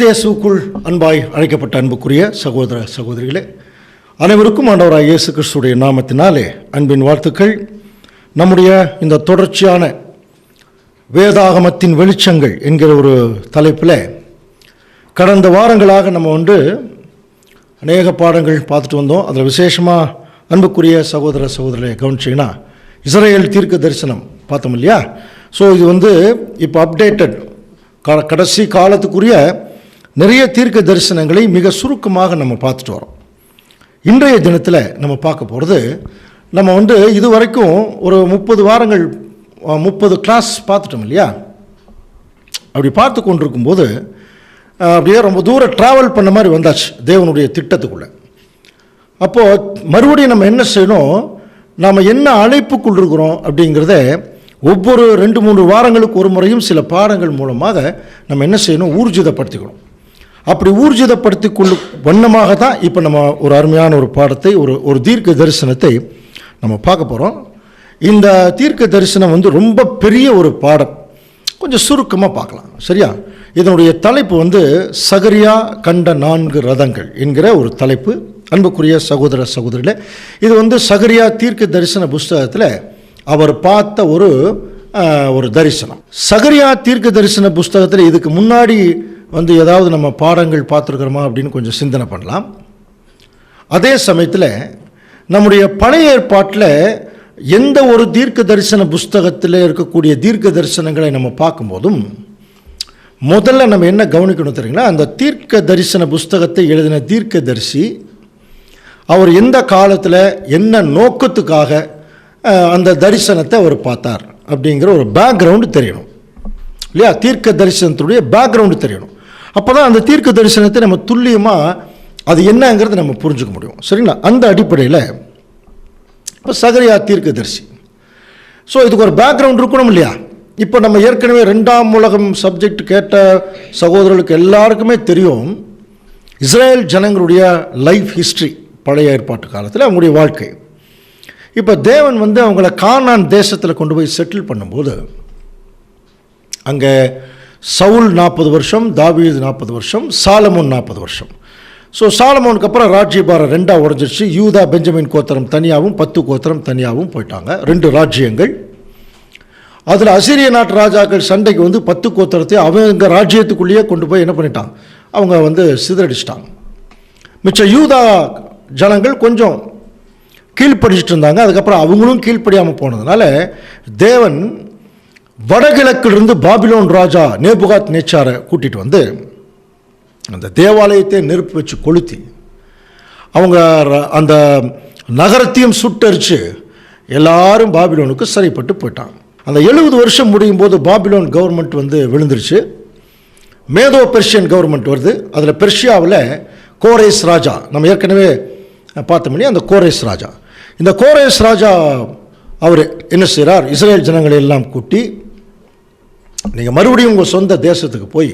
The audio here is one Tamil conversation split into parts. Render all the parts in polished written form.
இயேசுக்குள் அன்பாய் அழைக்கப்பட்ட அன்புக்குரிய சகோதர சகோதரிகளே, அனைவருக்கும் ஆண்டவராகிய இயேசு கிறிஸ்துடைய நாமத்தினாலே அன்பின் வாழ்த்துக்கள். நம்முடைய இந்த தொடர்ச்சியான வேதாகமத்தின் வெளிச்சங்கள் என்கிற ஒரு தலைப்பில் கடந்த வாரங்களாக நம்ம அநேக பாடங்கள் பார்த்துட்டு வந்தோம். அதில் விசேஷமாக அன்புக்குரிய சகோதர சகோதரிகளை கவனிச்சிங்கன்னா இஸ்ரவேல் தீர்க்க தரிசனம் பார்த்தோம் இல்லையா? ஸோ இது இப்போ அப்டேட்டட் கடைசி காலத்துக்குரிய நிறைய தீர்க்க தரிசனங்களை மிக சுருக்கமாக நம்ம பார்த்துட்டு வரோம். இன்றைய தினத்தில் நம்ம பார்க்க போகிறது, நம்ம இது வரைக்கும் ஒரு 30 வாரங்கள் 30 கிளாஸ் பார்த்துட்டோம் இல்லையா? அப்படி பார்த்து கொண்டிருக்கும்போது அப்படியே ரொம்ப தூரம் ட்ராவல் பண்ண மாதிரி வந்தாச்சு தேவனுடைய திட்டத்துக்குள்ளே. அப்போது மறுபடியும் நம்ம என்ன செய்யணும், நாம் என்ன அழைப்புக்குள் இருக்கிறோம் அப்படிங்கிறத ஒவ்வொரு 2-3 வாரங்களுக்கு ஒரு முறையும் சில பாடங்கள் மூலமாக நம்ம என்ன செய்யணும், ஊர்ஜிதப்படுத்திக்கணும். அப்படி ஊர்ஜிதப்படுத்தி கொண்டு வண்ணமாக தான் இப்போ நம்ம ஒரு அருமையான ஒரு பாடத்தை ஒரு தீர்க்க தரிசனத்தை நம்ம பார்க்க போகிறோம். இந்த தீர்க்க தரிசனம் ரொம்ப பெரிய ஒரு பாடம், கொஞ்சம் சுருக்கமாக பார்க்கலாம், சரியா? இதனுடைய தலைப்பு சகரியா கண்ட 4 ரதங்கள் என்கிற ஒரு தலைப்பு. அன்புக்குரிய சகோதர சகோதரிகளே, இது சகரியா தீர்க்க தரிசன புஸ்தகத்தில் அவர் பார்த்த ஒரு தரிசனம். சகரியா தீர்க்க தரிசன புஸ்தகத்தில் இதுக்கு முன்னாடி ஏதாவது நம்ம பாடங்கள் பார்த்துருக்கிறோமா அப்படின்னு கொஞ்சம் சிந்தனை பண்ணலாம். அதே சமயத்தில் நம்முடைய பழைய ஏற்பாட்டில் எந்த ஒரு தீர்க்க தரிசன புஸ்தகத்தில் இருக்கக்கூடிய தீர்க்க தரிசனங்களை நம்ம பார்க்கும்போதும் முதல்ல நம்ம என்ன கவனிக்கணும் தெரியுங்களா? அந்த தீர்க்க தரிசன புஸ்தகத்தை எழுதின தீர்க்க தரிசி அவர் எந்த காலத்தில் என்ன நோக்கத்துக்காக அந்த தரிசனத்தை அவர் பார்த்தார் அப்படிங்கிற ஒரு பேக்ரவுண்டு தெரியணும் இல்லையா? தீர்க்க தரிசனத்துடைய பேக்ரவுண்டு தெரியணும். அப்போ தான் அந்த தீர்க்க தரிசனத்தை நம்ம துல்லியமாக அது என்னங்கிறத நம்ம புரிஞ்சுக்க முடியும், சரிங்களா? அந்த அடிப்படையில் இப்போ சகரியா தீர்க்க தரிசி, ஸோ இதுக்கு ஒரு பேக்ரவுண்ட் இருக்கணும் இல்லையா? இப்போ நம்ம ஏற்கனவே 2ஆம் உலகம் சப்ஜெக்ட் கேட்ட சகோதரர்களுக்கு எல்லாருக்குமே தெரியும் இஸ்ரேல் ஜனங்களுடைய லைஃப் ஹிஸ்ட்ரி, பழைய ஏற்பாட்டு காலத்தில் அவங்களுடைய வாழ்க்கை. இப்போ தேவன் அவங்கள கானான் தேசத்தில் கொண்டு போய் செட்டில் பண்ணும்போது அங்கே சவுல் 40 வருஷம், தாவீது 40 வருஷம், சாலமோன் 40 வருஷம். ஸோ சாலமோனுக்கு அப்புறம் ராஜ்யபாரம் 2ஆக உடஞ்சிருச்சு. யூதா பெஞ்சமின் கோத்திரம் தனியாகவும் 10 கோத்திரம் தனியாகவும் போயிட்டாங்க, 2 ராஜ்யங்கள். அதில் அசிரிய நாட்டு ராஜாக்கள் சண்டைக்கு 10 கோத்திரத்தை அவங்க ராஜ்யத்துக்குள்ளேயே கொண்டு போய் என்ன பண்ணிட்டாங்க, அவங்க சிதறடிச்சிட்டாங்க. மிச்ச யூதா ஜனங்கள் கொஞ்சம் கீழ்ப்படிச்சிட்டு இருந்தாங்க. அதுக்கப்புறம் அவங்களும் கீழ்ப்படியாமல் போனதுனால தேவன் வடகிழக்கிலிருந்து பாபிலோன் ராஜா நேபுகாத் நேச்சாரை கூட்டிகிட்டு அந்த தேவாலயத்தை நெருப்பு வச்சு கொளுத்தி அவங்க அந்த நகரத்தையும் சுட்டரித்து எல்லாரும் பாபிலோனுக்கு சரிப்பட்டு போயிட்டாங்க. அந்த 70 வருஷம் முடியும் போது பாபிலோன் கவர்மெண்ட் விழுந்துருச்சு. மேதோ பெர்ஷியன் கவர்மெண்ட் வருது. அதில் பெர்ஷியாவில் கோரேஸ் ராஜா, நம்ம ஏற்கனவே பார்த்தோம்னே அந்த கோரேஸ் ராஜா. இந்த கோரேஸ் ராஜா அவர் என்ன செய்கிறார், இஸ்ரேல் ஜனங்களை எல்லாம் கூட்டி நீங்கள் மறுபடியும் உங்கள் சொந்த தேசத்துக்கு போய்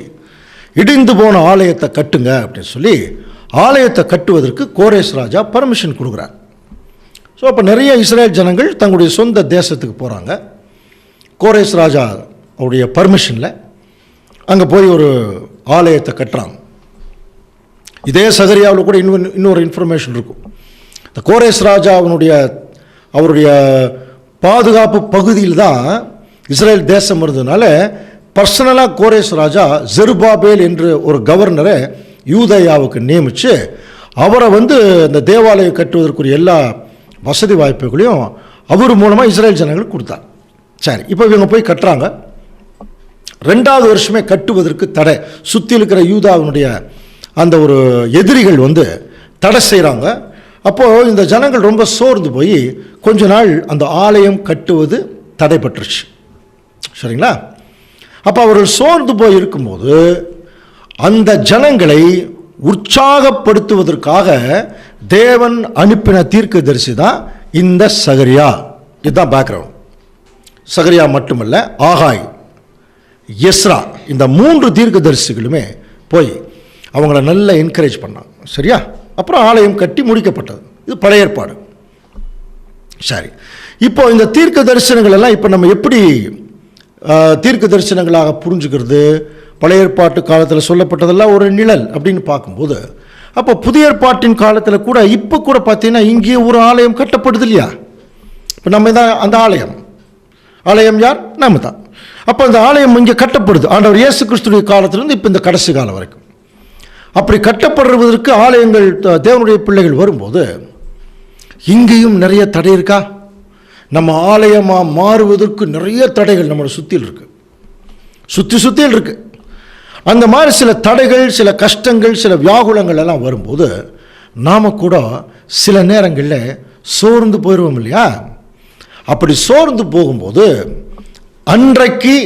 இடிந்து போன ஆலயத்தை கட்டுங்க அப்படின்னு சொல்லி ஆலயத்தை கட்டுவதற்கு கோரேஸ் ராஜா பர்மிஷன் கொடுக்குறார். ஸோ அப்போ நிறைய இஸ்ரேல் ஜனங்கள் தங்களுடைய சொந்த தேசத்துக்கு போகிறாங்க. கோரேஸ் ராஜா அவருடைய பர்மிஷனில் அங்கே போய் ஒரு ஆலயத்தை கட்டுறாங்க. இதே சகரியாவில் கூட இன்னொரு இன்ஃபர்மேஷன் இருக்கும். இந்த கோரேஸ் ராஜா அவருடைய பாதுகாப்பு பகுதியில் தான் இஸ்ரேல் தேசம் இருந்ததுனால பர்சனலாக கோரேஸ் ராஜா ஜெருபாபேல் என்று ஒரு கவர்னரை யூதேயாவுக்கு நியமித்து அவரை இந்த தேவாலயம் கட்டுவதற்குரிய எல்லா வசதி வாய்ப்புகளையும் அவர் மூலமாக இஸ்ரேல் ஜனங்களுக்கு கொடுத்தார். சரி, இப்போ இவங்க போய் கட்டுறாங்க. 2வது வருஷமே கட்டுவதற்கு தடை. சுற்றி இருக்கிற யூதாவினுடைய அந்த ஒரு எதிரிகள் தடை செய்கிறாங்க. அப்போது இந்த ஜனங்கள் ரொம்ப சோர்ந்து போய் கொஞ்ச நாள் அந்த ஆலயம் கட்டுவது தடைப்பட்டுருச்சு, சரிங்களா? அப்போ அவர்கள் சோர்ந்து போய் இருக்கும்போது அந்த ஜனங்களை உற்சாகப்படுத்துவதற்காக தேவன் அனுப்பின தீர்க்க தரிசி தான் இந்த சகரியா. இதுதான் பேக்ரவுண்ட். சகரியா மட்டுமல்ல, ஆகாய், எஸ்ரா, இந்த 3 தீர்க்க தரிசிகளுமே போய் அவங்கள நல்லா என்கரேஜ் பண்ணாங்க, சரியா? அப்புறம் ஆலயம் கட்டி முடிக்கப்பட்டது. இது பழைய ஏற்பாடு. சரி, இப்போ இந்த தீர்க்க தரிசனங்கள் எல்லாம் இப்போ நம்ம எப்படி தீர்க்க தரிசனங்களாக புரிஞ்சுக்கிறது, பழைய ஏற்பாட்டு காலத்தில் சொல்லப்பட்டதெல்லாம் ஒரு நிழல் அப்படின்னு பார்க்கும்போது, அப்போ புதிய ஏற்பாட்டின் காலத்தில் கூட இப்போ கூட பார்த்தீங்கன்னா இங்கே ஒரு ஆலயம் கட்டப்படுது இல்லையா? இப்போ நம்ம தான் அந்த ஆலயம் யார்? நம்ம தான். அப்போ அந்த ஆலயம் இங்கே கட்டப்படுது ஆண்டவர் இயேசு கிறிஸ்துடைய காலத்திலிருந்து இப்போ இந்த கடைசி காலம் வரைக்கும். அப்படி கட்டப்படுவதற்கு ஆலயங்கள் தேவனுடைய பிள்ளைகள் வரும்போது இங்கேயும் நிறைய தடை இருக்கா? நம்ம ஆலயமாக மாறுவதற்கு நிறைய தடைகள் நம்மளை சுற்றியில் இருக்குது, சுற்றியில் இருக்குது. அந்த மாதிரி சில தடைகள், சில கஷ்டங்கள், சில வியாகுலங்கள் எல்லாம் வரும்போது நாம் கூட சில நேரங்களில் சோர்ந்து போயிடுவோம் இல்லையா? அப்படி சோர்ந்து போகும்போது அன்றைக்கு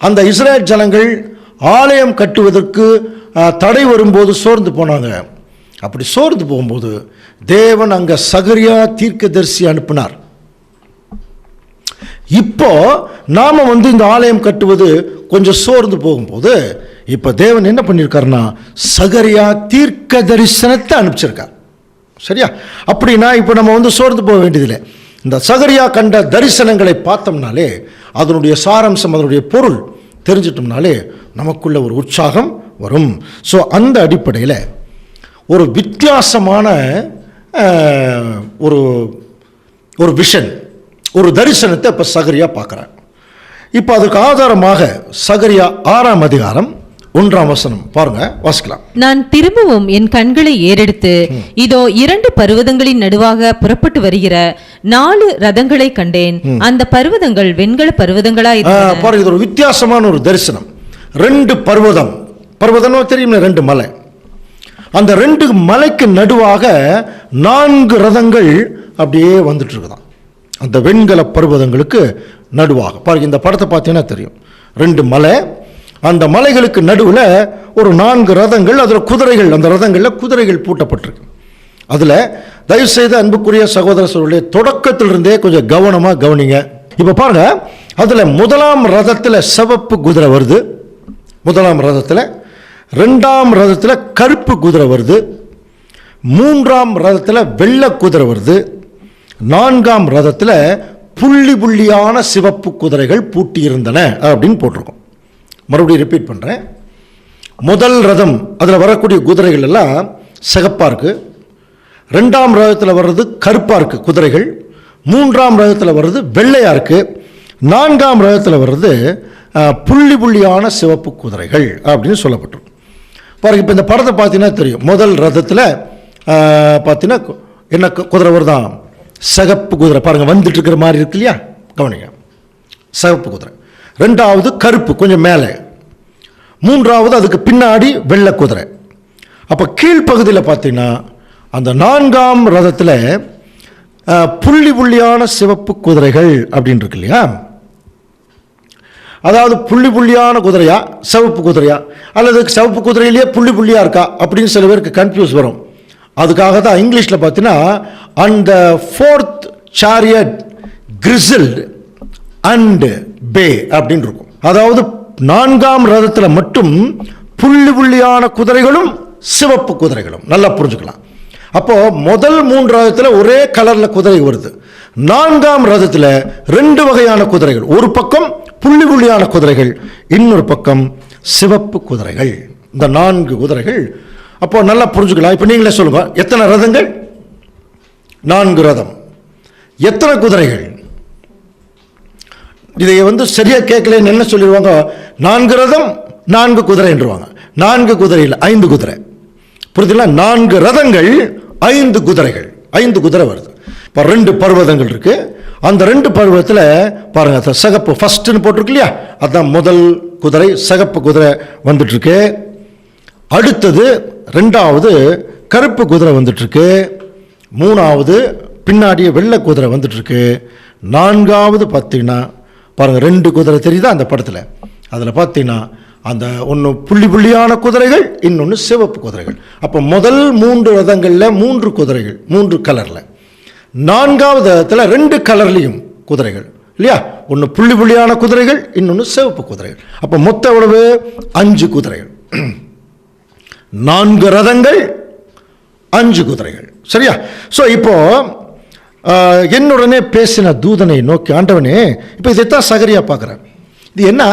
அந்த இஸ்ரேல் ஜனங்கள் ஆலயம் கட்டுவதற்கு தடை வரும்போது சோர்ந்து போனாங்க. அப்படி சோர்ந்து போகும்போது தேவன் அங்கே சகரியா தீர்க்கதரிசி அனுப்பினார். இப்போ நாம இந்த ஆலயம் கட்டுவது கொஞ்சம் சோர்ந்து போகும்போது இப்போ தேவன் என்ன பண்ணியிருக்காருன்னா சகரியா தீர்க்க தரிசனத்தை அனுப்பிச்சிருக்கார். சரியா? அப்படின்னா இப்போ நம்ம சோர்ந்து போக வேண்டியதில்லை. இந்த சகரியா கண்ட தரிசனங்களை பார்த்தோம்னாலே அதனுடைய சாராம்சம், அதனுடைய பொருள் தெரிஞ்சிட்டோம்னாலே நமக்குள்ள ஒரு உற்சாகம் வரும். ஸோ அந்த அடிப்படையில் ஒரு வித்தியாசமான ஒரு விஷன், ஒரு தரிசனத்தை இப்போ சகரியா பார்க்குறாங்க. இப்போ அதுக்கு ஆதாரமாக சகரியா 6ஆம் அதிகாரம் 1ஆம் வசனம் பாருங்க, வாசிக்கலாம். நான் திரும்பவும் என் கண்களை ஏறெடுத்து இதோ 2 பர்வதங்களின் நடுவாக புறப்பட்டு வருகிற 4 ரதங்களை கண்டேன். அந்த பர்வதங்கள் வெண்கல பர்வதங்களாய் பாருங்க. இது ஒரு வித்தியாசமான ஒரு தரிசனம். 2 பர்வதம் தெரியும், 2 மலை. அந்த 2 மலைக்கு நடுவாக 4 ரதங்கள் அப்படியே வந்துட்டு இருக்குதான். அந்த வெண்கல பர்வதங்களுக்கு நடுவாக பாருங்க. இந்த படத்தை பார்த்தீங்கன்னா தெரியும். 2 மலை, அந்த மலைகளுக்கு நடுவில் ஒரு 4 ரதங்கள், அதில் குதிரைகள், அந்த ரதங்களில் குதிரைகள் பூட்டப்பட்டிருக்கு. அதில் தயவுசெய்து அன்புக்குரிய சகோதர சகோதரிகளே தொடக்கத்திலிருந்தே கொஞ்சம் கவனமாக கவனிங்க. இப்போ பாருங்க, அதில் 1ஆம் ரதத்தில் சிவப்பு குதிரை வருது, 1ஆம் ரதத்தில். 2ஆம் ரதத்தில் கருப்பு குதிரை வருது, 3ஆம் ரதத்தில் வெள்ளை குதிரை வருது, 4ஆம் ரதத்தில் புள்ளி புள்ளியான சிவப்பு குதிரைகள் பூட்டியிருந்தன அப்படின்னு போட்டிருக்கோம். மறுபடியும் ரிப்பீட் பண்ணுறேன். முதல் ரதம் அதில் வரக்கூடிய குதிரைகள் எல்லாம் சிகப்பாக இருக்குது, 2ஆம் ரதத்தில் வர்றது கருப்பாக இருக்குது குதிரைகள், 3ஆம் ரதத்தில் வர்றது வெள்ளையாக இருக்குது, 4ஆம் ரதத்தில் வர்றது புள்ளி புள்ளியான சிவப்பு குதிரைகள் அப்படின்னு சொல்லப்பட்டிருக்கும். பாருங்க, இப்போ இந்த படத்தை பார்த்தீங்கன்னா தெரியும். முதல் ரதத்தில் பார்த்தீங்கன்னா என்ன குதிரை வருதான்? சிகப்பு குதிரை. பாருங்கள், வந்துட்டு இருக்கிற மாதிரி இருக்கு இல்லையா? கவனிங்க, சிவப்பு குதிரை. 2ஆவது கருப்பு கொஞ்சம் மேலே, 3ஆவது அதுக்கு பின்னாடி வெள்ளை குதிரை. அப்போ கீழ்ப்பகுதியில் பார்த்தீங்கன்னா அந்த 4ஆம் ரதத்தில் புள்ளி புள்ளியான சிவப்பு குதிரைகள் அப்படின்னு இருக்கு இல்லையா? அதாவது புள்ளி புள்ளியான குதிரையா சிவப்பு குதிரையா, அல்லது சிவப்பு குதிரையிலேயே புள்ளி புள்ளியாக இருக்கா அப்படின்னு சில பேருக்கு கன்ஃபியூஸ் வரும். அதுக்காக தான் இங்கிலீஷில் பார்த்தீங்கன்னா அந்த 4th chariot grizzled and bay அப்படின்னு இருக்கும். அதாவது 4ஆம் ரதத்தில் மட்டும் புள்ளி புள்ளியான குதிரைகளும் சிவப்பு குதிரைகளும். நல்லா புரிஞ்சுக்கலாம். அப்போ முதல் 3 ரதத்தில் ஒரே கலரில் குதிரை வருது, 4ஆம் ரதத்தில் 2 வகையான குதிரைகள், ஒரு பக்கம் புள்ளி புள்ளியான குதிரைகள், இன்னொரு பக்கம் சிவப்பு குதிரைகள். இந்த 4 குதிரைகள். அப்போ நல்லா புரிஞ்சுக்கலாம். இப்போ நீங்களே சொல்லுங்க, எத்தனை ரதங்கள்? 4 ரதம். எத்தனை குதிரைகள்? இதை சரியாக கேட்கலன்னு என்ன சொல்லிடுவாங்க? 4 ரதம் 4 குதிரை என்றுவாங்க. 4 குதிரை இல்லை, 5 குதிரை. புரியுதுங்களா? 4 ரதங்கள் 5 குதிரைகள், 5 குதிரை வருது. இப்போ 2 பர்வதங்கள் இருக்கு. அந்த 2 பர்வதத்தில் பாருங்க, சிகப்பு ஃபர்ஸ்ட்னு போட்டிருக்கு இல்லையா? அதுதான் முதல் குதிரை, சிகப்பு குதிரை வந்துட்டு இருக்கு. அடுத்தது 2ஆவது கருப்பு குதிரை வந்துட்டு இருக்கு, 3ஆவது பின்னாடியே வெள்ளை குதிரை வந்துட்டு இருக்கு, 4ஆவது பார்த்தீங்கன்னா பாருங்க 2 குதிரை தெரியுதா அந்த படத்தில்? அதில் பார்த்தீங்கன்னா அந்த ஒன்று புள்ளி புள்ளியான குதிரைகள், இன்னொன்று சிவப்பு குதிரைகள். அப்போ முதல் 3 ரதங்களில் 3 குதிரைகள், 3 கலரில். 4ஆவது ரதத்தில் 2 கலர்லையும் குதிரைகள் இல்லையா? ஒன்று புள்ளி புள்ளியான குதிரைகள், இன்னொன்று சிவப்பு குதிரைகள். அப்போ மொத்தம் எவ்வளவு? 5 குதிரைகள். 4 ரதங்கள் 5 குதிரைகள். சரியா? ஸோ இப்போ என்னுடனே பேசின தூதனை நோக்கி, ஆண்டவனே, இப்போ இதைத்தான் சகரியா பார்க்குறேன், இது என்ன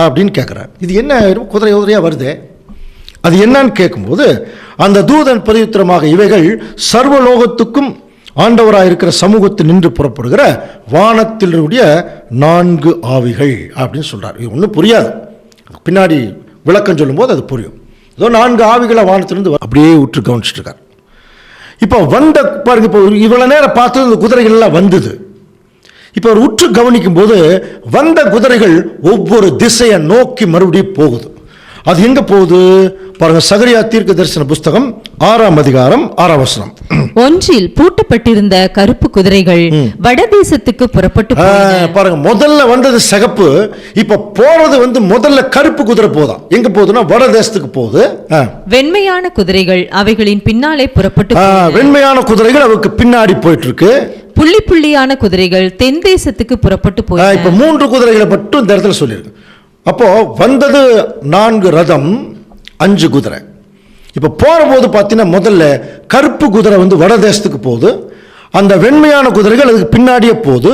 அப்படின்னு கேட்குறார். இது என்ன குதிரை குதிரையாக வருது, அது என்னன்னு கேட்கும்போது அந்த தூதன் பிரதியுத்தரமாக, இவைகள் சர்வலோகத்துக்கும் ஆண்டவராக இருக்கிற சமூகத்தில் நின்று புறப்படுகிற வானத்திலுடைய 4 ஆவிகள் அப்படின்னு சொல்கிறார். இது ஒன்றும் புரியாது, பின்னாடி விளக்கம் சொல்லும்போது அது புரியும். ஏதோ 4 ஆவிகளை வானத்திலிருந்து அப்படியே உற்று கவனிச்சுட்டு இருக்கார். இப்போ வந்த பாருங்க, இப்போ இவ்வளோ நேரம் பார்த்தது இந்த குதிரைகள்லாம் வந்தது. இப்போ அவர் உற்று கவனிக்கும் போது வந்த குதிரைகள் ஒவ்வொரு திசையை நோக்கி மறுபடியும் போகுது. அது எங்க போகுது பாருங்க. சகரியா தீர்க்க தரிசன புஸ்தகம் 6ஆம் அதிகாரம் 6ஆம் வசனம். ஒன்றில் பூட்டப்பட்டிருந்த கருப்பு குதிரைகள் வடதேசத்துக்கு புறப்பட்டு பாருங்க, முதல்ல வந்தது சிகப்பு, இப்ப போறது முதல்ல கருப்பு குதிரை போதா. எங்க போகுதுன்னா வடதேசத்துக்கு போகுது. வெண்மையான குதிரைகள் அவைகளின் பின்னாலே புறப்பட்டு, வெண்மையான குதிரைகள் அவருக்கு பின்னாடி போயிட்டு இருக்கு. புள்ளி புள்ளியான குதிரைகள் தென் தேசத்துக்கு புறப்பட்டு போய், இப்ப 3 குதிரைகளை மட்டும் இந்த இடத்துல சொல்லியிருக்கு. அப்போ வந்தது 4 ரதம், 5 குதிரை. இப்போ போகிற போது பார்த்தீங்கன்னா முதல்ல கருப்பு குதிரை வடதேசத்துக்கு போகுது, அந்த வெண்மையான குதிரைகள் அதுக்கு பின்னாடியே போகுது,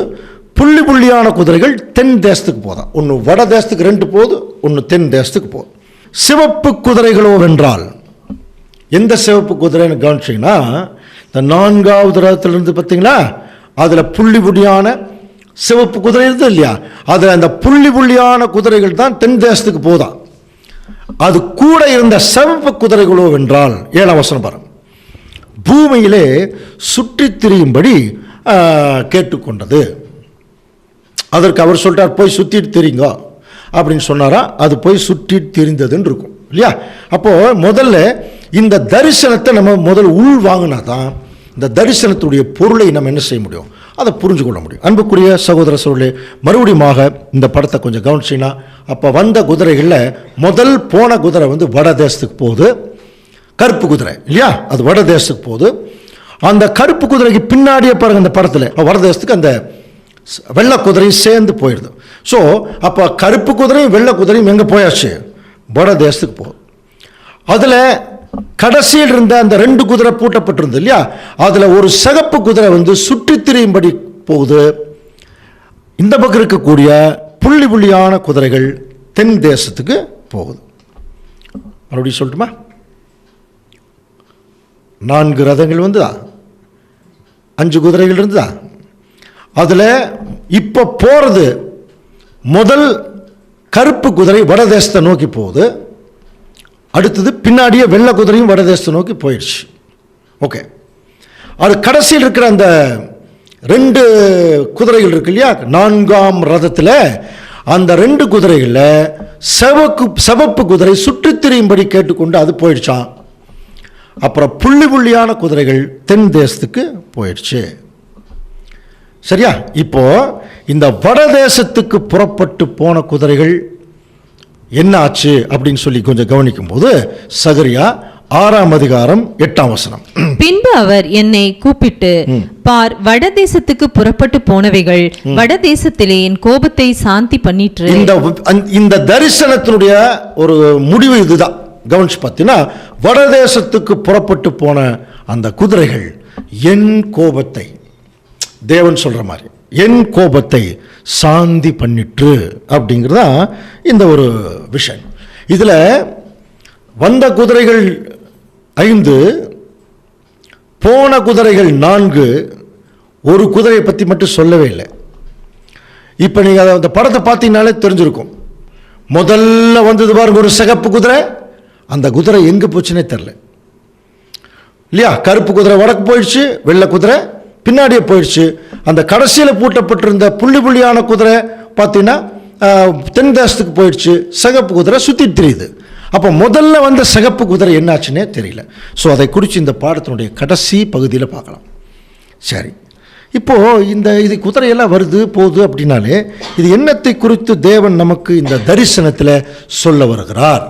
புள்ளி புள்ளியான குதிரைகள் தென் தேசத்துக்கு போதான். ஒன்று வடதேசத்துக்கு 2 போகுது, ஒன்று தென் தேசத்துக்கு போகுது. சிவப்பு குதிரைகளோ வென்றால், எந்த சிவப்பு குதிரைன்னு கவனிச்சிங்கன்னா இந்த 4வது ரதத்திலிருந்து பார்த்தீங்களா, அதில் புள்ளி புள்ளியான சிவப்பு குதிரை இருந்தது இல்லையா, அதில் அந்த புள்ளி புள்ளியான குதிரைகள் தான் தென் தேசத்துக்கு போதான். அது கூட இருந்த சிவப்பு குதிரைகளோ வென்றால், 7ஆம் வசனம் பாருங்க, பூமியிலே சுற்றி திரியும்படி கேட்டுக்கொண்டது. அதற்கு அவர் சொல்றார், போய் சுற்றிட்டு திரிங்க அப்படின்னு சொன்னாரா, அது போய் சுற்றி திரிந்ததுன்னு இருக்கும் இல்லையா. அப்போ முதல்ல இந்த தரிசனத்தை நம்ம முதல்ல உள் வாங்கினா தான் இந்த தரிசனத்துடைய பொருளை நம்ம என்ன செய்ய முடியும், அதை புரிஞ்சு கொள்ள முடியும். அன்புக்குரிய சகோதர சகோதரர்களே, மறுபடியுமாக இந்த படத்தை கொஞ்சம் கவனிச்சிங்கன்னா, அப்போ வந்த குதிரைகளில் முதல் போன குதிரை வடதேசத்துக்கு போகுது, கருப்பு குதிரை இல்லையா, அது வடதேசத்துக்கு போகுது. அந்த கருப்பு குதிரைக்கு பின்னாடியே பாருங்க, அந்த படத்தில் வடதேசத்துக்கு அந்த வெள்ளை குதிரையும் சேர்ந்து போயிடுது. ஸோ அப்போ கருப்பு குதிரையும் வெள்ளை குதிரையும் எங்கே போயாச்சு, வடதேசத்துக்கு போகுது. அதில் கடைசியில் இருந்த அந்த 2 குதிரை பூட்டப்பட்டிருந்தது இல்லையா, அதில் ஒரு சிகப்பு குதிரை சுற்றி திரியும்படி போகுது. இந்த பக்கம் இருக்கக்கூடிய புள்ளி புள்ளியான குதிரைகள் தென் தேசத்துக்கு போகுது. மறுபடியும் சொல்லட்டுமா, 4 ரதங்கள் வந்ததா, 5 குதிரைகள் இருந்ததா, அதில் இப்போ போகிறது முதல் கருப்பு குதிரை வடதேசத்தை நோக்கி போகுது, அடுத்தது பின்னாடியே வெள்ளை குதிரையும் வடதேசத்தை நோக்கி போயிடுச்சு. ஓகே, அது கடைசியில் இருக்கிற அந்த 2 குதிரைகள் இருக்கு இல்லையா, 4ஆம் ரதத்தில் அந்த 2 குதிரைகளில் சிவப்பு குதிரை சுற்றி திரியும்படி கேட்டுக்கொண்டு அது போயிடுச்சான். அப்புறம் புள்ளி புள்ளியான குதிரைகள் தென் தேசத்துக்கு போயிடுச்சு. சரியா, இப்போ இந்த வடதேசத்துக்கு புறப்பட்டு போன குதிரைகள் என்ன ஆச்சு அப்படின்னு சொல்லி கொஞ்சம் கவனிக்கும் போது சகரியா 6ஆம் அதிகாரம் 8ஆம் வசனம். பின்பு அவர் என்னை கூப்பிட்டு, பார், வடதேசத்துக்கு புறப்பட்டு போனவைகள் வடதேசத்திலே என் கோபத்தை சாந்தி பண்ணிற்று. இந்த தரிசனத்தினுடைய ஒரு முடிவு இதுதான். கவனிச்சு பார்த்தீங்கன்னா, வடதேசத்துக்கு புறப்பட்டு போன அந்த குதிரைகள் என் கோபத்தை, தேவன் சொல்ற மாதிரி என் கோபத்தை சாந்தி பண்ணிற்று அப்படிங்கிறதா இந்த ஒரு விஷயம். இதில் வந்த குதிரைகள் 5, போன குதிரைகள் 4, ஒரு குதிரையை பற்றி மட்டும் சொல்லவே இல்லை. இப்போ நீங்கள் அந்த படத்தை பார்த்தீங்கன்னாலே தெரிஞ்சிருக்கும். முதல்ல வந்தது பாருங்க ஒரு சிகப்பு குதிரை, அந்த குதிரை எங்கே போச்சுன்னே தெரில இல்லையா. கருப்பு குதிரை வடக்கு போயிடுச்சு, வெள்ளை குதிரை பின்னாடியே போயிடுச்சு. அந்த கடைசியில் பூட்டப்பட்டிருந்த புள்ளி புள்ளியான குதிரை பார்த்தீங்கன்னா தென் தேசத்துக்கு போயிடுச்சு, சிகப்பு குதிரை சுற்றி தெரியுது. அப்போ முதல்ல வந்த சிகப்பு குதிரை என்னாச்சுன்னே தெரியல. ஸோ அதை குறித்து இந்த பாடத்தினுடைய கடைசி பகுதியில் பார்க்கலாம். சரி, இப்போது இது குதிரையெல்லாம் வருது போகுது அப்படின்னாலே இது என்னத்தை குறித்து தேவன் நமக்கு இந்த தரிசனத்தில் சொல்ல வருகிறார்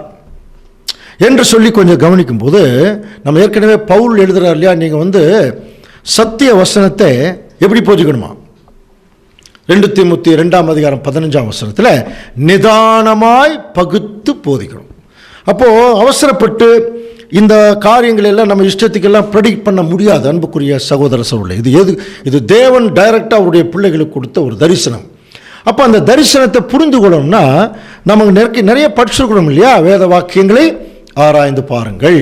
என்று சொல்லி கொஞ்சம் கவனிக்கும் போது, நம்ம ஏற்கனவே பவுல் எழுதுகிறார் இல்லையா, நீங்கள் சத்திய வசனத்தை எப்படி போதிக்கணுமா, 2 தீமோத்தேயு 2ஆம் அதிகாரம் 15ஆம் வசனத்தில் நிதானமாய் பகுத்து போதிக்கணும். அப்போது அவசரப்பட்டு இந்த காரியங்கள் எல்லாம் நம்ம இஷ்டத்துக்கெல்லாம் ப்ரெடிக்ட் பண்ண முடியாது. அன்புக்குரிய சகோதர சகோதரர்களே, இது தேவன் டைரக்டாக அவருடைய பிள்ளைகளுக்கு கொடுத்த ஒரு தரிசனம். அப்போ அந்த தரிசனத்தை புரிந்து கொள்ளணும்னா நமக்கு நிறைய படிச்சிருக்கணும் இல்லையா? வேத வாக்கியங்களை ஆராய்ந்து பாருங்கள்.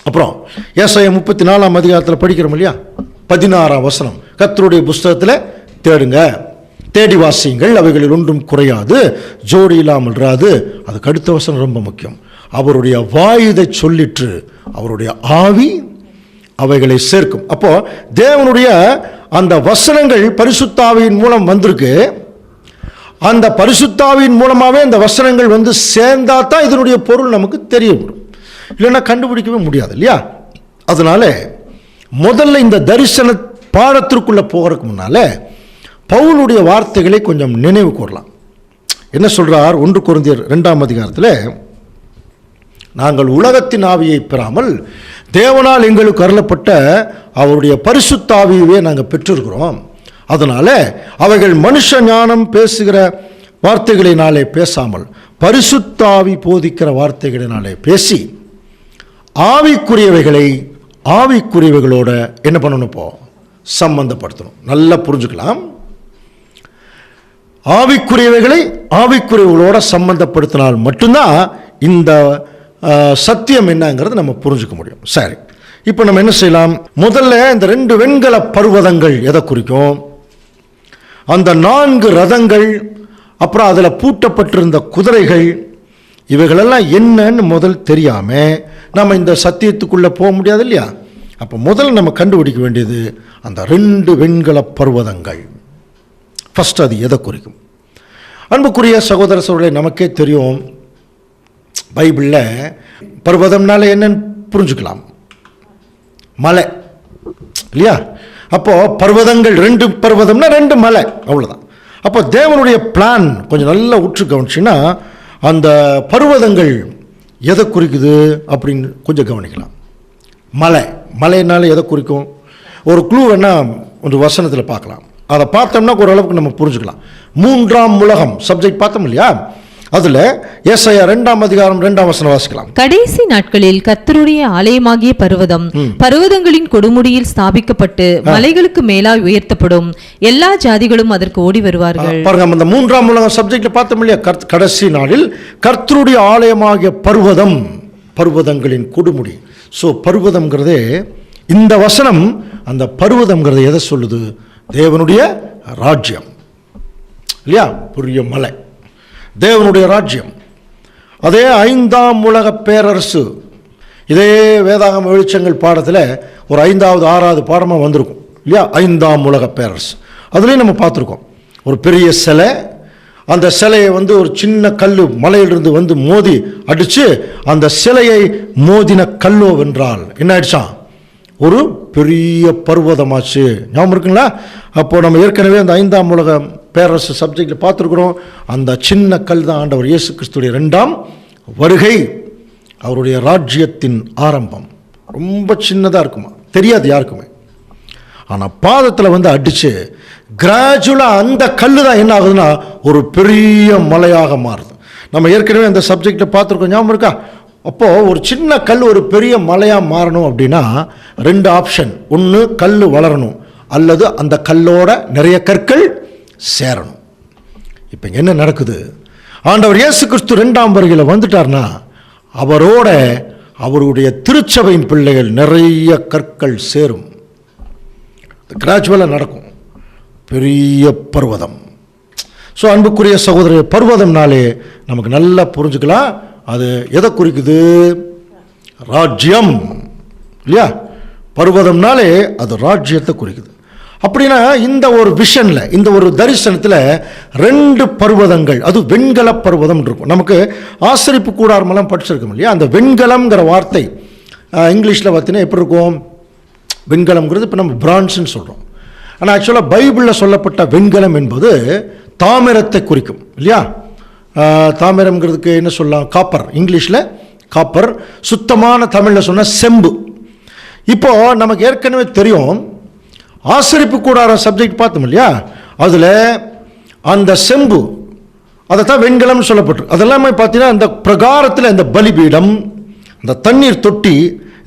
அப்புறம் ஏசாயா 34 அதிகாரத்தில் படிக்கிறோம் இல்லையா? 16 வசனம், கர்த்தருடைய புஸ்தகத்தில் தேடுங்க, தேடி வாசியுங்கள், அவைகளில் ஒன்றும் குறையாது, ஜோடி இல்லாமல் இராது. அதுக்கு அடுத்த வசனம் ரொம்ப முக்கியம். அவருடைய வாய் இதை சொல்லிற்று, அவருடைய ஆவி அவைகளை சேர்க்கும். அப்போ தேவனுடைய அந்த வசனங்கள் பரிசுத்தாவியின் மூலம் வந்திருக்கு. அந்த பரிசுத்தாவியின் மூலமாகவே இந்த வசனங்கள் வந்து சேர்ந்தா தான் இதனுடைய பொருள் நமக்கு தெரிய வரும், இல்லைன்னா கண்டுபிடிக்கவே முடியாது இல்லையா? அதனால முதல்ல இந்த தரிசன பாடத்திற்குள்ளே போகிறதுக்கு முன்னால் பவுலுடைய வார்த்தைகளை கொஞ்சம் நினைவு கூறலாம். என்ன சொல்கிறார்? 1 கொரிந்தியர் 2 அதிகாரத்தில், நாங்கள் உலகத்தின் ஆவியை பெறாமல் தேவனால் எங்களுக்கு அருளப்பட்ட அவருடைய பரிசுத்தாவியவே நாங்கள் பெற்றிருக்கிறோம். அதனால் அவைகள் மனுஷ ஞானம் பேசுகிற வார்த்தைகளினாலே பேசாமல் பரிசுத்தாவி போதிக்கிற வார்த்தைகளினாலே பேசி ஆவிக்குரியவைகளை ஆவிக்குரியவைகளோட என்ன பண்ணணும்? இப்போ சம்பந்தப்படுத்தணும். நல்லா புரிஞ்சுக்கலாம். ஆவிக்குரியவைகளை ஆவிக்குரியவர்களோட சம்பந்தப்படுத்தினால் மட்டும்தான் இந்த சத்தியம் என்னங்கிறது நம்ம புரிஞ்சுக்க முடியும். சரி, இப்போ நம்ம என்ன செய்யலாம்? முதல்ல இந்த 2 வெண்கல பர்வதங்கள் எதை குறிக்கும்? அந்த 4 ரதங்கள், அப்புறம் அதில் பூட்டப்பட்டிருந்த குதிரைகள், இவைகளெல்லாம் என்னன்னு முதல் தெரியாமல் நம்ம இந்த சத்தியத்துக்குள்ளே போக முடியாது இல்லையா? அப்போ முதல்ல நம்ம கண்டுபிடிக்க வேண்டியது அந்த 2 வெண்கல பர்வதங்கள். ஃபஸ்ட் அது எதை குறிக்கும்? அன்புக்குரிய சகோதர சகோதரர்களே, நமக்கே தெரியும், பைபிளில் பர்வதம்னால என்னன்னு புரிஞ்சுக்கலாம், மலை இல்லையா? அப்போது பர்வதங்கள் 2 பர்வதம்னா 2 மலை, அவ்வளோதான். அப்போ தேவனுடைய பிளான் கொஞ்சம் நல்லா உற்று கவனிச்சுன்னா அந்த பர்வதங்கள் எதை குறிக்குது அப்படின்னு கொஞ்சம் கவனிக்கலாம். மலைனால எதை குறிக்கும்? ஒரு க்ளூ வேணால் ஒரு வசனத்தில் பார்க்கலாம். அதை பார்த்தோம்னா ஓரளவுக்கு நம்ம புரிஞ்சுக்கலாம். 3ஆம் உலகம் சப்ஜெக்ட் பார்த்தோம் இல்லையா? அதில் ஏசாயா 2 அதிகாரம் 2 வசனம் வாசிக்கலாம். கடைசி நாட்களில் கர்த்தருடைய ஆலயமாகிய பர்வதம் பர்வதங்களின் கொடுமுடியில் ஸ்தாபிக்கப்பட்டு மலைகளுக்கு மேலாய் உயர்த்தப்படும், எல்லா ஜாதிகளும் அதற்கு ஓடி வருவார்கள். பாருங்க, அந்த 3ஆம் உலகம் சப்ஜெக்ட்ல பார்த்தோம் இல்லையா? கடைசி நாளில் கர்த்தருடைய ஆலயமாகிய பர்வதம், பர்வதங்களின் கொடுமுடி. ஸோ பர்வதம்ங்கிறதே, இந்த வசனம் அந்த பர்வதம்ங்கிறது எதை சொல்லுது? தேவனுடைய ராஜ்யம் இல்லையா? பெரிய மலை, தேவனுடைய ராஜ்யம். அதே 5ஆம் உலக பேரரசு, இதே வேதாகம வெளிச்சங்கள் பாடத்தில் ஒரு 5வது 6வது பாடமாக வந்திருக்கும் இல்லையா? 5ஆம் உலக பேரரசு. அதுலேயும் நம்ம பார்த்துருக்கோம், ஒரு பெரிய சிலை, அந்த சிலையை வந்து ஒரு சின்ன கல் மலையிலிருந்து வந்து மோதி அடித்து அந்த சிலையை மோதின கல்லோ வென்றால் என்ன ஆயிடுச்சான்? ஒரு பெரிய பர்வதமாச்சு. ஞாபகம் இருக்குங்களா? அப்போது நம்ம ஏற்கனவே அந்த 5ஆம் உலக பேரரசு சப்ஜெக்டில் பார்த்துருக்குறோம். அந்த சின்ன கல் தான் ஆண்டவர் இயேசு கிறிஸ்துடைய 2ஆம் வருகை, அவருடைய ராஜ்யத்தின் ஆரம்பம். ரொம்ப சின்னதாக இருக்குமா, தெரியாது யாருக்குமே. ஆனால் பாதத்தில் வந்து அடித்து கிராஜுவலாக அந்த கல் தான் என்ன ஆகுதுன்னா ஒரு பெரிய மலையாக மாறுது. நம்ம ஏற்கனவே அந்த சப்ஜெக்டை பார்த்துருக்கோம், ஞாபகம் இருக்கா? அப்போது ஒரு சின்ன கல் ஒரு பெரிய மலையாக மாறணும் அப்படின்னா 2 ஆப்ஷன். ஒன்று, கல் வளரணும், அல்லது அந்த கல்லோட நிறைய கற்கள் சேரணும். இப்போ என்ன நடக்குது? ஆண்டவர் இயேசு கிறிஸ்து 2ஆம் வருகையில் வந்துட்டார்னா அவரோட அவருடைய திருச்சபையின் பிள்ளைகள் நிறைய கற்கள் சேரும். கிராஜுவலாக நடக்கும். பெரிய பர்வதம். ஸோ அன்புக்குரிய சகோதரர், பர்வதம்னாலே நமக்கு நல்லா புரிஞ்சுக்கலாம் அது எதை குறிக்குது? ராஜ்யம் இல்லையா? பர்வதம்னாலே அது ராஜ்யத்தை குறிக்குது. அப்படின்னா இந்த ஒரு விஷனில், இந்த ஒரு தரிசனத்தில் 2 பர்வதங்கள், அது வெண்கல பர்வதம் இருக்கும். நமக்கு ஆசரிப்பு கூடாரமெல்லாம் படிச்சிருக்கோம் இல்லையா? அந்த வெண்கலம்ங்கிற வார்த்தை இங்கிலீஷில் பார்த்தீங்கன்னா எப்படி இருக்கும்? வெண்கலம்ங்கிறது இப்போ நம்ம பிரான்ஸ்ன்னு சொல்கிறோம். ஆனால் ஆக்சுவலாக பைபிளில் சொல்லப்பட்ட வெண்கலம் என்பது தாமிரத்தை குறிக்கும் இல்லையா? தாமிரம்ங்கிறதுக்கு என்ன சொல்லலாம்? காப்பர். இங்கிலீஷில் காப்பர், சுத்தமான தமிழில் சொன்ன செம்பு. இப்போது நமக்கு ஏற்கனவே தெரியும், ஆசரிப்பு கூடார சப்ஜெக்ட் பார்த்தோம் இல்லையா? அதில் அந்த செம்பு, அதை தான் வெண்கலம்னு சொல்லப்பட்டிருக்கு. அதெல்லாமே பார்த்தீங்கன்னா அந்த பிரகாரத்தில் இந்த பலிபீடம், அந்த தண்ணீர் தொட்டி,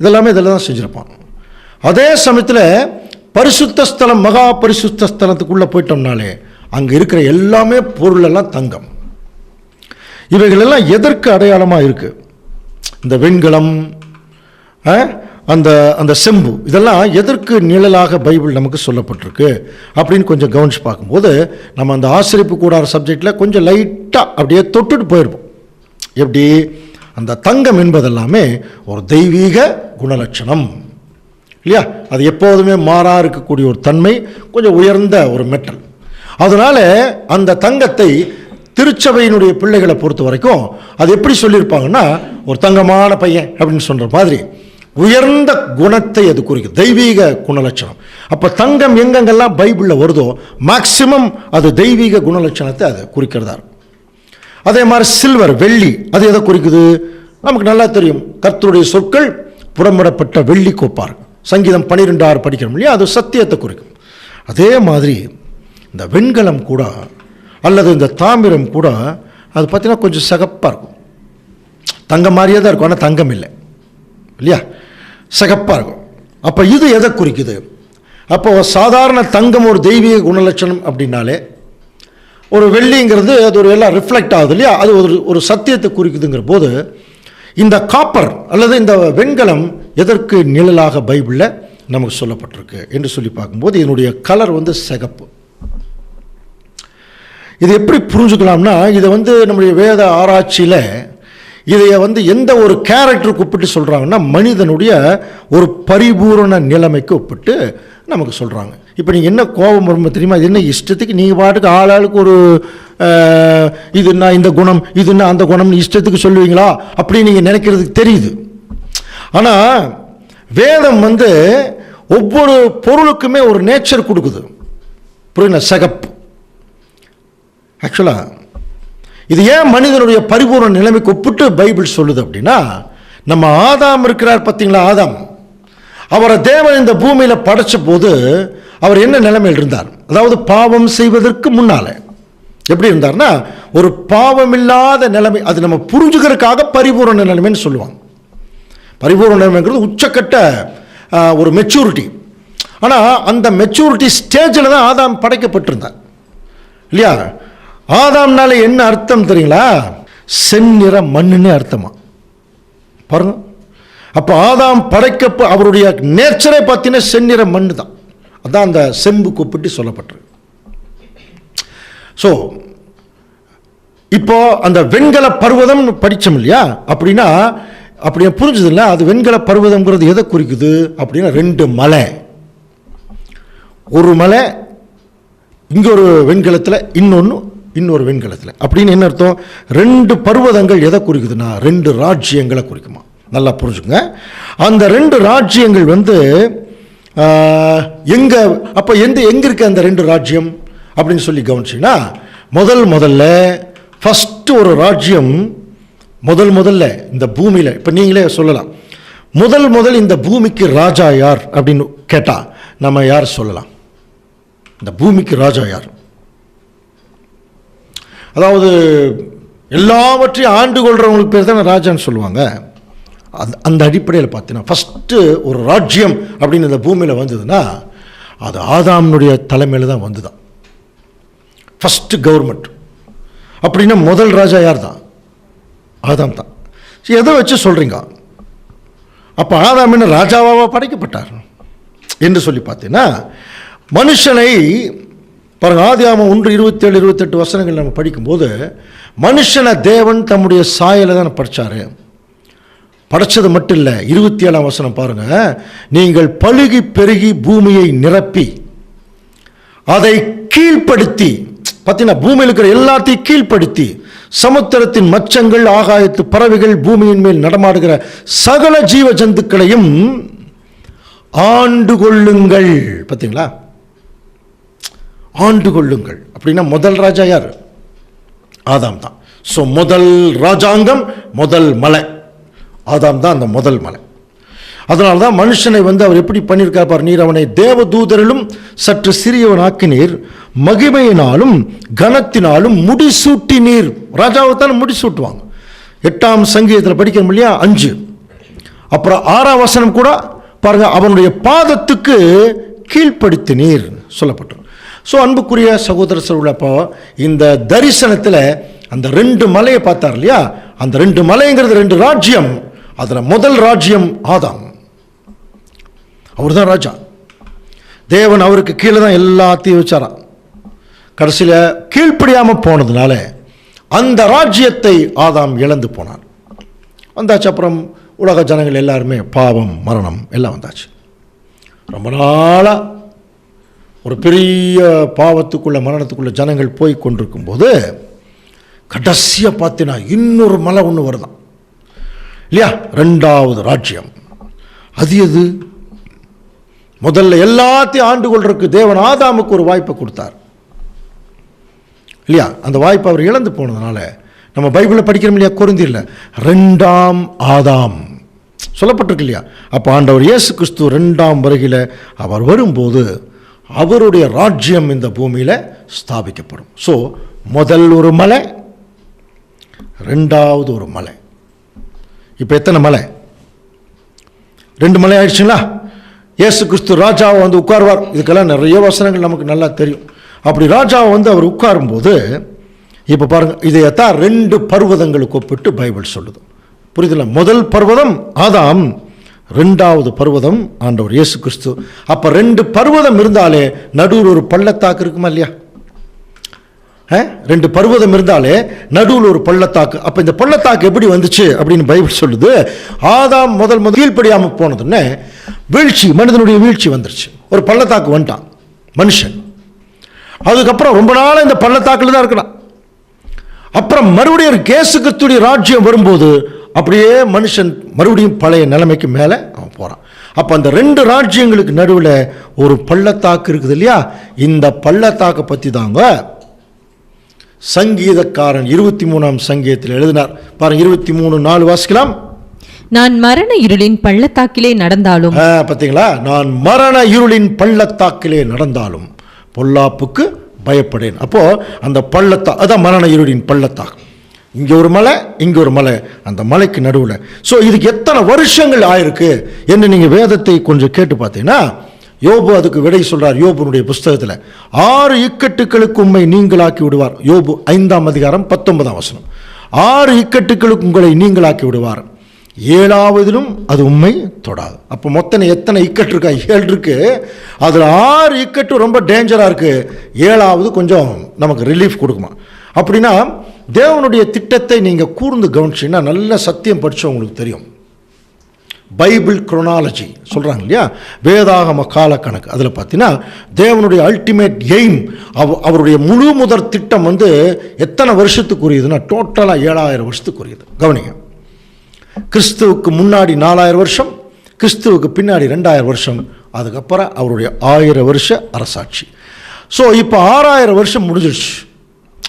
இதெல்லாமே இதில் தான் செஞ்சுருப்பாங்க. அதே சமயத்தில் பரிசுத்த ஸ்தலம், மகா பரிசுத்த ஸ்தலத்துக்குள்ளே போயிட்டோம்னாலே அங்கே இருக்கிற எல்லாமே பொருளெல்லாம் தங்கம். இவைகள் எல்லாம் எதற்கு அடையாளமாக இருக்கு? இந்த வெண்கலம், அந்த அந்த செம்பு, இதெல்லாம் எதற்கு நிழலாக பைபிள் நமக்கு சொல்லப்பட்டிருக்கு அப்படின்னு கொஞ்சம் கவனிச்சு பார்க்கும்போது, நம்ம அந்த ஆசிரிப்பு கூடார சப்ஜெக்டில் கொஞ்சம் லைட்டாக அப்படியே தொட்டுட்டு போயிருப்போம். எப்படி? அந்த தங்கம் என்பதெல்லாமே ஒரு தெய்வீக குணலட்சணம் இல்லையா? அது எப்போதுமே மாறா இருக்கக்கூடிய ஒரு தன்மை, கொஞ்சம் உயர்ந்த ஒரு மெட்டல். அதனால அந்த தங்கத்தை திருச்சபையினுடைய பிள்ளைகளை பொறுத்த வரைக்கும் அது எப்படி சொல்லியிருப்பாங்கன்னா, ஒரு தங்கமான பையன் அப்படின்னு சொல்ற மாதிரி உயர்ந்த குணத்தை அது குறிக்கும், தெய்வீக குணலட்சணம். அப்போ தங்கம் எங்கெங்கெல்லாம் பைபிளில் வருதோ மேக்சிமம் அது தெய்வீக குணலட்சணத்தை அது குறிக்கிறதா இருக்கும். அதே மாதிரி சில்வர், வெள்ளி, அது எதை குறிக்குது? நமக்கு நல்லா தெரியும், கர்த்தருடைய சொற்கள் புறம்படப்பட்ட வெள்ளி கோப்பார், சங்கீதம் 12:6 படிக்கிறோம் இல்லையா? அது சத்தியத்தை குறிக்கும். அதே மாதிரி இந்த வெண்கலம் கூட அல்லது இந்த தாமிரம் கூட அது பார்த்தீங்கன்னா கொஞ்சம் சிகப்பாக இருக்கும், தங்கம் மாதிரியே தான் இருக்கும், ஆனால் தங்கம் இல்லை இல்லையா? சிகப்பாக இருக்கும். அப்போ இது எதை குறிக்குது? அப்போ சாதாரண தங்கம் ஒரு தெய்வீக குணலட்சணம் அப்படின்னாலே, ஒரு வெள்ளிங்கிறது அது ஒரு எல்லாம் ரிஃப்ளெக்ட் ஆகுது இல்லையா? அது ஒரு சத்தியத்தை குறிக்குதுங்கிற போது, இந்த காப்பர் அல்லது இந்த வெண்கலம் எதற்கு நிழலாக பைபிளில் நமக்கு சொல்லப்பட்டிருக்கு என்று சொல்லி பார்க்கும்போது, இதனுடைய கலர் சிகப்பு. இது எப்படி புரிஞ்சுக்கலாம்னா, இதை நம்முடைய வேத ஆராய்ச்சியில் இதைய எந்த ஒரு கேரக்டருக்கு ஒப்பிட்டு சொல்கிறாங்கன்னா, மனிதனுடைய ஒரு பரிபூரண நிலைமைக்கு ஒப்பிட்டு நமக்கு சொல்கிறாங்க. இப்போ நீங்கள் என்ன கோபம் வரும்போது தெரியுமா, இது என்ன இஷ்டத்துக்கு நீங்கள் பாட்டுக்கு ஆளாளுக்கு ஒரு இதுன்னா இந்த குணம், இதுன்னா அந்த குணம்னு இஷ்டத்துக்கு சொல்லுவீங்களா அப்படின்னு நீங்கள் நினைக்கிறதுக்கு தெரியுது. ஆனால் வேதம் ஒவ்வொரு பொருளுக்குமே ஒரு நேச்சர் கொடுக்குது. புரியுங்க? சிகப்பு ஆக்சுவலாக இது ஏன் மனிதனுடைய பரிபூர்ண நிலைமைக்கு ஒப்பிட்டு பைபிள் சொல்லுது அப்படின்னா, நம்ம ஆதாம் இருக்கிறார் பார்த்தீங்களா? ஆதாம், அவரை தேவன் இந்த பூமியில் படைச்ச போது அவர் என்ன நிலைமையில் இருந்தார்? அதாவது பாவம் செய்வதற்கு முன்னால எப்படி இருந்தார்னா, ஒரு பாவம் இல்லாத நிலைமை. அது நம்ம புரிஞ்சுக்கிறதுக்காக பரிபூர்ண நிலைமைன்னு சொல்லுவாங்க. பரிபூர்ண நிலைமைங்கிறது உச்சக்கட்ட ஒரு மெச்சூரிட்டி. ஆனால் அந்த மெச்சூரிட்டி ஸ்டேஜில் தான் ஆதாம் படைக்கப்பட்டிருந்தார் இல்லையா? ஆதாம்னால என்ன அர்த்தம் தெரியுங்களா? செந்நிற மண்ணுன்னு அர்த்தமா பாருங்க. அப்போ ஆதாம் படைக்க அவருடைய நேச்சரை பார்த்தீங்கன்னா செந்நிற மண்ணு தான். அதான் அந்த செம்பு கூப்பிட்டு சொல்லப்பட்டிருக்கு. ஸோ இப்போ அந்த வெண்கல பர்வதம் படித்தோம் இல்லையா? அப்படின்னா அப்படியே புரிஞ்சது இல்லை. அது வெண்கல பர்வதம்ங்கிறது எதை குறிக்குது அப்படின்னா, 2 மலை, ஒரு மலை இங்கே ஒரு வெண்கலத்தில், இன்னொரு வெண்கலத்தில் அப்படின்னு என்ன அர்த்தம்? 2 பர்வதங்கள் எதை குறிக்குதுன்னா 2 ராஜ்யங்களை குறிக்குமா? நல்லா புரிஞ்சுங்க. அந்த 2 ராஜ்யங்கள் எங்க, அப்போ எங்க இருக்கு அந்த 2 ராஜ்யம் அப்படின்னு சொல்லி கவனிச்சிங்கன்னா, முதல்ல ஃபர்ஸ்ட் ஒரு ராஜ்யம் முதல்ல இந்த பூமியில், இப்போ நீங்களே சொல்லலாம், முதல் இந்த பூமிக்கு ராஜா யார் அப்படின்னு கேட்டா நம்ம யார் சொல்லலாம்? இந்த பூமிக்கு ராஜா யார்? அதாவது எல்லாவற்றையும் ஆண்டு கொள்றவங்களுக்கு பேர் தான் ராஜான்னு சொல்லுவாங்க. அந்த அடிப்படையில் பார்த்தீங்கன்னா ஃபஸ்ட்டு ஒரு ராஜ்யம் அப்படின்னு இந்த பூமியில் வந்ததுன்னா அது ஆதாம்னுடைய தலைமையில் தான் வந்துதான் ஃபஸ்ட்டு கவர்மெண்ட். அப்படின்னா முதல் ராஜா யார் தான்? ஆதாம் தான். எதை வச்சு சொல்கிறீங்க? அப்போ ஆதாம் என்ன ராஜாவாக படைக்கப்பட்டார் என்று சொல்லி பார்த்தீங்கன்னா, மனுஷனை பாருங்க, ஆதியாகமம் 1:27-28 வசனங்கள் நம்ம படிக்கும்போது, மனுஷனை தேவன் தம்முடைய சாயலை தான் படைச்சாரு. படைச்சது மட்டும் இல்லை, 27ஆம் வசனம் பாருங்க, நீங்கள் பலுகி பெருகி பூமியை நிரப்பி அதை கீழ்ப்படுத்தி, பார்த்தீங்கன்னா பூமியில் இருக்கிற எல்லாத்தையும் கீழ்ப்படுத்தி, சமுத்திரத்தின் மச்சங்கள், ஆகாயத்து பறவைகள், பூமியின் மேல் நடமாடுகிற சகல ஜீவ ஜந்துக்களையும் ஆண்டு கொள்ளுங்கள். பார்த்தீங்களா? ஆண்டு கொள்ளுங்கள் அப்படின்னா முதல் ராஜா யார்? ஆதாம் தான். ஸோ முதல் ராஜாங்கம், முதல் மலை ஆதாம் தான், அந்த முதல் மலை. அதனால தான் மனுஷனை அவர் எப்படி பண்ணியிருக்கார் பார், நீர் அவனை தேவதூதரிலும் சற்று சிறியவன் ஆக்கினீர், மகிமையினாலும் கனத்தினாலும் முடிசூட்டி நீர். ராஜாவைத்தான் முடிசூட்டுவாங்க. 8ஆம் சங்கீதத்தில் படிக்கணும் இல்லையா? 5. அப்புறம் 6ஆம் வசனம் கூட பாருங்க, அவனுடைய பாதத்துக்கு கீழ்ப்படுத்தி நீர் சொல்லப்பட்டது. ஸோ அன்புக்குரிய சகோதர சொல்லுப்போ, இந்த தரிசனத்தில் அந்த 2 மலையை பார்த்தார் இல்லையா, அந்த 2 மலைங்கிறது 2 ராஜ்யம். அதில் முதல் ராஜ்யம் ஆதாம். அவர் தான் ராஜா. தேவன் அவருக்கு கீழே தான் எல்லாத்தையும் வச்சாராம். கடைசியில் கீழ்ப்படியாமல் போனதுனால அந்த ராஜ்யத்தை ஆதாம் இழந்து போனார். வந்தாச்சு. அப்புறம் உலக ஜனங்கள் எல்லாருமே பாவம், மரணம் எல்லாம் வந்தாச்சு. ரொம்ப நாளாக ஒரு பெரிய பாவத்துக்குள்ள, மரணத்துக்குள்ள ஜனங்கள் போய் கொண்டிருக்கும் போது கடைசியாக பார்த்தீங்கன்னா இன்னொரு மலை ஒன்று வருதான் இல்லையா, 2வது ராஜ்யம். அது எது? முதல்ல எல்லாத்தையும் ஆண்டு கொள்றதுக்கு தேவன் ஆதாமுக்கு ஒரு வாய்ப்பை கொடுத்தார் இல்லையா. அந்த வாய்ப்பை அவர் இழந்து போனதுனால நம்ம பைபிளில் படிக்கிறோம் இல்லையா, கொரிந்தியர்ல 2ஆம் ஆதாம் சொல்லப்பட்டிருக்கு இல்லையா. அப்போ ஆண்டவர் இயேசு கிறிஸ்து 2ஆம் வருகையில் அவர் வரும்போது அவருடைய ராஜ்யம் இந்த பூமியில் ஸ்தாபிக்கப்படும். ஸோ முதல் ஒரு மலை, 2வது ஒரு மலை. இப்போ எத்தனை மலை? 2 மலை ஆயிடுச்சுங்களா. இயேசு கிறிஸ்து ராஜாவை வந்து உட்காருவார். இதுக்கெல்லாம் நிறைய வசனங்கள் நமக்கு நல்லா தெரியும். அப்படி ராஜாவை வந்து அவர் உட்காரும்போது இப்போ பாருங்கள், இதையத்தான் 2 பர்வதங்களுக்கு ஒப்பிட்டு பைபிள் சொல்லுது. புரியுதுல்ல? முதல் பர்வதம் ஆதாம், 2வது பர்வதம் ஆண்டவர் இயேசு கிறிஸ்து. அப்போ 2 பர்வதம் இருந்தாலே நடுவில் ஒரு பள்ளத்தாக்கு இருக்குமா இல்லையா? 2 பர்வதம் இருந்தாலே நடுவில் ஒரு பள்ளத்தாக்கு. அப்போ இந்த பள்ளத்தாக்கு எப்படி வந்துச்சு அப்படின்னு பைபிள் சொல்லுது. ஆதாம் முதல் கீழ்ப்படியாமல் போனதுன்னு வீழ்ச்சி, மனிதனுடைய வீழ்ச்சி வந்துருச்சு. ஒரு பள்ளத்தாக்கு வந்துட்டான் மனுஷன். அதுக்கப்புறம் ரொம்ப நாள் இந்த பள்ளத்தாக்கில் தான் இருக்கிறான். அப்புறம் மறுபடியும் இயேசு கிறிஸ்துவின் ராஜ்யம் வரும்போது அப்படியே மனுஷன் மறுபடியும் பழைய நிலைமைக்கு மேலே அவன் போகிறான். அப்போ அந்த 2 ராஜ்யங்களுக்கு நடுவில் ஒரு பள்ளத்தாக்கு இருக்குது இல்லையா. இந்த பள்ளத்தாக்கை பற்றி தாங்க சங்கீதக்காரன் 23ஆம் சங்கீதத்தில் எழுதினார். பாருங்க, 23:4 வாசிக்கலாம். நான் மரண இருளின் பள்ளத்தாக்கிலே நடந்தாலும், பார்த்தீங்களா, நான் மரண இருளின் பள்ளத்தாக்கிலே நடந்தாலும் பொல்லாப்புக்கு பயப்படேன். அப்போ அந்த பள்ளத்தாக்கு, அதான் மரண இருளின் பள்ளத்தாக்கு. இங்கே ஒரு மலை, இங்கே ஒரு மலை, அந்த மலைக்கு நடுவில். ஸோ இதுக்கு எத்தனை வருஷங்கள் ஆயிருக்கு என்று நீங்கள் வேதத்தை கொஞ்சம் கேட்டு பார்த்தீங்கன்னா, யோபு அதுக்கு விடை சொல்றார். யோபுனுடைய புஸ்தகத்தில் 6 இக்கட்டுகளுக்கு உம்மை நீங்களாக்கி விடுவார். யோபு 5ஆம் அதிகாரம் 19ஆம் வசனம். 6 இக்கட்டுகளுக்கு உங்களை நீங்களாக்கி விடுவார், 7ஆவதிலும் அது உண்மை தொடாது. அப்போ மொத்தம் எத்தனை இக்கட்டு இருக்கா? 7 இருக்கு. அதில் 6 இக்கட்டு ரொம்ப டேஞ்சராக இருக்கு, 7ஆவது கொஞ்சம் நமக்கு ரிலீஃப் கொடுக்குமா. அப்படின்னா தேவனுடைய திட்டத்தை நீங்கள் கூர்ந்து கவனிச்சிங்கன்னா, நல்ல சத்தியம் படித்தா உங்களுக்கு தெரியும். பைபிள் குரோனாலஜி சொல்கிறாங்க இல்லையா, வேதாகம கால கணக்கு. அதில் பார்த்தீங்கன்னா தேவனுடைய அல்டிமேட் எய்ம், அவருடைய முழு முதற் திட்டம் வந்து எத்தனை வருஷத்துக்குரியதுன்னா டோட்டலாக 7000 வருஷத்துக்குரியது. கவனிங்க, கிறிஸ்துவுக்கு முன்னாடி 4000 வருஷம், கிறிஸ்துவுக்கு பின்னாடி 2000 வருஷம், அதுக்கப்புறம் அவருடைய 1000 வருஷ அரசாட்சி. ஸோ இப்போ 6000 வருஷம் முடிஞ்சிடுச்சு.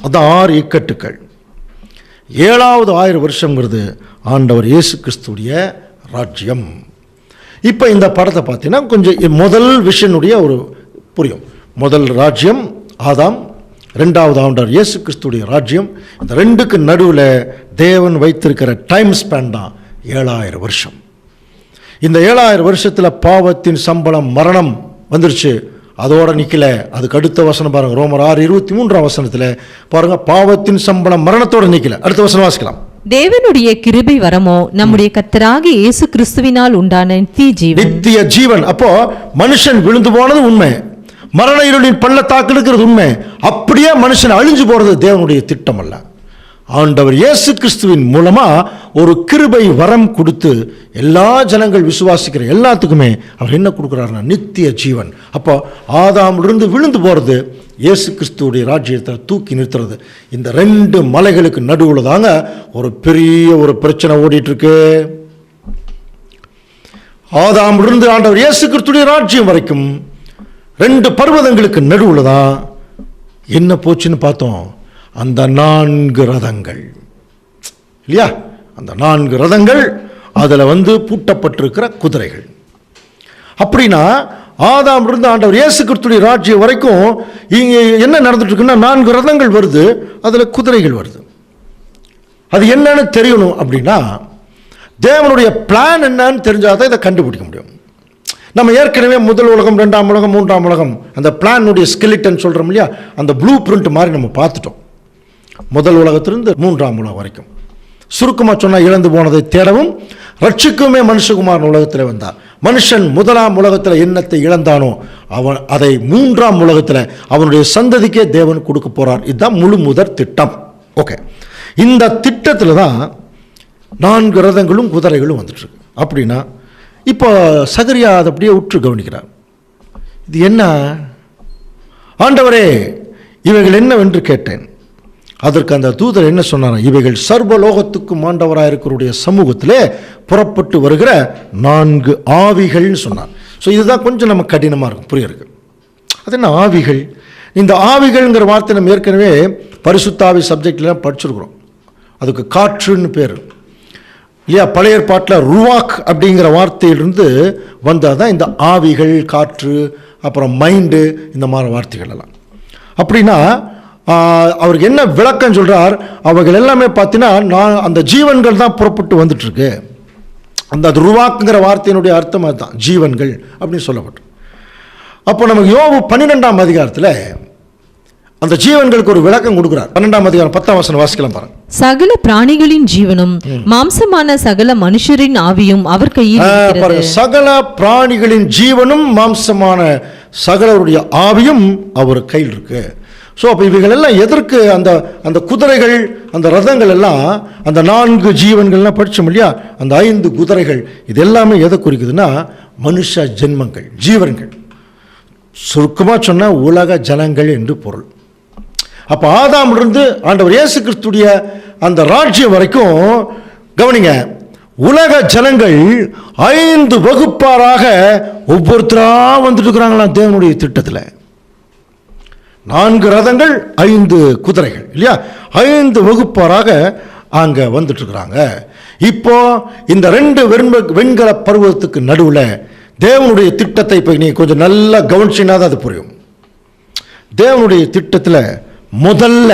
அதான் 6 இக்கட்டுக்கள். 7வது 1000 வருஷங்கிறது ஆண்டவர் இயேசு கிறிஸ்துடைய ராஜ்யம். இப்போ இந்த படத்தை பார்த்தீங்கன்னா கொஞ்சம் முதல் விஷனுடைய ஒரு புரியும். முதல் ராஜ்யம் ஆதாம், 2வது ஆண்டவர் இயேசு கிறிஸ்துடைய ராஜ்யம். இந்த 2க்கு நடுவில் தேவன் வைத்திருக்கிற டைம் ஸ்பேன் தான் 7000 வருஷம். இந்த 7000 வருஷத்தில் பாவத்தின் சம்பளம் மரணம் வந்துருச்சு. அதோட நிற்கல, அதுக்கு அடுத்த வசனம் பாருங்க, ரோமர் 6:23ஆம் வசனத்தில் பாருங்க, பாவத்தின் சம்பளம் மரணத்தோட நிற்கல. அடுத்த வசனம் வாசிக்கலாம். தேவனுடைய கிருபை வரமோ நம்முடைய கர்த்தராகிய இயேசு கிறிஸ்துவினால் உண்டான நித்திய ஜீவன். அப்போ மனுஷன் விழுந்து போனது உண்மை, மரண இருளின் பள்ளத்தாக்கு இருக்கிறது உண்மை. அப்படியே மனுஷன் அழிஞ்சு போறது தேவனுடைய திட்டம் அல்ல. ஆண்டவர் இயேசு கிறிஸ்துவின் மூலமா ஒரு கிருபை வரம் கொடுத்து எல்லா ஜனங்கள் விசுவாசிக்கிற எல்லாத்துக்குமே அவர் என்ன கொடுக்குறாருன்னா நித்திய ஜீவன். அப்போ ஆதாமிலிருந்து விழுந்து போறது இயேசு கிறிஸ்துவுடைய ராஜ்யத்தை தூக்கி நிறுத்துறது. இந்த 2 மலைகளுக்கு நடுவில் தாங்க ஒரு பெரிய ஒரு பிரச்சனை ஓடிட்டு இருக்கு. ஆதாமிலிருந்து ஆண்டவர் இயேசு கிறிஸ்துவுடைய ராஜ்யம் வரைக்கும் 2 பர்வதங்களுக்கு நடுவில் தான் என்ன போச்சுன்னு பார்த்தோம். அந்த 4 ரதங்கள் இல்லையா, அந்த 4 ரதங்கள், அதில் வந்து பூட்டப்பட்டிருக்கிற குதிரைகள். அப்படின்னா ஆதாம் இருந்து ஆண்டவர் இயேசு கிறிஸ்துவின் ராஜ்யம் வரைக்கும் இங்கே என்ன நடந்துட்டு இருக்குன்னா 4 ரதங்கள் வருது, அதில் குதிரைகள் வருது. அது என்னன்னு தெரியணும் அப்படின்னா தேவனுடைய பிளான் என்னன்னு தெரிஞ்சாதான் இதை கண்டுபிடிக்க முடியும். நம்ம ஏற்கனவே முதல் உலகம், 2ஆம் உலகம், 3ஆம் உலகம், அந்த பிளானுடைய ஸ்கெலிட்டன் சொல்கிறோம் இல்லையா, அந்த ப்ளூ பிரிண்ட் மாதிரி நம்ம பார்த்துட்டோம். முதல் உலகத்திலிருந்து 3ஆம் உலகம் வரைக்கும். சுருக்கமாக சொன்னால், இழந்து போனதை தேடவும் ரட்சிக்குமே மனுஷகுமாரன் உலகத்தில் வந்தார். மனுஷன் 1ஆம் உலகத்தில் என்னத்தை இழந்தானோ அவன் அதை 3ஆம் உலகத்தில் அவனுடைய சந்ததிக்கே தேவன் கொடுக்க போறார். இதுதான் முழு முதற் திட்டம். ஓகே, இந்த திட்டத்தில் தான் 4 ரதங்களும் குதிரைகளும் வந்துட்டு. அப்படின்னா இப்போ சகரியா அதை அப்படியே உற்று கவனிக்கிறார். இது என்ன ஆண்டவரே, இவைகள் என்னவென்று கேட்டேன். அதற்கு அந்த தூதர் என்ன சொன்னார்? இவைகள் சர்வலோகத்துக்கும் ஆண்டவராக இருக்கிறுடைய சமூகத்திலே புறப்பட்டு வருகிற 4 ஆவிகள்னு சொன்னார். ஸோ இதுதான் கொஞ்சம் நமக்கு கடினமாக இருக்கும் புரியறதுக்கு. அது என்ன ஆவிகள்? இந்த ஆவிகள்ங்கிற வார்த்தை நம்ம ஏற்கனவே பரிசுத்தாவி சப்ஜெக்ட்லாம் படிச்சிருக்கிறோம். அதுக்கு காற்றுன்னு பேர் இல்லையா? பழைய ஏற்பாட்டில் ருவாக் அப்படிங்கிற வார்த்தையிலிருந்து வந்தால் தான் இந்த ஆவிகள், காற்று, அப்புறம் மைண்டு, இந்த மாதிரி வார்த்தைகள் எல்லாம். அப்படின்னா அவருக்கு என்ன விளக்கம் சொல்கிறார்? அவைகள் எல்லாமே பார்த்தீங்கன்னா அந்த ஜீவன்கள் தான் புறப்பட்டு வந்துட்டுருக்கு. அந்த ருவாக்குங்கிற வார்த்தையினுடைய அர்த்தம் அதுதான், ஜீவன்கள் அப்படின்னு சொல்லப்பட்டு. அப்போ நமக்கு யோபு 12ஆம் அதிகாரத்தில் அந்த ஜீவன்களுக்கு ஒரு விளக்கம் கொடுக்கிறார். 12ஆம் அதிகாரம் 10ஆம் வசனம் வாசிக்கலாம் பாருங்க. சகல பிராணிகளின் ஜீவனும் மாம்சமான சகல மனுஷரின் ஆவியும் அவர் கையில் இருக்கிறது. சகல பிராணிகளின் ஜீவனும் மாம்சமான சகலருடைய ஆவியும் அவர் கையில் இருக்கு. ஸோ அப்போ இவைகள் எல்லாம் எதற்கு? அந்த குதிரைகள், அந்த ரதங்கள் எல்லாம், அந்த 4 ஜீவன்கள்லாம் படித்தோம் இல்லையா? அந்த 5 குதிரைகள், இது எல்லாமே எதை குறிக்குதுன்னா மனுஷ ஜென்மங்கள், ஜீவன்கள். சுருக்கமாக சொன்னால் உலக ஜனங்கள் என்று பொருள். அப்போ ஆதாமிலிருந்து ஆண்டவர் இயேசு கிறிஸ்துடைய அந்த ராஜ்யம் வரைக்கும் கவனிங்க, உலக ஜனங்கள் 5 வகுப்பாராக ஒவ்வொருத்தராக வந்துட்டு இருக்கிறாங்களாம் தேவனுடைய திட்டத்தில். 4 ரதங்கள், 5 குதிரைகள் இல்லையா? 5 வகுப்பாராக அங்கே வந்துட்டு இருக்கிறாங்க. இப்போ இந்த 2 வெண்கல பருவத்துக்கு நடுவில் தேவனுடைய திட்டத்தை இப்போ நீ கொஞ்சம் நல்லா கவனிச்சினா தான் அது புரியும். தேவனுடைய திட்டத்தில் முதல்ல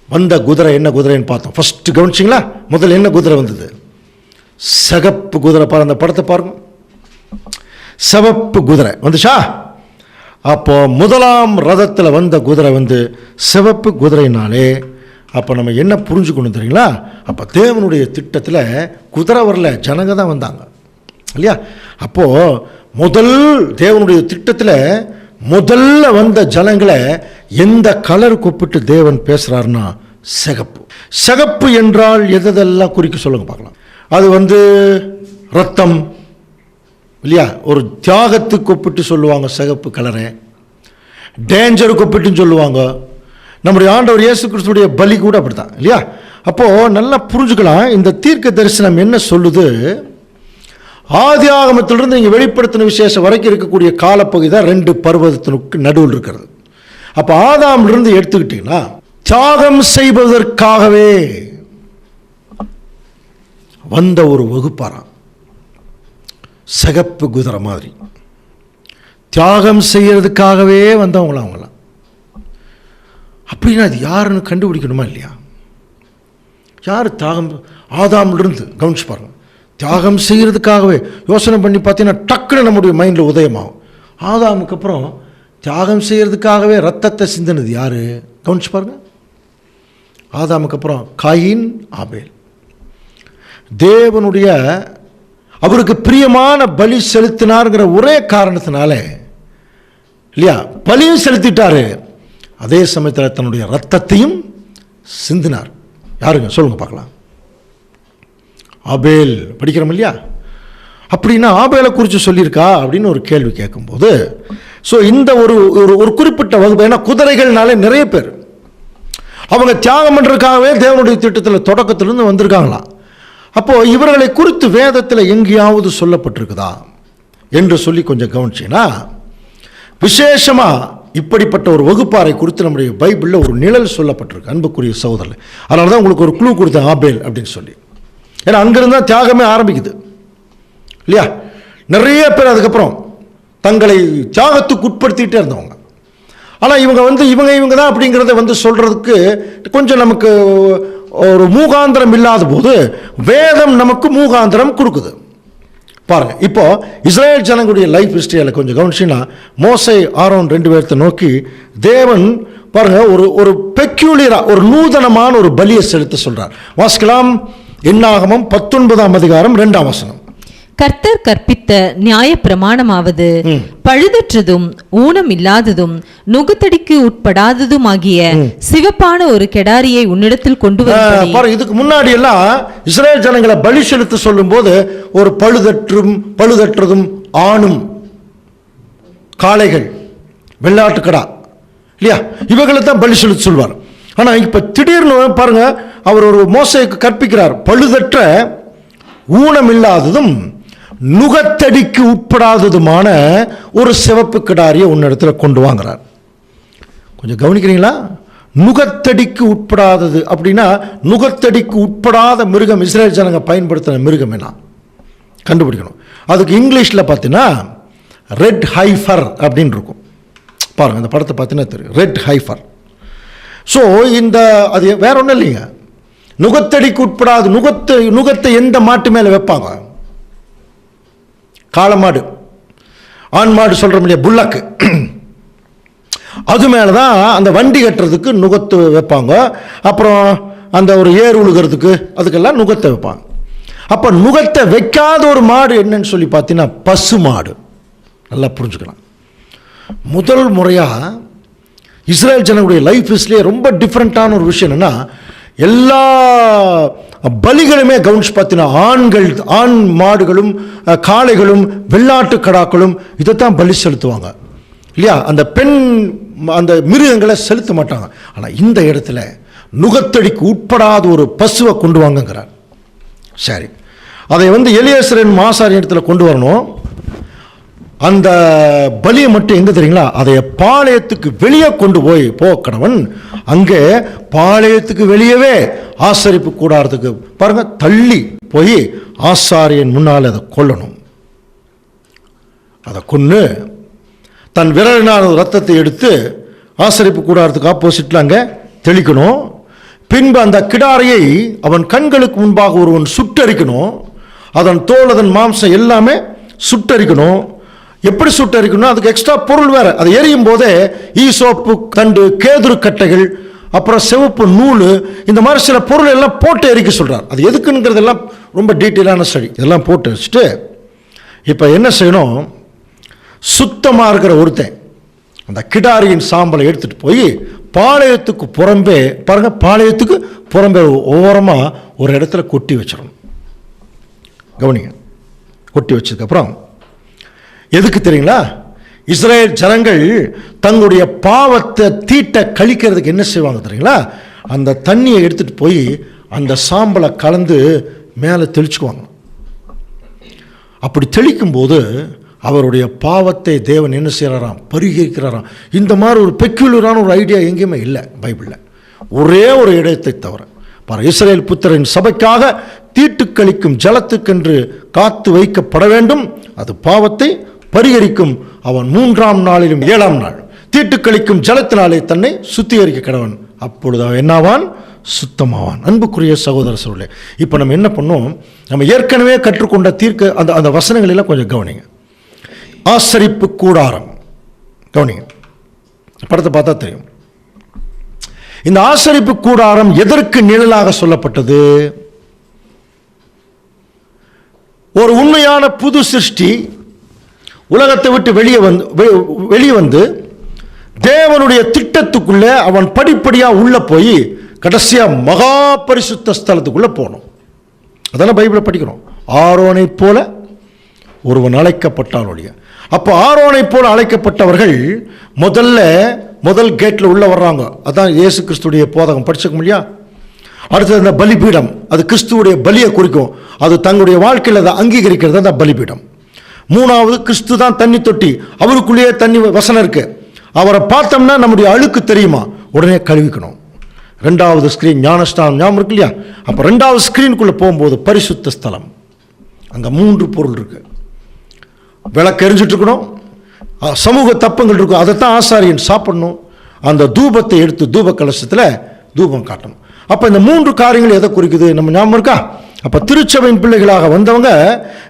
வந்த குதிரை என்ன குதிரைன்னு பார்த்தோம். ஃபர்ஸ்ட் கவனிச்சிங்களா? முதல்ல என்ன குதிரை வந்தது? சிகப்பு குதிரை. பாருங்க, அந்த படத்தை பாருங்க. சிவப்பு குதிரை வந்துச்சா? அப்போ 1ஆம் ரதத்தில் வந்த குதிரை வந்து சிவப்பு குதிரைனாலே அப்போ நம்ம என்ன புரிஞ்சுக்கணும் தெரியுங்களா? அப்போ தேவனுடைய திட்டத்தில் குதிரை வரல, ஜனங்க தான் வந்தாங்க இல்லையா? அப்போது முதல் தேவனுடைய திட்டத்தில் முதல்ல வந்த ஜனங்களை எந்த கலர் கூப்பிட்டு தேவன் பேசுகிறாருன்னா சிகப்பு. சிகப்பு என்றால் எதெல்லாம் குறிக்க சொல்லுங்க பார்க்கலாம். அது வந்து ரத்தம் இல்லையா? ஒரு தியாகத்துக்கு ஒப்பிட்டு சொல்லுவாங்க சிகப்பு கலரை. டேஞ்சருக்கு ஒப்பிட்டுன்னு சொல்லுவாங்க. நம்முடைய ஆண்டவர் இயேசு கிறிஸ்துடைய பலி கூட அப்படித்தான் இல்லையா? அப்போது நல்லா புரிஞ்சுக்கலாம் இந்த தீர்க்க தரிசனம் என்ன சொல்லுது. ஆதி ஆகமத்திலிருந்து இங்கே வெளிப்படுத்தின விசேஷம் வரைக்கும் இருக்கக்கூடிய காலப்பகுதி தான் 2 பர்வதத்தினுக்கு நடுவில் இருக்கிறது. அப்போ ஆதாமிலிருந்து எடுத்துக்கிட்டீங்கன்னா தியாகம் செய்வதற்காகவே வந்த ஒரு வகுப்பாராம், சிகப்பு குதிரை மாதிரி. தியாகம் செய்யறதுக்காகவே வந்தவங்களாம் அவங்களாம். அப்படின்னா அது யாருன்னு கண்டுபிடிக்கணுமா இல்லையா? யார் தியாகம்? ஆதாமிலிருந்து கவனிச்சு பாருங்க. தியாகம் செய்கிறதுக்காகவே யோசனை பண்ணி பார்த்தீங்கன்னா டக்குன்னு நம்முடைய மைண்டில் உதயமாகும். ஆதாமுக்கு அப்புறம் தியாகம் செய்கிறதுக்காகவே ரத்தத்தை சிந்தினது யார்? கவனிச்சு பாருங்க. ஆதாமுக்கு அப்புறம் காயின், ஆபேல். தேவனுடைய அவருக்கு பிரியமான பலி செலுத்தினார்ங்கிற ஒரே காரணத்தினால இல்லையா, பலியும் செலுத்திட்டாரு, அதே சமயத்தில் தன்னுடைய ரத்தத்தையும் சிந்தினார். யாருங்க சொல்லுங்க பார்க்கலாம்? ஆபேல். படிக்கிறோம் இல்லையா? அப்படின்னா ஆபேலை குறித்து சொல்லியிருக்கா அப்படின்னு ஒரு கேள்வி கேட்கும்போது, ஸோ இந்த ஒரு குறிப்பிட்ட வகுப்பு, ஏன்னா குதிரைகள்னாலே நிறைய பேர் அவங்க தியாகம் பண்ணுறதுக்காகவே தேவனுடைய திட்டத்தில் தொடக்கத்திலிருந்து வந்திருக்காங்களாம். அப்போது இவர்களை குறித்து வேதத்தில் எங்கேயாவது சொல்லப்பட்டிருக்குதா என்று சொல்லி கொஞ்சம் கவனிச்சிங்கன்னா, விசேஷமாக இப்படிப்பட்ட ஒரு வகுப்பாரை குறித்து நம்முடைய பைபிளில் ஒரு நிழல் சொல்லப்பட்டிருக்கு அன்புக்குரிய சகோதரர். அதனால தான் உங்களுக்கு ஒரு க்ளூ கொடுத்தேன் ஆபேல் அப்படின்னு சொல்லி. ஏன்னா அங்கிருந்து தான் தியாகமே ஆரம்பிக்குது இல்லையா? நிறைய பேர் அதுக்கப்புறம் தங்களை தியாகத்துக்கு உட்படுத்திகிட்டே இருந்தவங்க. ஆனால் இவங்க தான் அப்படிங்கிறத சொல்கிறதுக்கு கொஞ்சம் நமக்கு ஒரு மூகாந்திரம் இல்லாத போது வேதம் நமக்கு மூகாந்திரம் கொடுக்குது. பாருங்க, இப்போ இஸ்ரேல் ஜனங்களுடைய லைஃப் ஹிஸ்டரியில் கொஞ்சம் கவனிச்சின்னா, மோசே ஆரோன் 2 பேர்த்தை நோக்கி தேவன் பாருங்க, ஒரு பெக்யூலியரா ஒரு நூதனமான ஒரு பலியை செலுத்த சொல்றார். வாசிக்கலாம். என்னாகமம் 19ஆம் அதிகாரம் 2ஆம் வசனம். கர்த்தர் கற்பித்த நியாய பிரமாணமாவது, பழுதற்றதும் ஊனம் இல்லாததும் நுகத்தடிக்கு உட்படாததுமாகிய சிவப்பான ஒரு கெடாரியை உன்னிடத்தில் கொண்டு வர. இதுக்கு முன்னாடி எல்லாம் இஸ்ரேல் ஜனங்களை பலி செலுத்த சொல்லும் போது ஒரு பழுதற்றதும் ஆணும் காளைகள், வெள்ளாட்டுக்கடா இல்லையா, இவங்களை தான் பலி செலுத்த சொல்வார். ஆனா இப்ப திடீர்னு பாருங்க, அவர் ஒரு மோசேக்கு கற்பிக்கிறார். பழுதற்ற ஊனம் இல்லாததும் நுகத்தடிக்கு உட்படாததுமான ஒரு சிவப்பு கிடாரியை உன்னிடத்துல கொண்டு வாங்குறார். கொஞ்சம் கவனிக்கிறீங்களா? நுகத்தடிக்கு உட்படாதது அப்படின்னா, நுகத்தடிக்கு உட்படாத மிருகம் இஸ்ரேல் ஜனங்க பயன்படுத்தின மிருகம் என்ன கண்டுபிடிக்கணும். அதுக்கு இங்கிலீஷில் பார்த்தீங்கன்னா ரெட் ஹைஃபர் அப்படின்னு இருக்கும். பாருங்கள், இந்த படத்தை பார்த்தீங்கன்னா தெரியும், ரெட் ஹைஃபர். ஸோ அது வேற ஒன்றும் இல்லைங்க, நுகத்தடிக்கு உட்படாது. நுகத்தை எந்த மாட்டு மேலே வைப்பாங்க? காளமாடு, ஆண் மாடு சொல்கிறோம் இல்லையா, புல்லக்கு, அது மேலே தான் அந்த வண்டி கட்டுறதுக்கு நுகத்து வைப்பாங்க. அப்புறம் அந்த ஒரு ஏர் உழுகிறதுக்கு அதுக்கெல்லாம் நுகத்தை வைப்பாங்க. அப்போ நுகத்தை வைக்காத ஒரு மாடு என்னன்னு சொல்லி பார்த்தீங்கன்னா பசு மாடு. நல்லா புரிஞ்சுக்கலாம். முதல் முறையாக இஸ்ரேல் ஜனங்களுடைய லைஃப் ஹிஸ்ட்ரியே ரொம்ப டிஃப்ரெண்ட்டான ஒரு விஷயம் என்னென்னா, எல்லா பலிகளுமே கவனிச்சு பார்த்தீங்கன்னா ஆண் மாடுகளும் காளைகளும் வெள்ளாட்டு கடாக்களும் இதைத்தான் பலி செலுத்துவாங்க இல்லையா. அந்த மிருகங்களை செலுத்த மாட்டாங்க. ஆனால் இந்த இடத்துல நுகத்தடிக்கு உட்படாத ஒரு பசுவை கொண்டு வாங்குங்கிறார். சரி, அதை எலியேசரின் ஆசாரியன் இடத்துல கொண்டு வரணும். அந்த பலியை மட்டும் எங்க தெரியுங்களா, அதை பாளையத்துக்கு வெளியே கொண்டு போய் கடவன். அங்கே பாளையத்துக்கு வெளியவே ஆசரிப்பு கூடாரத்துக்கு பாருங்க தள்ளி போய் ஆசாரியன் முன்னால் அதை கொல்லணும். அதை கொன்று தன் விரலினால் ரத்தத்தை எடுத்து ஆசரிப்பு கூடாரத்துக்கு ஆப்போசிட்ல அங்கே தெளிக்கணும். பின்பு அந்த கிடாரியை அவன் கண்களுக்கு முன்பாக ஒருவன் சுட்டரிக்கணும். அதன் தோல், அதன் மாம்சம் எல்லாமே சுட்டரிக்கணும். எப்படி சுட்டரிக்கணும்? அதுக்கு எக்ஸ்ட்ரா பொருள் வேற. அதை எரியும் போதே ஈசோப்பு தண்டு, கேதுரு கட்டைகள், அப்புறம் சிவப்பு நூல், இந்த மாதிரி சில பொருள் எல்லாம் போட்டு எரிக்க சொல்றார். அது எதுக்குங்கிறதெல்லாம் ரொம்ப டீட்டெயிலான ஸ்டடி. இதெல்லாம் போட்டு வச்சுட்டு இப்போ என்ன செய்யணும்? சுத்தமாக இருக்கிற ஒருத்தன் அந்த கிடாரியின் சாம்பலை எடுத்துட்டு போய் பாளையத்துக்கு புறம்பே பாருங்க, பாளையத்துக்கு புறம்பே ஓரமாக ஒரு இடத்துல கொட்டி வச்சிடணும். கவனிங்க, கொட்டி வச்சதுக்கப்புறம் எதுக்கு தெரியுங்களா? இஸ்ரேல் ஜனங்கள் தங்களுடைய பாவத்தை தீட்ட கழிக்கிறதுக்கு என்ன செய்வாங்க தெரியுங்களா? அந்த தண்ணியை எடுத்துட்டு போய் அந்த சாம்பலை கலந்து மேலே தெளிச்சுக்குவாங்க. அப்படி தெளிக்கும் போது அவருடைய பாவத்தை தேவன் என்ன செய்கிறாராம்? பரிகரிக்கிறாராம். இந்த மாதிரி ஒரு பெக்யூலரான ஒரு ஐடியா எங்கேயுமே இல்லை பைபிளில், ஒரே ஒரு இடத்தை தவிர. இஸ்ரேல் புத்திரன் சபைக்காக தீட்டு கழிக்கும் ஜலத்துக்கென்று காத்து வைக்கப்பட வேண்டும். அது பாவத்தை பரிகரிக்கும். அவன் 3ஆம் நாளிலும் 7ஆம் நாள் தீட்டு கழிக்கும் ஜலத்தினாலே தன்னை சுத்திகரிக்க கடவன். அப்பொழுது அவன் என்னாவான்? சுத்தமாவான். அன்புக்குரிய சகோதர சகோதரர்களே, இப்போ நம்ம என்ன பண்ணோம்? நம்ம ஏற்கனவே கற்றுக்கொண்ட அந்த வசனங்களெல்லாம் கொஞ்சம் கவனிங்க. ஆசரிப்பு கூடாரம் கவனிங்க, படத்தை பார்த்தா தெரியும். இந்த ஆசரிப்பு கூடாரம் எதற்கு நிழலாக சொல்லப்பட்டது? ஒரு உண்மையான புது சிருஷ்டி உலகத்தை விட்டு வெளியே வந்து தேவனுடைய திட்டத்துக்குள்ளே அவன் படிப்படியா உள்ள போய் கடைசியா மகா பரிசுத்த ஸ்தலத்துக்குள்ள போகணும். அதெல்லாம் பைபிளை படிக்கிறோம். ஆரோனை போல ஒருவன் அழைக்கப்பட்டானுடைய. அப்போ ஆரோனை போல அழைக்கப்பட்டவர்கள் முதல் கேட்ல உள்ள வர்றாங்க. அதான் இயேசு கிறிஸ்துடைய போதகம் படிச்சுக்க முடியா. அடுத்தது அந்த பலிபீடம், அது கிறிஸ்துவுடைய பலியை குறிக்கும். அது தங்களுடைய வாழ்க்கையில் அதை அங்கீகரிக்கிறது அந்த பலிபீடம். 3வது கிறிஸ்து தான் தண்ணி தொட்டி, அவருக்குள்ளேயே தண்ணி வசனம் இருக்கு. அவரை பார்த்தோம்னா நம்முடைய அழுக்கு தெரியுமா, உடனே கழுவிக்கணும். 2வது ஸ்கிரீன் ஞானஸ்தானம் ஞாபகம் இருக்கு இல்லையா? அப்போ 2வது ஸ்கிரீனுக்குள்ள போகும்போது பரிசுத்த ஸ்தலம். அங்கே 3 பொருள் இருக்கு. விளக்கு எரிஞ்சிட்டு இருக்கணும், சமூக தப்பங்கள் இருக்கும், அதைத்தான் ஆசாரியன் சாப்பிடணும். அந்த தூபத்தை எடுத்து தூப கலசத்தில் தூபம் காட்டணும். அப்போ இந்த 3 காரியங்கள் எதை குறிக்குது நம்ம ஞாபகம் இருக்கா? அப்போ திருச்சபையின் பிள்ளைகளாக வந்தவங்க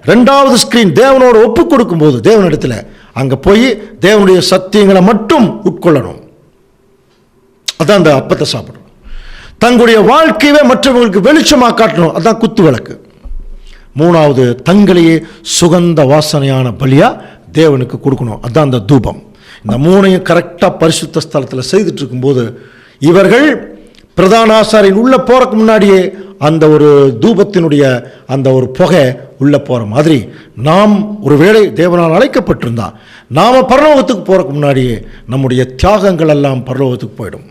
2வது ஸ்கிரீன் தேவனோடு ஒப்பு கொடுக்கும் போது தேவனிடத்தில் அங்கே போய் தேவனுடைய சத்தியங்களை மட்டும் உட்கொள்ளணும். அதான் அந்த அப்பத்தை சாப்பிடணும். தங்களுடைய வாழ்க்கையவே மற்றவங்களுக்கு வெளிச்சமாக காட்டணும், அதான் குத்து விளக்கு. மூணாவது, தங்களையே சுகந்த வாசனையான பலியா தேவனுக்கு கொடுக்கணும், அதான் அந்த தூபம். இந்த மூணையும் கரெக்டாக பரிசுத்த ஸ்தலத்தில் செய்துட்டு இருக்கும்போது இவர்கள் பிரதான ஆசாரியின் உள்ள போறதுக்கு முன்னாடியே அந்த ஒரு தூபத்தினுடைய அந்த ஒரு புகை உள்ள போற மாதிரி நாம் ஒருவேளை தேவனால் அழைக்கப்பட்டிருந்தா நாம பரலோகத்துக்கு போறதுக்கு முன்னாடியே நம்முடைய தியாகங்கள் எல்லாம் பரலோகத்துக்கு போயிடும்,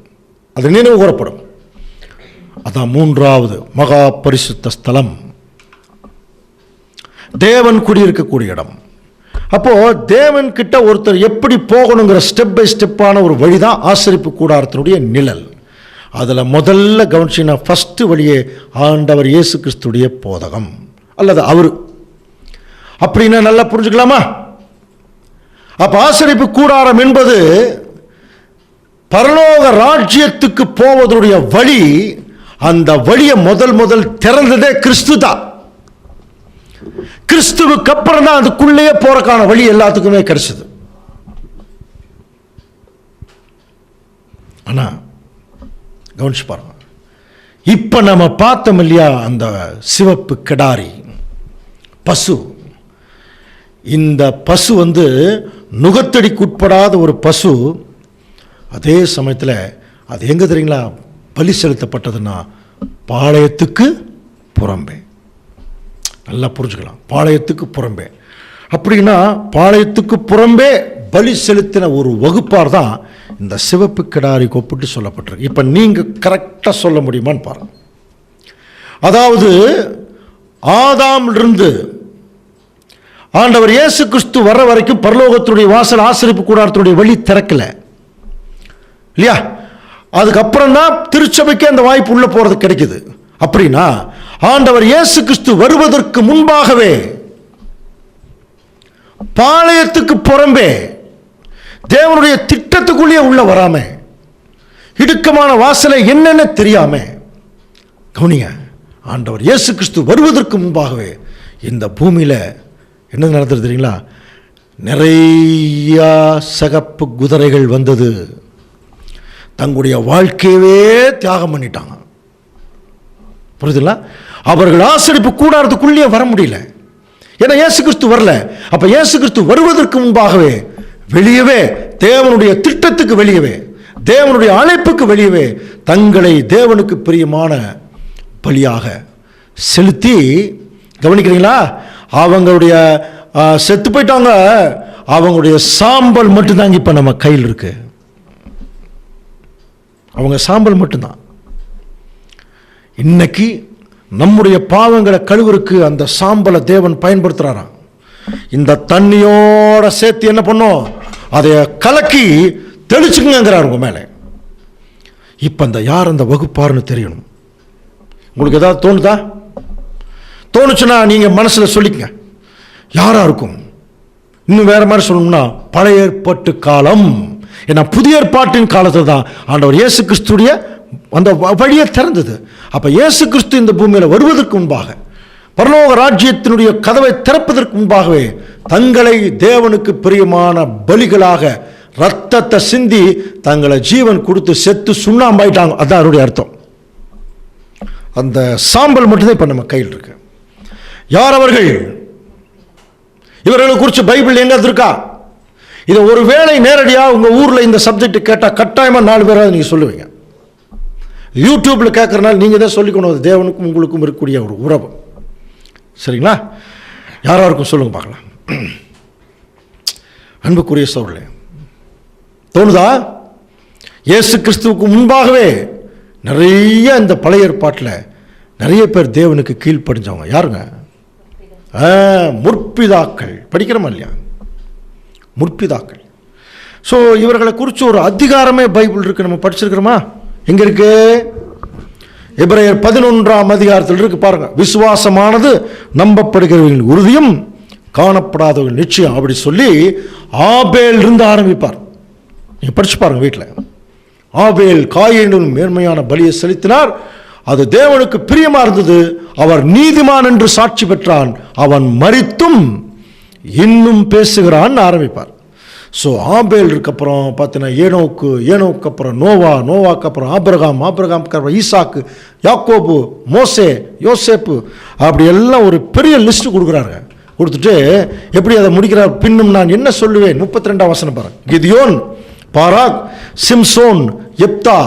அது நினைவு கூறப்படும். அதான் மூன்றாவது மகா பரிசுத்த ஸ்தலம், தேவன் குடியிருக்கக்கூடிய இடம். அப்போ தேவன் கிட்ட ஒருத்தர் எப்படி போகணுங்கிற ஸ்டெப் பை ஸ்டெப்பான ஒரு வழிதான் ஆசரிப்பு கூடாரத்தினுடைய நிழல். அதில் முதல்ல கவனிச்சினா ஃபர்ஸ்ட் வழியே ஆண்டவர் இயேசு கிறிஸ்துடைய போதகம் அல்லது அவரு. அப்படின்னா நல்லா புரிஞ்சுக்கலாமா? அப்ப ஆசரிப்பு கூடாரம் என்பது பரலோக ராஜ்யத்துக்கு போவதனுடைய வழி. அந்த வழியை முதல் திறந்ததே கிறிஸ்து தான். கிறிஸ்துவுக்கு அப்புறம் தான் அதுக்குள்ளேயே போறக்கான வழி எல்லாத்துக்குமே கிடைச்சது. ஆனா கவனிச்சு பாருங்க, இப்ப நம்ம பார்த்தோம் இல்லையா அந்த சிவப்பு கிடாரி பசு. இந்த பசு நுகத்தடிக்கு உட்படாத ஒரு பசு. அதே சமயத்தில் அது எங்க தெரியுங்களா பலி செலுத்தப்பட்டதுன்னா பாளையத்துக்கு புறம்பே. நல்லா புரிஞ்சுக்கலாம், பாளையத்துக்கு புறம்பே. அப்படின்னா பாளையத்துக்கு புறம்பே பலி செலுத்தின ஒரு வகுப்பார் தான் இந்த சிவப்பு கிடாரி ஒப்பிட்டு சொல்லப்பட்டிருக்கு. இப்போ நீங்க கரெக்டாக சொல்ல முடியுமான்னு பாருங்க. அதாவது ஆதாமிலிருந்து ஆண்டவர் இயேசு கிறிஸ்து வர்ற வரைக்கும் பரலோகத்துடைய வாசல் ஆசரிப்பு கூடாரத்துடைய வழி திறக்கல இல்லையா? அதுக்கப்புறம் தான் திருச்சபைக்கு அந்த வாய்ப்பு உள்ள போறது கிடைக்குது. அப்படின்னா ஆண்டவர் இயேசு கிறிஸ்து வருவதற்கு முன்பாகவே பாளையத்துக்கு புறம்பே தேவனுடைய திட்டத்துக்குள்ளே உள்ள வராம இடுக்கமான வாசலை என்னென்ன தெரியாம, கவனிங்க, ஆண்டவர் இயேசு கிறிஸ்து வருவதற்கு முன்பாகவே இந்த பூமியில என்ன நடந்தது தெரியுங்களா? நிறைய சகப்பு குதிரைகள் வந்தது, தங்களுடைய வாழ்க்கையவே தியாகம் பண்ணிட்டாங்க. புரியுதுங்களா? அவர்கள் ஆசரிப்பு கூடாரத்துக்குள்ளே வர முடியல, ஏன்னா இயேசு கிறிஸ்து வரல. அப்ப இயேசு கிறிஸ்து வருவதற்கு முன்பாகவே வெளியவே தேவனுடைய திட்டத்துக்கு வெளியவே தேவனுடைய அழைப்புக்கு வெளியவே தங்களை தேவனுக்கு பிரியமான பலியாக செலுத்தி, கவனிக்கிறீங்களா, அவங்களுடைய செத்து போயிட்டாங்க, அவங்களுடைய சாம்பல் மட்டும்தான் இப்ப நம்ம கையில் இருக்கு. அவங்க சாம்பல் மட்டும்தான். இன்னைக்கு நம்முடைய பாவங்களை கழுவுறதுக்கு அந்த சாம்பலை தேவன் பயன்படுத்துறாராம். இந்த தண்ணியோட சேர்த்து என்ன பண்ணும், அதை கலக்கி தெளிச்சுங்கிறார் உங்க மேல. இப்ப அந்த யார் அந்த வகுப்பாருன்னு தெரியணும். உங்களுக்கு ஏதாவது தோணுதா? தோணுச்சுன்னா நீங்க மனசுல சொல்லிக்கங்க, யாரா இருக்கும்? இன்னும் வேற மாதிரி சொல்லணும்னா பழைய ஏற்பாட்டு காலம். ஏன்னா புதிய ஏற்பாட்டின் காலத்தில் தான் ஆண்டவர் இயேசு கிறிஸ்துடைய அந்த வழியை திறந்தது. அப்ப இயேசு கிறிஸ்து இந்த பூமியில வருவதற்கு முன்பாக, பரலோக ராஜ்யத்தினுடைய கதவை திறப்பதற்கு முன்பாகவே தங்களை தேவனுக்கு பிரியமான பலிகளாக ரத்தத்தை சிந்தி தங்களை ஜீவன் கொடுத்து செத்து சுண்ணாம்பாயிட்டாங்க. அதான் அவருடைய அர்த்தம். அந்த சாம்பல் மட்டும்தான் இப்ப நம்ம கையில் இருக்கு. யார் அவர்கள்? இவர்களை குறித்து பைபிள் எங்க இருக்கா? இதை ஒருவேளை நேரடியாக உங்க ஊர்ல இந்த சப்ஜெக்ட் கேட்டா கட்டாயமா 4 பேராவது நீங்க சொல்லுவீங்க. யூடியூப்ல கேட்கறதுனால நீங்க தான் சொல்லிக்கணும், தேவனுக்கும் உங்களுக்கும் இருக்கக்கூடிய ஒரு உறவு. சரிங்களா? யாராருக்கும் சொல்லுங்க பார்க்கலாம். அன்புக்குரிய சகோதரர்களே, தோணுதா? இயேசு கிறிஸ்துவுக்கு முன்பாகவே நிறைய இந்த பழைய ஏற்பாட்டில் நிறைய பேர் தேவனுக்கு கீழ்ப்படிஞ்சவங்க. யாருங்க? முற்பிதாக்கள். படிக்கிறோமா இல்லையா? முற்பிதாக்கள். ஸோ இவர்களை குறித்து ஒரு அதிகாரமே பைபிள் இருக்கு, நம்ம படிச்சிருக்கிறோமா? எங்க இருக்கு? எபிரேயர் 11ஆம் அதிகாரத்தில் இருக்கு பாருங்க. விசுவாசமானது நம்பப்படுகிறவர்களின் உறுதியும் காணப்படாதவர்கள் நிச்சயம், அப்படி சொல்லி ஆபேல் இருந்து ஆரம்பிப்பார். நீங்க படிச்சு பாருங்க வீட்டில். ஆபேல் காயேனும் மேன்மையான பலியை செலுத்தினார், அது தேவனுக்கு பிரியமா இருந்தது, அவர் நீதிமான் என்று சாட்சி பெற்றான், அவன் மரித்தும் இன்னும் பேசுகிறான் ஆரம்பிப்பார். ஸோ ஆபேலுக்கு அப்புறம் பார்த்தீங்கன்னா ஏனோக்கு அப்புறம் நோவாக்கு அப்புறம் ஆபிரகாமுக்கு அப்புறம் ஈசாக்கு, யாக்கோபு, மோசே, யோசேப்பு, அப்படி எல்லாம் ஒரு பெரிய லிஸ்ட் கொடுக்குறாங்க. கொடுத்துட்டு எப்படி அதை முடிக்கிறார்? பின்னும் நான் என்ன சொல்லுவேன், 32ஆம் வசனம் பாருங்க. கிதியோன், பாராக், சிம்சோன், எப்தா,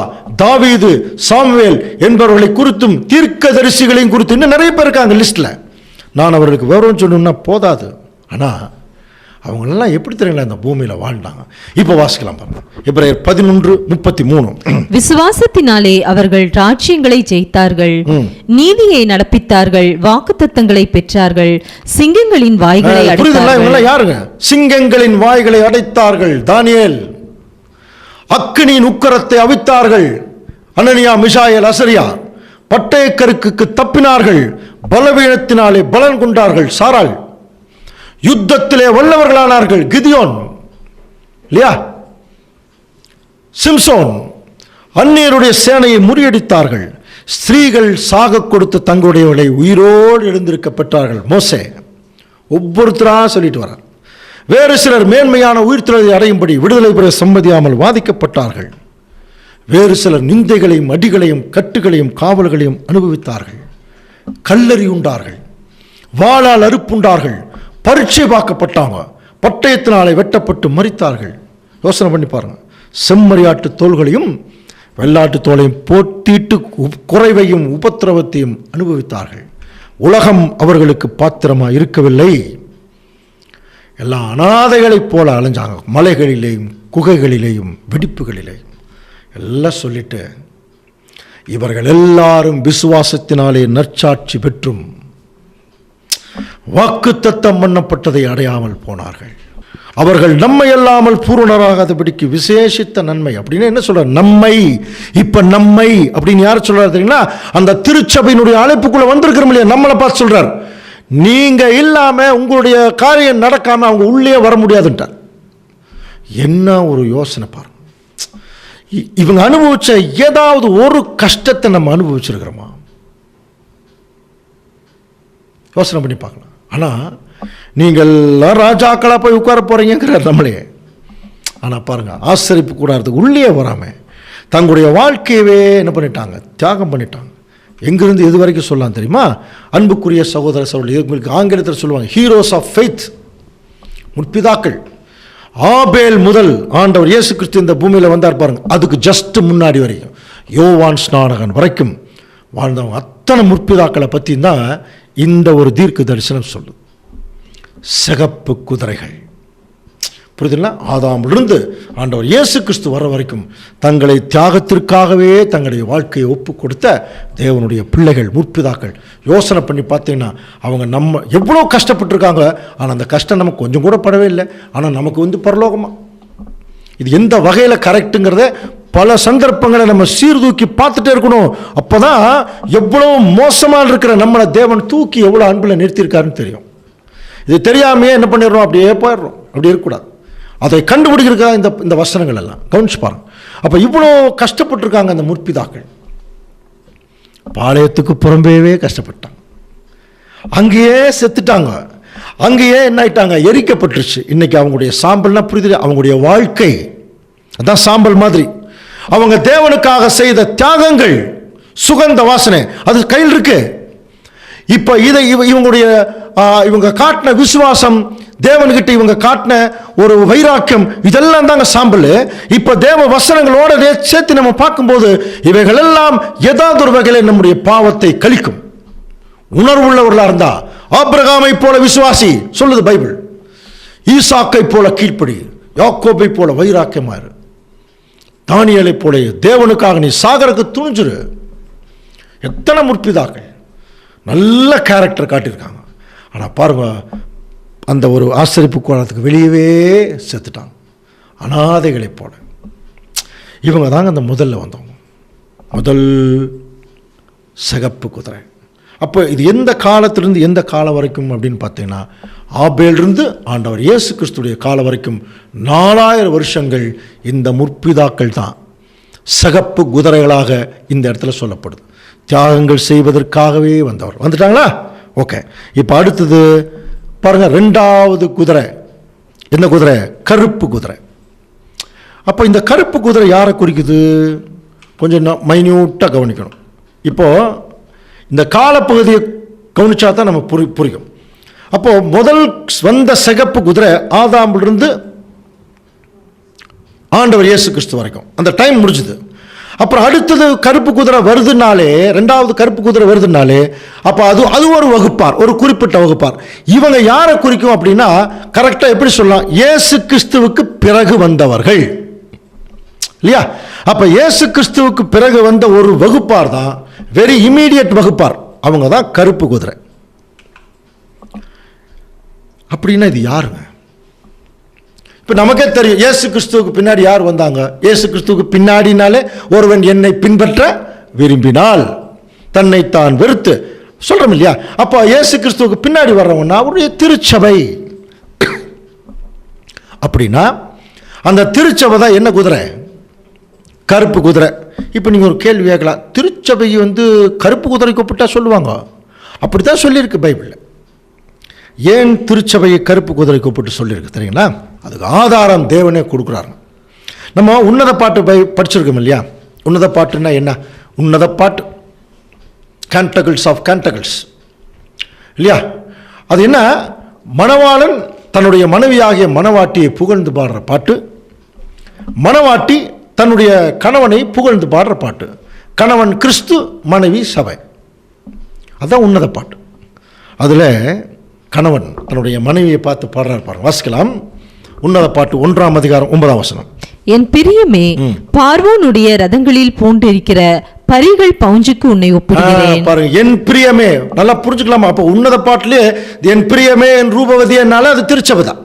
தாவீது, சாமுவேல் என்பவர்களை குறித்தும் தீர்க்கதரிசிகளையும் குறித்து இன்னும் நிறைய பேர் இருக்காங்க லிஸ்ட்டில். நான் அவர்களுக்கு விவரம் சொல்லணும்னா போதாது. ஆனால் அவங்களெல்லாம் எப்படி தெரியல இந்த பூமியில் வாழ்ந்தாங்க. இப்போ வாசிக்கலாம் பாருங்க. எபிரேயர் 11:33. விசுவாசத்தினாலே அவர்கள் ராஜ்யங்களை ஜெயித்தார்கள், நீதியை நடப்பித்தார்கள், வாக்குத்தத்தங்களை பெற்றார்கள், சிங்கங்களின் வாய்களை அடைத்தார்கள். யாருங்க? சிங்கங்களின் வாய்களை அடைத்தார்கள். தானியேல். அக்கினியின் உக்கரத்தை அவித்தார்கள். அனனியா, மிஷாயேல், அசரியா. பட்டயக்கருக்கு தப்பினார்கள். பலவீனத்தினாலே பலன் கொண்டார்கள். சாராள். யுத்தத்திலே வல்லவர்களானார்கள். கிதியோன் இல்லையா? சிம்சோன். அந்நியருடைய சேனையை முறியடித்தார்கள். ஸ்திரீகள் சாக கொடுத்து தங்களுடையவளை உயிரோடு எழுந்திருக்க பெற்றார்கள். மோசே. ஒவ்வொருத்தராக சொல்லிட்டு வரார். வேறு சிலர் மேன்மையான உயிர்த்தெழுதலை அடையும்படி விடுதலை பெற சம்மதியாமல் வாதிக்கப்பட்டார்கள். வேறு சிலர் நிந்தைகளையும் அடிகளையும் கட்டுகளையும் காவல்களையும் அனுபவித்தார்கள். கல்லறி உண்டார்கள். வாளால் அறுப்புண்டார்கள். பரீட்சை பார்க்கப்பட்டாங்க. பட்டயத்தினாலே வெட்டப்பட்டு மரித்தார்கள். யோசனை பண்ணி பாருங்க. செம்மறியாட்டு தோள்களையும் வெள்ளாட்டு தோலையும் போட்டிட்டு குறைவையும் உபத்திரவத்தையும் அனுபவித்தார்கள். உலகம் அவர்களுக்கு பாத்திரமாக இருக்கவில்லை. எல்லா அனாதைகளைப் போல அலைஞ்சாங்க. மலைகளிலேயும் குகைகளிலேயும் வெடிப்புகளிலேயும் எல்லாம் சொல்லிட்டு இவர்கள் எல்லாரும் விசுவாசத்தினாலே நற்சாட்சி பெற்றும் வாக்குத்தத்தம் பண்ணப்பட்டதை அடையாமல் போனார்கள். அவர்கள் நம்மை அல்லாமல் பூரணராகாதபடிக்கு விசேஷித்த நன்மை அப்படின்னு என்ன சொல்றார்? நம்மை. இப்ப நம்மை அப்படின்னு யார் சொல்றாரு தெரியுங்களா? அந்த திருச்சபையினுடைய அழைப்புக்குள்ள வந்திருக்கிறோம் இல்லையா, நம்மளை பார்த்து சொல்றார். நீங்க இல்லாம உங்களுடைய காரியம் நடக்காம அவங்க உள்ளே வர முடியாதுன்றார். என்ன ஒரு யோசனை பாருங்க. இவங்க அனுபவிச்ச ஏதாவது ஒரு கஷ்டத்தை நம்ம அனுபவிச்சிருக்கிறோமா? யோசனை பண்ணி பார்க்கலாம். ஆனால் நீங்கள் ராஜாக்களா போய் உட்கார போறீங்கிறார் நம்மளே. ஆனால் பாருங்க, ஆச்சரிப்பு கூடாதுக்கு உள்ளே வராமல் தங்களுடைய வாழ்க்கையவே என்ன பண்ணிட்டாங்க? தியாகம் பண்ணிட்டாங்க. எங்கிருந்து எது வரைக்கும் சொல்லலாம் தெரியுமா? அன்புக்குரிய சகோதர சகோதரி, உங்களுக்கு ஆங்கிலத்தில் சொல்லுவாங்க ஹீரோஸ் ஆஃப் ஃபெய்த், முற்பிதாக்கள். ஆபேல் முதல் ஆண்டவர் இயேசு கிறிஸ்து இந்த பூமியில் வந்தார் பாருங்க, அதுக்கு ஜஸ்ட் முன்னாடி வரைக்கும் யோவான் ஸ்நானகன் வரைக்கும் வாழ்ந்தவங்க அத்தனை முற்பிதாக்களை பற்றி தான் இந்த ஒரு தீர்க்க தரிசனம் சொல்லுது. சிகப்பு குதிரைகள். புரியுதுங்களா? ஆதாமிலிருந்து ஆண்டவர் இயேசு கிறிஸ்து வர வரைக்கும் தங்களை தியாகத்திற்காகவே தங்களுடைய வாழ்க்கையை ஒப்பு கொடுத்த தேவனுடைய பிள்ளைகள், முற்பிதாக்கள். யோசனை பண்ணி பார்த்தீங்கன்னா அவங்க நம்ம எவ்வளோ கஷ்டப்பட்டுருக்காங்க. ஆனால் அந்த கஷ்டம் நமக்கு கொஞ்சம் கூட படவே இல்லை. ஆனால் நமக்கு பரலோகமா இது எந்த வகையில் கரெக்டுங்கிறத பல சந்தர்ப்பங்களை நம்ம சீர்தூக்கி பார்த்துட்டே இருக்கணும். அப்போதான் எவ்வளோ மோசமாக இருக்கிற நம்மளை தேவன் தூக்கி எவ்வளோ அன்பில் நிறுத்தியிருக்காருன்னு தெரியும். இது தெரியாமையே என்ன பண்ணிடுறோம்? அப்படியே போயிடுறோம். அப்படி இருக்கக்கூடாது. அதை கண்டுபிடிக்கிறதுக்காக இந்த வசனங்கள் எல்லாம் கவனிச்சு பாருங்க. அப்போ இவ்வளோ கஷ்டப்பட்டிருக்காங்க அந்த முற்பிதாக்கள். பாளையத்துக்கு புறம்பேவே கஷ்டப்பட்டாங்க. அங்கேயே செத்துட்டாங்க. அங்கேயே என்ன ஆயிட்டாங்க? எரிக்கப்பட்டுருச்சு. இன்னைக்கு அவங்களுடைய சாம்பல்னா புரியுது, அவங்களுடைய வாழ்க்கை அதான் சாம்பல் மாதிரி. அவங்க தேவனுக்காக செய்த தியாகங்கள், சுகந்த வாசனை அது கையில் இருக்கு. இப்போ இதை இவங்க காட்டின விசுவாசம், தேவன்கிட்ட இவங்க காட்டின ஒரு வைராக்கியம், இதெல்லாம் தாங்க சாம்பல். இப்போ தேவ வசனங்களோட சேர்த்து நம்ம பார்க்கும்போது இவைகள் எல்லாம் ஏதாவது ஒரு வகையில் நம்முடைய பாவத்தை கழிக்கும். உணர்வுள்ளவர்களாக இருந்தா ஆபிரகாமை போல விசுவாசி சொல்லுது பைபிள். ஈசாக்கை போல கீழ்ப்படி, யாக்கோபை போல வைராக்கியமாறு, தானியேலை போல தேவனுக்காக நீ சாகருக்கு துணிஞ்சிரு. எத்தனை முற்பிதாக்கள் நல்ல கேரக்டர் காட்டியிருக்காங்க. ஆனால் பாருங்க, அந்த ஒரு ஆச்சரிப்பு கோலத்துக்கு வெளியவே செத்துட்டாங்க, அனாதைகளை போல. இவங்க தாங்க அந்த முதல்ல வந்தவங்க, முதல் சிகப்பு குதிரை. அப்போ இது எந்த காலத்திலிருந்து எந்த காலம் வரைக்கும் அப்படின்னு பார்த்தீங்கன்னா, ஆபேலிருந்து ஆண்டவர் இயேசு கிறிஸ்துடைய காலம் வரைக்கும் 4000 வருஷங்கள் இந்த முற்பிதாக்கள் தான் சிகப்பு குதிரைகளாக இந்த இடத்துல சொல்லப்படுது. தியாகங்கள் செய்வதற்காகவே வந்தவர். வந்துட்டாங்களா? ஓகே. இப்போ அடுத்தது பாருங்க, 2வது குதிரை என்ன குதிரை? கருப்பு குதிரை. அப்போ இந்த கருப்பு குதிரை யாரை குறிக்குது? கொஞ்சம் மைன்யூட்டாக கவனிக்கணும். இப்போது இந்த காலப்பகுதியை கவனிச்சா தான் நம்ம புரியும். அப்போது முதல் வந்த சிகப்பு குதிரை ஆதாமிலிருந்து ஆண்டவர் இயேசு கிறிஸ்து வரைக்கும் அந்த டைம் முடிஞ்சுது. அப்புறம் அடுத்தது கருப்பு குதிரை வருதுனாலே, ரெண்டாவது கருப்பு குதிரை வருதுனாலே, அப்போ அது ஒரு வகுப்பார், ஒரு குறிப்பிட்ட வகுப்பார். இவங்க யாரை குறிக்கும் அப்படின்னா, கரெக்டாக எப்படி சொல்லலாம்? இயேசு கிறிஸ்துவுக்கு பிறகு வந்தவர்கள் இல்லையா? அப்போ இயேசு கிறிஸ்துவுக்கு பிறகு வந்த ஒரு வகுப்பார் தான், வெரி இமீடியட் வகுப்பார், அவங்க தான் கருப்பு குதிரை. அப்படின்னா இது யாருங்க? இப்போ நமக்கே தெரியும் இயேசு கிறிஸ்துவுக்கு பின்னாடி யார் வந்தாங்க. இயேசு கிறிஸ்துவுக்கு பின்னாடினாலே ஒருவன் என்னை பின்பற்ற விரும்பினால் தன்னைத்தான் வெறுத்து சொல்றோம் இல்லையா? அப்போ இயேசு கிறிஸ்துவுக்கு பின்னாடி வர்றவன்னா அவருடைய திருச்சபை. அப்படின்னா அந்த திருச்சபை தான் என்ன குதிரை? கருப்பு குதிரை. இப்போ நீங்கள் ஒரு கேள்வி கேட்கலாம், திருச்சபை கருப்பு குதிரை கூப்பிட்டா சொல்லுவாங்க? அப்படித்தான் சொல்லியிருக்கு பைபிளில். ஏன் திருச்சபையை கருப்பு குதிரை கூப்பிட்டு சொல்லியிருக்கு தெரியுங்களா? அதுக்கு ஆதாரம் தேவனே கொடுக்குறாரு. நம்ம உன்னத பாட்டு படிச்சிருக்கோம் இல்லையா? உன்னத பாட்டுன்னா என்ன? உன்னத பாட்டு, கேண்டகிள்ஸ் ஆஃப் கேண்டகிள்ஸ் இல்லையா? அது என்ன? மணவாளன் தன்னுடைய மனைவியாகிய மணவாட்டியை புகழ்ந்து பாடுற பாட்டு, மணவாட்டி தன்னுடைய கணவனை புகழ்ந்து பாடுற பாட்டு. கணவன் கிறிஸ்து, மனைவி சபை. அதுதான் உன்னத பாட்டு. அதில் கணவன் தன்னுடைய மனைவியை பார்த்து பாடுறார் பாருங்க. வாசிக்கலாம். உன்னத பாட்டு 1ஆம் அதிகாரம் 9ஆம் வசனம். என் பிரியமே, பார்வோனுடைய ரதங்களில் போன்றிருக்கிற பரிகள் பவுஞ்சுக்கு உன்னை ஒப்பிடுகிறேன். பாருங்க, என் பிரியமே, நல்லா புரிஞ்சுக்கலாமா? அப்போ உன்னத பாட்டிலே என் பிரியமே, என் ரூபவதினால அது திருச்சபை தான்.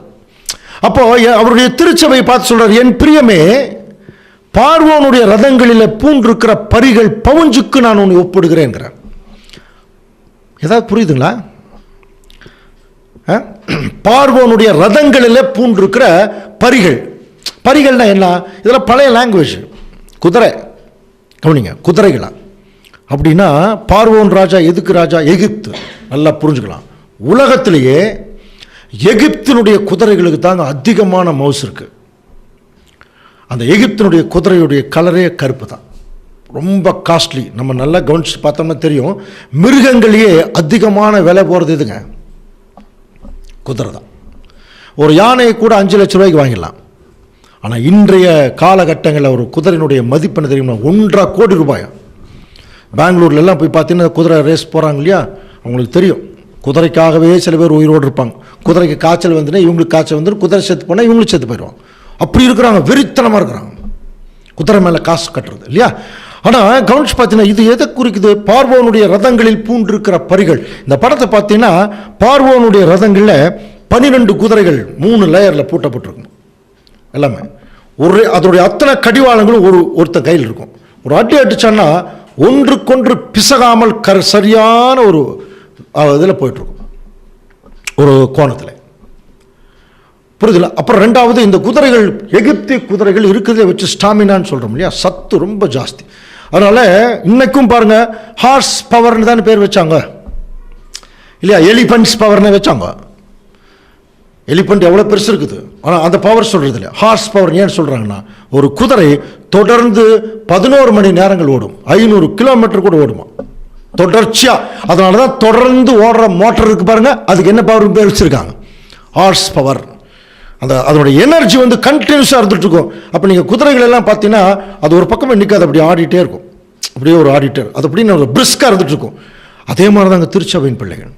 அப்போ அவருடைய திருச்சபையை பார்த்து சொல்றார், என் பிரியமே, பார்வோனுடைய ரதங்களில் பூண்டிருக்கிற பரிகள் பவுஞ்சுக்கு நான் உன்னை ஒப்பிடுகிறேன். ஏதாவது புரியுதுங்களா? பார்வோனுடைய ரதங்களில் பூண்டிருக்கிற பரிகள். பரிகள்னா என்ன? இதெல்லாம் பழைய லாங்குவேஜ். குதிரை, கவனிங்க, குதிரைகளா? அப்படின்னா பார்வோன் ராஜா எதுக்கு ராஜா? எகிப்து. நல்லா புரிஞ்சுக்கலாம். உலகத்திலேயே எகிப்தினுடைய குதிரைகளுக்கு தாங்க அதிகமான மவுஸ் இருக்கு. அந்த எகிப்தினுடைய குதிரையுடைய கலரே கருப்பு தான், ரொம்ப காஸ்ட்லி. நம்ம நல்லா கவனிச்சு பார்த்தோம்னா தெரியும். மிருகங்களையே அதிகமான விலை போகிறது எதுங்க? குதிரை தான். ஒரு யானையை கூட 5 லட்சம் ரூபாய்க்கு வாங்கிடலாம். ஆனால் இன்றைய காலகட்டங்களில் ஒரு குதிரையினுடைய மதிப்பு என்ன தெரியுமா? 1.5 கோடி ரூபாய். பெங்களூர்லாம் போய் பார்த்தீங்கன்னா குதிரை ரேஸ் போகிறாங்க இல்லையா? அவங்களுக்கு தெரியும், குதிரைக்காகவே சில பேர் உயிரோடு இருப்பாங்க. குதிரைக்கு காய்ச்சல் வந்துன்னா இவங்களுக்கு காய்ச்சல் வந்துடும், குதிரை செத்து போனால் இவங்களுக்கு செத்து போயிடுவாங்க. அப்படி இருக்கிறாங்க, வெறித்தனமாக இருக்கிறாங்க, குதிரை மேலே காசு கட்டுறது இல்லையா? ஆனால் கவனிச்சு பார்த்தீங்கன்னா இது எதை குறிக்குது? பார்வோனுடைய ரதங்களில் பூண்டிருக்கிற பரிகள். இந்த படத்தை பார்த்தீங்கன்னா பார்வோனுடைய ரதங்களில் 12 குதிரைகள் 3 லேயரில் பூட்டப்பட்டிருக்கும். எல்லாமே அதோடைய அத்தனை கடிவாளங்களும் ஒருத்தன் கையில் இருக்கும். ஒரு அடி அடிச்சான்னா ஒன்றுக்கொன்று பிசகாமல் சரியான ஒரு இதில் போயிட்டுருக்கும், ஒரு கோணத்தில். புரியுதுல? அப்புறம் ரெண்டாவது, இந்த குதிரைகள், எகிப்திய குதிரைகள் இருக்கிறத வச்சு ஸ்டாமினான்னு சொல்கிறோம் இல்லையா? சத்து ரொம்ப ஜாஸ்தி. அதனால் இன்னைக்கும் பாருங்க, ஹார்ஸ் பவர்னு தான் பேர் வச்சாங்க இல்லையா? எலிஃபண்ட்ஸ் பவர்னு வச்சாங்க. எலிஃபண்ட் எவ்வளோ பெருசு இருக்குது, ஆனால் அந்த பவர் சொல்கிறது இல்லை. ஹார்ஸ் பவர் ஏன் சொல்கிறாங்கன்னா, ஒரு குதிரை தொடர்ந்து 11 மணி நேரங்கள் ஓடும், 500 கிலோமீட்டர் கூட ஓடுமா தொடர்ச்சியாக. அதனால தான் தொடர்ந்து ஓடுற மோட்டர் இருக்கு பாருங்க, அதுக்கு என்ன பவர் பேர் வச்சுருக்காங்க? Horse power. அதனுடைய எனர்ஜி கண்டினியூஸாக இருந்துட்டு இருக்கும். அப்போ நீங்கள் குதிரைகள் எல்லாம் பார்த்தீங்கன்னா அது ஒரு பக்கமே நிற்காது, அப்படி ஆடிட்டே இருக்கும், அப்படியே ஒரு ஆடிட்டர், அது அப்படின்னு ஒரு பிரிஸ்காக இருந்துட்டு இருக்கும். அதே மாதிரி தாங்க திருச்சபையின் பிள்ளைகள்.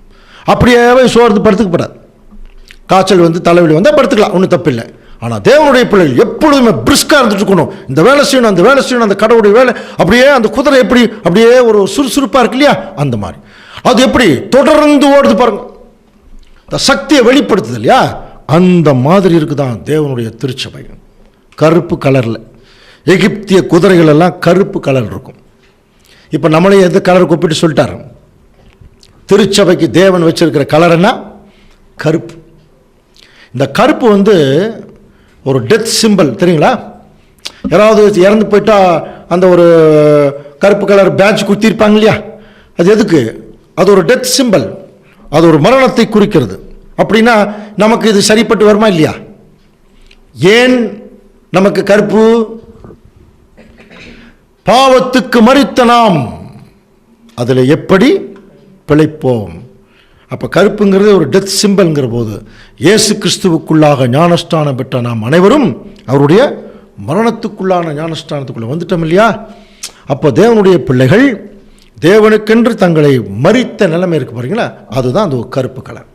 அப்படியே சோர்ந்து படுத்துக்கப்படாது. காய்ச்சல் தலைவலி வந்தால் படுத்துக்கலாம், ஒன்றும் தப்பு இல்லை. ஆனால் தேவனுடைய பிள்ளைகள் எப்பொழுதுமே பிரிஸ்காக இருந்துட்டு இருக்கணும். இந்த வேலை செய்யணும், அந்த வேலை செய்யணும், அந்த கடவுளுடைய வேலை. அப்படியே அந்த குதிரை எப்படி அப்படியே ஒரு சுறுசுறுப்பாக இருக்கு இல்லையா? அந்த மாதிரி அது எப்படி தொடர்ந்து ஓடுது பாருங்க, இந்த சக்தியை வெளிப்படுத்துது இல்லையா? அந்த மாதிரி இருக்குதான் தேவனுடைய திருச்சபை. கருப்பு கலரில். எகிப்திய குதிரைகள் எல்லாம் கருப்பு கலர் இருக்கும். இப்போ நம்மளே எந்த கலர் கூப்பிட்டு சொல்லிட்டார்? திருச்சபைக்கு தேவன் வச்சிருக்கிற கலர் என்ன? கருப்பு. இந்த கருப்பு ஒரு டெத் சிம்பிள் தெரியுங்களா? யாராவது இறந்து போயிட்டா அந்த ஒரு கருப்பு கலர் பேட்ச் குத்திருப்பாங்க இல்லையா? அது எதுக்கு? அது ஒரு டெத் சிம்பிள், அது ஒரு மரணத்தை குறிக்கிறது. அப்படின்னா நமக்கு இது சரிப்பட்டு வருமா இல்லையா? ஏன் நமக்கு கருப்பு? பாவத்துக்கு மரித்த நாம் அதில் எப்படி பிழைப்போம்? அப்போ கருப்புங்கிறது ஒரு டெத் சிம்பல்ங்கிற போது இயேசு கிறிஸ்துவுக்குள்ளாக ஞானஸ்தானம் பெற்ற நாம் அனைவரும் அவருடைய மரணத்துக்குள்ளான ஞானஸ்தானத்துக்குள்ளே வந்துட்டோம் இல்லையா? அப்போ தேவனுடைய பிள்ளைகள் தேவனுக்கென்று தங்களை மரித்த நிலைமை இருக்கு பாருங்களா, அதுதான் அந்த கருப்பு கலர்.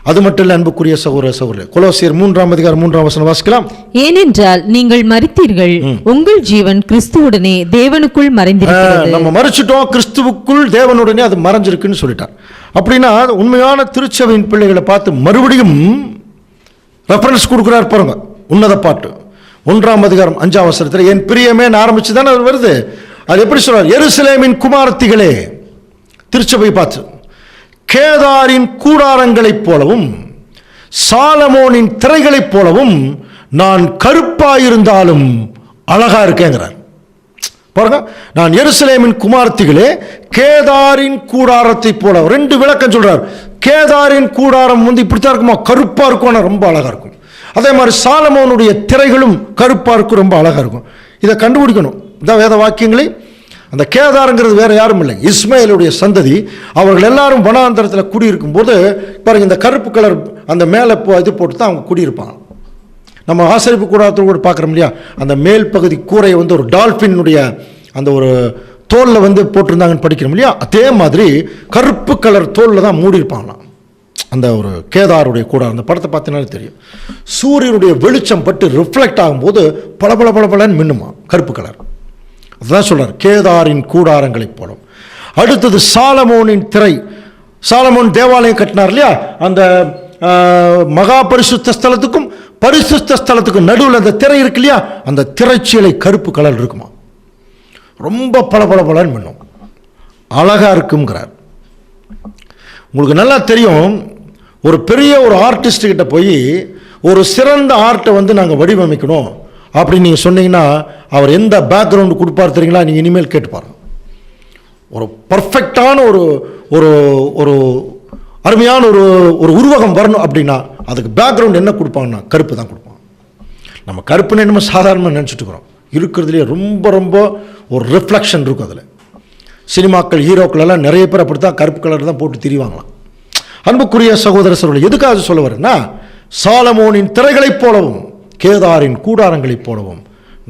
அது மட்டும் இல்லை அன்புக்குரிய சகோதர சகோதரர், கொலோசியர் 3:3 வாசிக்கலாம். ஏனென்றால் நீங்கள் மரித்தீர்கள், உங்கள் ஜீவன் கிறிஸ்துவுடனே தேவனுக்குள் மறைந்திருக்கிறது. நம்ம மரிச்சிட்டோம், கிறிஸ்துவுக்குள் தேவனுடனே அது மறைஞ்சிருக்குன்னு சொல்லிட்டார். அப்படின்னா உண்மையான திருச்சபையின் பிள்ளைகளை பார்த்து மறுபடியும் ரெஃபரன்ஸ் கொடுக்குறார் பாருங்க. உன்னத பாட்டு 1:5 என் பிரியமே ஆரம்பிச்சு தானே அது வருது. அது எப்படி சொல்றார்? எருசலேமின் குமாரத்திகளே, திருச்சபை பார்த்து, கேதாரின் கூடாரங்களைப் போலவும் சாலமோனின் திரைகளைப் போலவும் நான் கருப்பாயிருந்தாலும் அழகா இருக்கேங்கிறார் பாருங்க. நான் எருசலேமின் குமாரத்திகளே, கேதாரின் கூடாரத்தை போல. 2 விளக்கம் சொல்றார். கேதாரின் கூடாரம் இப்படித்தான் இருக்குமா? கருப்பா இருக்கும், ரொம்ப அழகா இருக்கும். அதே மாதிரி சாலமோனுடைய திரைகளும் கருப்பா இருக்கும், ரொம்ப அழகா இருக்கும். இதை கண்டுபிடிக்கணும். இதான் வேத வாக்கியங்களே. அந்த கேதாருங்கிறது வேற யாரும் இல்லை, இஸ்மாயிலுடைய சந்ததி. அவர்கள் எல்லாரும் வனாந்தரத்தில் குடியிருக்கும் போது பாருங்க, இந்த கருப்பு கலர் அந்த மேலே இது போட்டு தான் அவங்க குடியிருப்பாங்க. நம்ம ஆசரிப்பு கூடாரத்தில் கூட பார்க்குறோம் இல்லையா, அந்த மேல் பகுதி கூரையை ஒரு டால்ஃபினுடைய அந்த ஒரு தோலில் போட்டிருந்தாங்கன்னு படிக்கிறோம் இல்லையா, அதே மாதிரி கருப்பு கலர் தோலில் தான் மூடியிருப்பாங்களாம் அந்த ஒரு கேதாருடைய கூடாரம். அந்த படத்தை பார்த்தீங்கன்னாலே தெரியும். சூரியனுடைய வெளிச்சம் பட்டு ரிஃப்ளெக்ட் ஆகும்போது பளபளன்னு மின்னுமா கருப்பு கலர். அதுதான் சொல்றார், கேதாரின் கூடாரங்களைப் போல. அடுத்தது சாலமோனின் திரை. சாலமோன் தேவாலயம் கட்டினார் இல்லையா, அந்த மகா பரிசுத்த ஸ்தலத்துக்கும் பரிசுத்த ஸ்தலத்துக்கும் நடுவில் அந்த திரை இருக்கு இல்லையா, அந்த திரைச்சீலை கருப்பு கலர் இருக்குமா, ரொம்ப பளபளன்னு மின்னும், அழகா இருக்குங்கிறார். உங்களுக்கு நல்லா தெரியும், ஒரு பெரிய ஒரு ஆர்டிஸ்ட் கிட்ட போய் ஒரு சிறந்த ஆர்ட்டை நாங்கள் வடிவமைக்கணும் அப்படின்னு நீங்கள் சொன்னீங்கன்னா அவர் எந்த பேக்ரவுண்டு கொடுப்பார் தெரியுங்களா? நீங்கள் இனிமேல் கேட்டு பாருங்க. ஒரு பர்ஃபெக்டான ஒரு ஒரு ஒரு அருமையான ஒரு ஒரு உருவகம் வரணும் அப்படின்னா அதுக்கு பேக்ரவுண்ட் என்ன கொடுப்பாங்கன்னா கருப்பு தான் கொடுப்பாங்க. நம்ம கருப்புன்னு என்னமோ சாதாரணமாக நினச்சிட்டு இருக்கிறோம். இருக்கிறதுலேயே ரொம்ப ஒரு ரிஃப்ளெக்ஷன் இருக்கும் அதில். சினிமாக்கள் ஹீரோக்கள் எல்லாம் நிறைய பேர் அப்படி தான் கருப்பு கலர் தான் போட்டு திரிவாங்களாம். அன்புக்குரிய சகோதர சகோதரர்களே, எதுக்காக சொல்ல வரேன்னா, சாலமோனின் திரைகளைப் போலவும் கேதாரின் கூடாரங்களைப் போலவும்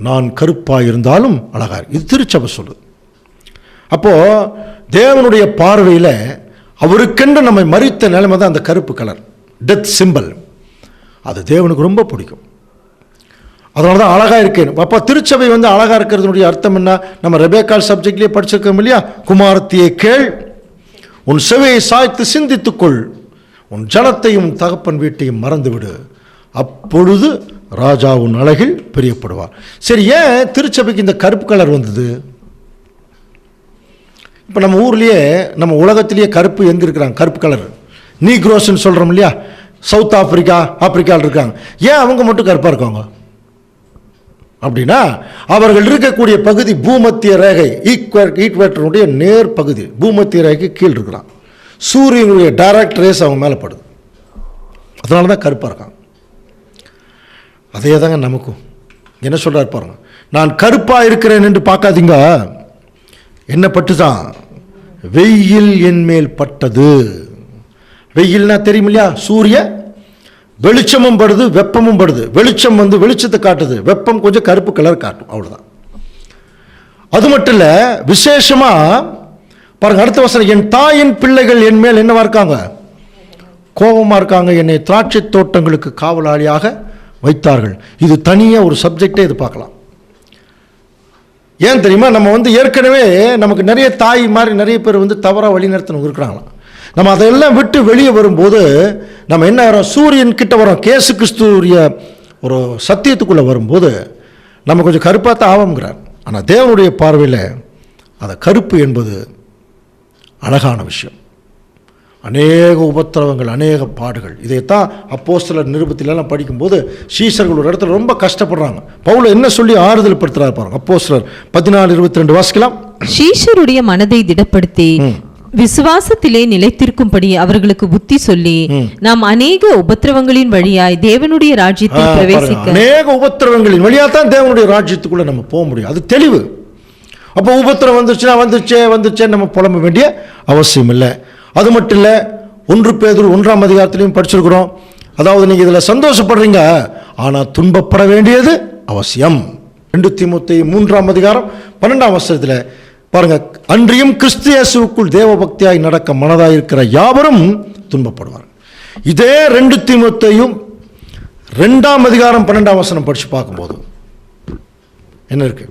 நான் கருப்பாக இருந்தாலும் அழகா. இது திருச்சபை சொல்லுது. அப்போ தேவனுடைய பார்வையில் அவருக்கென்று நம்மை மரித்த நிலைமை தான் அந்த கருப்பு கலர், டெத் சிம்பல். அது தேவனுக்கு ரொம்ப பிடிக்கும். அதனால தான் அழகா இருக்கேன். அப்போ திருச்சபை அழகா இருக்கிறதுனுடைய அர்த்தம் என்ன? நம்ம ரெபேக்கால் சப்ஜெக்ட்லேயே படிச்சிருக்கோம் இல்லையா, குமாரத்தியை கேள், உன் செவியை சாய்த்து சிந்தித்துக்கொள், உன் ஜனத்தையும் தகப்பன் வீட்டையும் மறந்துவிடு, அப்பொழுது ராஜா உன் அழகில் பிரியப்படுவார். சரி, ஏன் திருச்சபைக்கு இந்த கருப்பு கலர் வந்தது? இப்போ நம்ம ஊர்லேயே நம்ம உலகத்திலேயே கருப்பு எங்கே இருக்கிறாங்க? கருப்பு கலர் நீக்ரோஸ்ன்னு சொல்கிறோம் இல்லையா, சவுத் ஆப்பிரிக்காவில் இருக்காங்க. ஏன் அவங்க மட்டும் கருப்பாக இருக்காங்க அப்படின்னா, அவர்கள் இருக்கக்கூடிய பகுதி பூமத்திய ரேகை, ஈக்வேட்டருடைய நேர் பகுதி, பூமத்திய ரேகை கீழ் இருக்கிறான். சூரியனுடைய டைரக்ட் ரேஸ் அவங்க மேலே படுது. அதனால தான் கருப்பாக இருக்காங்க. அதே தாங்க நமக்கும். என்ன சொல்கிறார் பாருங்க, நான் கருப்பாக இருக்கிறேன் என்று பார்க்காதீங்க, என்ன பட்டு தான் வெயில் என் மேல் பட்டது. வெயில்னா தெரியும் இல்லையா, சூரிய வெளிச்சமும் படுது வெப்பமும் படுது. வெளிச்சம் வெளிச்சத்தை காட்டுது, வெப்பம் கொஞ்சம் கருப்பு கலர் காட்டும், அவ்வளோதான். அது மட்டும் இல்லை, விசேஷமாக பாருங்க அடுத்த வசனம், என் தாயின் பிள்ளைகள் என் மேல் என்னவா இருக்காங்க? கோபமாக இருக்காங்க. என்னை திராட்சை தோட்டங்களுக்கு காவலாளியாக வைத்தார்கள். இது தனியாக ஒரு சப்ஜெக்டே இது பார்க்கலாம். ஏன் தெரியுமா, நம்ம ஏற்கனவே நமக்கு நிறைய தாய் மாதிரி நிறைய பேர் தவறாக வழிநடத்தினவங்க இருக்கிறாங்களாம். நம்ம அதையெல்லாம் விட்டு வெளியே வரும்போது நம்ம என்ன ஆகிறோம்? சூரியன் கிட்ட வரோம், கேசு கிறிஸ்துவுடைய ஒரு சத்தியத்துக்குள்ளே வரும்போது நம்ம கொஞ்சம் கருப்பாக தான் ஆகுங்கிறார். ஆனால் தேவனுடைய பார்வையில் அந்த கருப்பு என்பது அழகான விஷயம். அநேக உபத்திரவங்கள், அநேக பாடுகள். இதைத்தான் அப்போஸ்தலர் நிருபத்திலெல்லாம் படிக்கும்போது சீஷர்கள் ஒரு இடத்துல ரொம்ப கஷ்டப்படுறாங்க. பவுல் என்ன சொல்லி ஆறுதல் படுத்துறாரு பாருங்க. அப்போஸ்தலர் 14:22 வாசிக்கலாம். சீஷருடைய மனதை திடப்படுத்தி விசுவாசத்திலே நிலைத்திருக்கும்படி அவர்களுக்கு புத்தி சொல்லி நாம் அநேக உபத்திரவங்களின் வழியாய் தேவனுடைய ராஜ்யத்தில் பிரவேசிக்க. அநேக உபத்திரவங்களின் வழியா தான் தேவனுடைய ராஜ்யத்துக்குள்ள நம்ம போக முடியும். அது தெளிவு. அப்போ உபத்திரம் வந்துச்சே நம்ம புலம்ப வேண்டிய அவசியம் இல்லை. அது மட்டும் இல்லை, 1 பேதுரு 1ஆம் அதிகாரத்திலையும் படிச்சிருக்கிறோம். அதாவது நீங்க இதுல சந்தோஷப்படுறீங்க, ஆனா துன்பப்பட வேண்டியது அவசியம். 2 தீமோத்தேயு 3ஆம் அதிகாரம் 12ஆம் வசனத்தில் பாருங்க, அன்றியும் கிறிஸ்து இயேசுவுக்குள் தேவ பக்தியாய் நடக்க மனதாயிருக்கிற யாவரும் துன்பப்படுவார். இதே 2 தீமோத்தேயு 2ஆம் அதிகாரம் 12ஆம் வசனம் படிச்சு பார்க்கும்போது என்ன இருக்கு?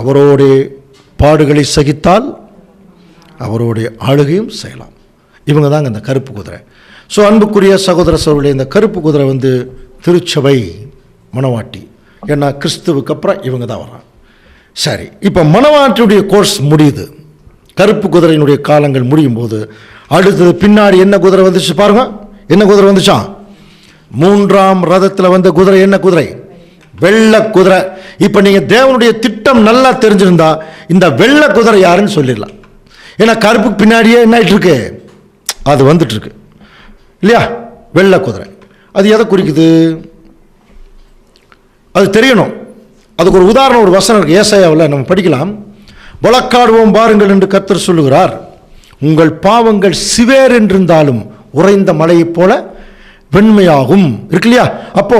அவரோடைய பாடுகளை சகித்தால் அவருடைய ஆளுகையும் செய்யலாம். இவங்க தாங்க இந்த கருப்பு குதிரை. ஸோ அன்புக்குரிய சகோதர சகோதரர்களே, இந்த கருப்பு குதிரை திருச்சபை மணவாட்டி. ஏன்னா கிறிஸ்துவுக்கு அப்புறம் இவங்க தான் வராங்க. சரி, இப்போ மணவாட்டியுடைய கோர்ஸ் முடியுது. கருப்பு குதிரையினுடைய காலங்கள் முடியும் போது அடுத்தது பின்னாடி என்ன குதிரை வந்துச்சு பாருங்க. என்ன குதிரை வந்துச்சா? 3ஆம் ரதத்தில் வந்த குதிரை என்ன குதிரை? வெள்ளை குதிரை. இப்போ நீங்கள் தேவனுடைய திட்டம் நல்லா தெரிஞ்சிருந்தா இந்த வெள்ளை குதிரை யாருன்னு சொல்லிடலாம். ஏன்னா கருப்புக்கு பின்னாடியே என்ன ஆயிட்டு இருக்கு? அது வந்துட்டு இருக்கு இல்லையா? வெள்ளை குதிரை. அது எதை குறிக்குது? அது தெரியணும். அதுக்கு ஒரு உதாரணம், ஒரு வசனம் இருக்கு. ஏசாயாவில் நம்ம படிக்கலாம். வழக்காடுவோம் பாருங்கள் என்று கர்த்தர் சொல்லுகிறார், உங்கள் பாவங்கள் சிவேர் என்றிருந்தாலும் உறைந்த மலையைப் போல வெண்மையாகும். இருக்கு இல்லையா? அப்போ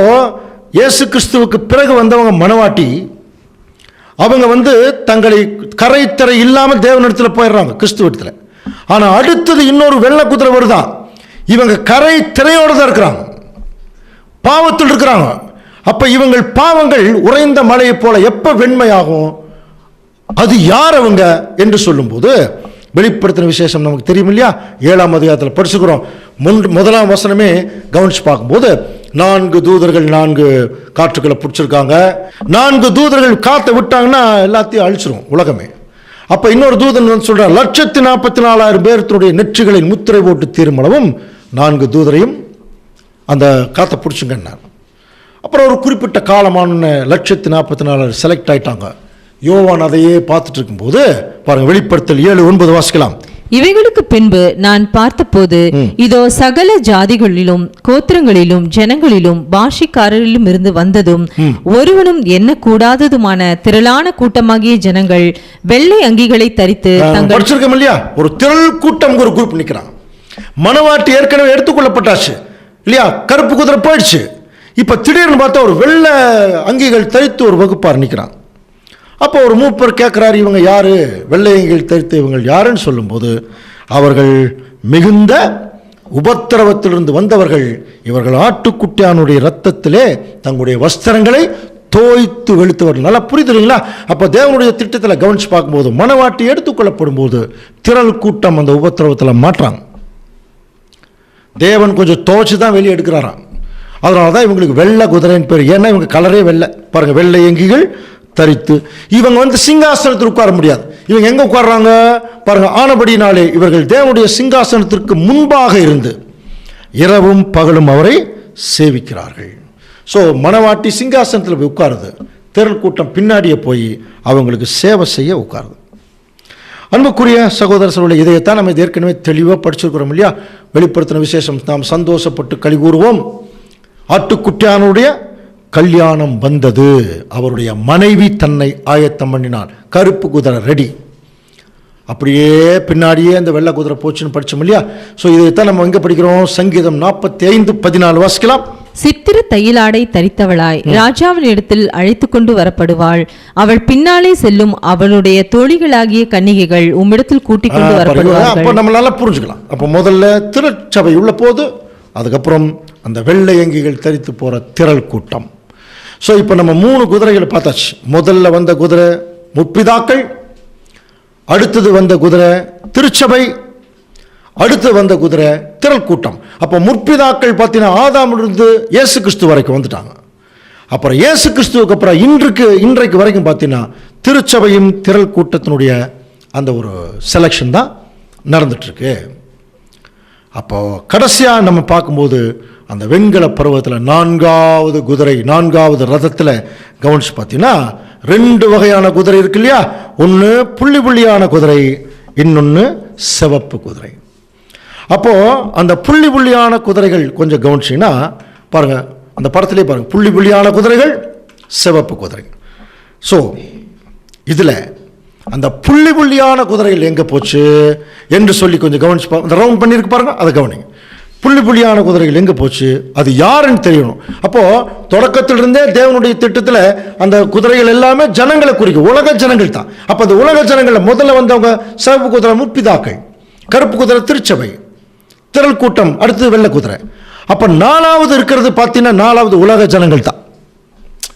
இயேசு கிறிஸ்துவுக்கு பிறகு வந்தவங்க மணவாட்டி. அவங்க தங்களை கரைத்தரை இல்லாமல் தேவனிடத்தில் போயிடுறாங்க, கிறிஸ்துவத்தில். ஆனால் அடுத்தது இன்னொரு வெள்ளை குதிரை வருதான். இவங்க கரை திரையோடு தான் இருக்கிறாங்க, பாவத்தில் இருக்கிறாங்க. அப்ப இவங்கள் பாவங்கள் உறைந்த மலையை போல எப்ப வெண்மையாகும்? அது யார் அவங்க என்று சொல்லும்போது வெளிப்படுத்தின விசேஷம் நமக்கு தெரியும் இல்லையா? 7ஆம் அதிகாரத்தில் படிச்சுக்கிறோம். முதலாம் வசனமே கவனிச்சு பார்க்கும்போது 4 தூதர்கள் 4 காற்றுக்களை பிடிச்சிருக்காங்க. 4 தூதர்கள் காற்றை விட்டாங்கன்னா எல்லாத்தையும் அழிச்சிரும் உலகமே. அப்ப இன்னொரு தூதன் சொல்றார், 144,000 பேருடைய நெற்றிகளில் முத்திரை போட்டு தீருமளவும் 4 தூதரையும் அந்த காற்றை பிடிச்சுங்கன்னார். அப்புறம் ஒரு குறிப்பிட்ட காலமான 144,000 செலக்ட் ஆயிட்டாங்க. யோவான் அதையே பார்த்துட்டு இருக்கும்போது பாருங்க, வெளிப்படுத்தல் 7:9 வாசிக்கலாம். இவைகளுக்கு பின்பு நான் பார்த்தபோது இதோ சகல ஜாதிகளிலும் கோத்திரங்களிலும் ஜனங்களிலும் பாஷைக்காரரிலும் இருந்து வந்ததும் ஒருவனும் என்ன கூடாததுமான திரளான கூட்டமாகிய ஜனங்கள் வெள்ளை அங்கிகளை தரித்து படிச்சிருக்கோம் இல்லையா? ஒரு திரள் கூட்டம், ஒரு குரூப் நிற்கிறான். மணவாட்டி ஏற்கனவே எடுத்துக்கொள்ளப்பட்டாச்சு இல்லையா? கருப்பு குதிரை போயிடுச்சு. இப்ப திடீர்னு பார்த்தா ஒரு வெள்ளை அங்கிகள் தரித்து ஒரு வகுப்பார் நிற்கிறான். அப்போ ஒரு மூப்பர் கேட்குறாரு, இவங்க யாரு? வெள்ளை அங்கிகள் தரித்து இவங்க யாருன்னு சொல்லும்போது, அவர்கள் மிகுந்த உபத்திரவத்திலிருந்து வந்தவர்கள், இவர்கள் ஆட்டுக்குட்டியானுடைய இரத்தத்திலே தங்களுடைய வஸ்திரங்களை தோய்த்து வெளுத்தவர்கள். நல்லா புரியுதுங்களா? அப்போ தேவனுடைய திட்டத்தில் கவனிச்சு பார்க்கும்போது மணவாட்டி எடுத்துக்கொள்ளப்படும் போது திரள் கூட்டம் அந்த உபத்திரவத்தில் மாற்றாங்க. தேவன் கொஞ்சம் துவைச்சு தான் வெளியே எடுக்கிறாராம். அதனால தான் இவங்களுக்கு வெள்ளை குதிரைன்னு பேர். ஏன்னா இவங்க கலரே வெள்ளை. பாருங்க, வெள்ளை அங்கிகள் தரித்து இவங்க சிங்காசனத்தில் உட்கார முடியாது. இவங்க எங்க உட்கார்றாங்க பாருங்க. ஆனபடினாலே இவர்கள் தேவனுடைய சிங்காசனத்திற்கு முன்பாக இருந்து இரவும் பகலும் அவரை சேவிக்கிறார்கள். ஸோ மணவாட்டி சிங்காசனத்தில் போய் உட்காருது, திரள் கூட்டம் பின்னாடியே போய் அவங்களுக்கு சேவை செய்ய உட்காருது. அன்புக்குரிய சகோதர சகோதரர்களே, இதைத்தான் நம்ம ஏற்கனவே தெளிவாக படிச்சிருக்கிறோம் இல்லையா? வெளிப்படுத்தின விசேஷம், நாம் சந்தோஷப்பட்டு களி கூறுவோம், ஆட்டுக்குட்டியானுடைய கல்யாணம் வந்தது, அவருடைய மனைவி தன்னை ஆயத்தம் பண்ணினான், கருப்பு குதிரை ரெடி. அப்படியே பின்னாடியே அந்த வெள்ளை குதிரை போச்சுன்னு படிச்சோம் இல்லையா? ஸோ இதைத்தான் நம்ம எங்கே படிக்கிறோம்? சங்கீதம் 45:14 வாசிக்கலாம். சித்திர தையிலாடை தரித்தவளாய் ராஜாவின் இடத்தில் அழைத்து கொண்டு வரப்படுவாள். அவள் பின்னாலே செல்லும் அவளுடைய தோழிகளாகிய கன்னிகைகள் உம்மிடத்தில் கூட்டிக் கொண்டு வரப்படுவார்கள். அப்போ நம்ம நல்லா புரிஞ்சுக்கலாம். அப்போ முதல்ல திருச்சபை உள்ள போது, அதுக்கப்புறம் அந்த வெள்ளை அங்கிகள் தரித்து போற திரள் கூட்டம். ஸோ இப்போ நம்ம 3 குதிரைகளை பார்த்தாச்சு. முதல்ல வந்த குதிரை முற்பிதாக்கள், அடுத்தது வந்த குதிரை திருச்சபை, அடுத்து வந்த குதிரை திரள் கூட்டம். அப்போ முற்பிதாக்கள் பார்த்தீங்கன்னா ஆதாமிலிருந்து இயேசு கிறிஸ்து வரைக்கும் வந்துட்டாங்க. அப்புறம் இயேசு கிறிஸ்துவுக்கு அப்புறம் இன்றைக்கு வரைக்கும் பார்த்தீங்கன்னா திருச்சபையும் திரள் கூட்டத்தினுடைய அந்த ஒரு செலெக்ஷன் தான் நடந்துட்டுருக்கு. அப்போ கடைசியாக நம்ம பார்க்கும்போது அந்த வெண்கல பருவத்தில் 4வது குதிரை, 4வது ரதத்தில் கவனிச்சு பார்த்தீங்கன்னா 2 வகையான குதிரை இருக்கு இல்லையா? ஒன்று புள்ளி புள்ளியான குதிரை, இன்னொன்று சிவப்பு குதிரை. அப்போது அந்த புள்ளி புள்ளியான குதிரைகள் கொஞ்சம் கவனிச்சிங்கன்னா பாருங்கள், அந்த படத்திலே பாருங்கள், புள்ளி புள்ளியான குதிரைகள், சிவப்பு குதிரைகள். ஸோ இதில் அந்த புள்ளி புள்ளியான குதிரைகள் எங்கே போச்சு என்று சொல்லி கொஞ்சம் கவனிச்சு அந்த ரவுண்ட் பண்ணியிருக்கு பாருங்கள், அதை கவனிங்க. புள்ளி புள்ளியான குதிரைகள் எங்கே போச்சு, அது யாருன்னு தெரியணும். அப்போது தொடக்கத்திலிருந்தே தேவனுடைய திட்டத்தில் அந்த குதிரைகள் எல்லாமே ஜனங்களை குறிக்கும், உலக ஜனங்கள் தான். அப்போ அந்த உலக ஜனங்களில் முதல்ல வந்தவங்க சிவப்பு குதிரை முற்பிதாக்கள், கருப்பு குதிரை திருச்சபை, திரள் கூட்டம், அடுத்தது வெள்ளை குதிரை. அப்போ நாலாவது இருக்கிறது பார்த்தீங்கன்னா நாலாவது உலக ஜனங்கள் தான்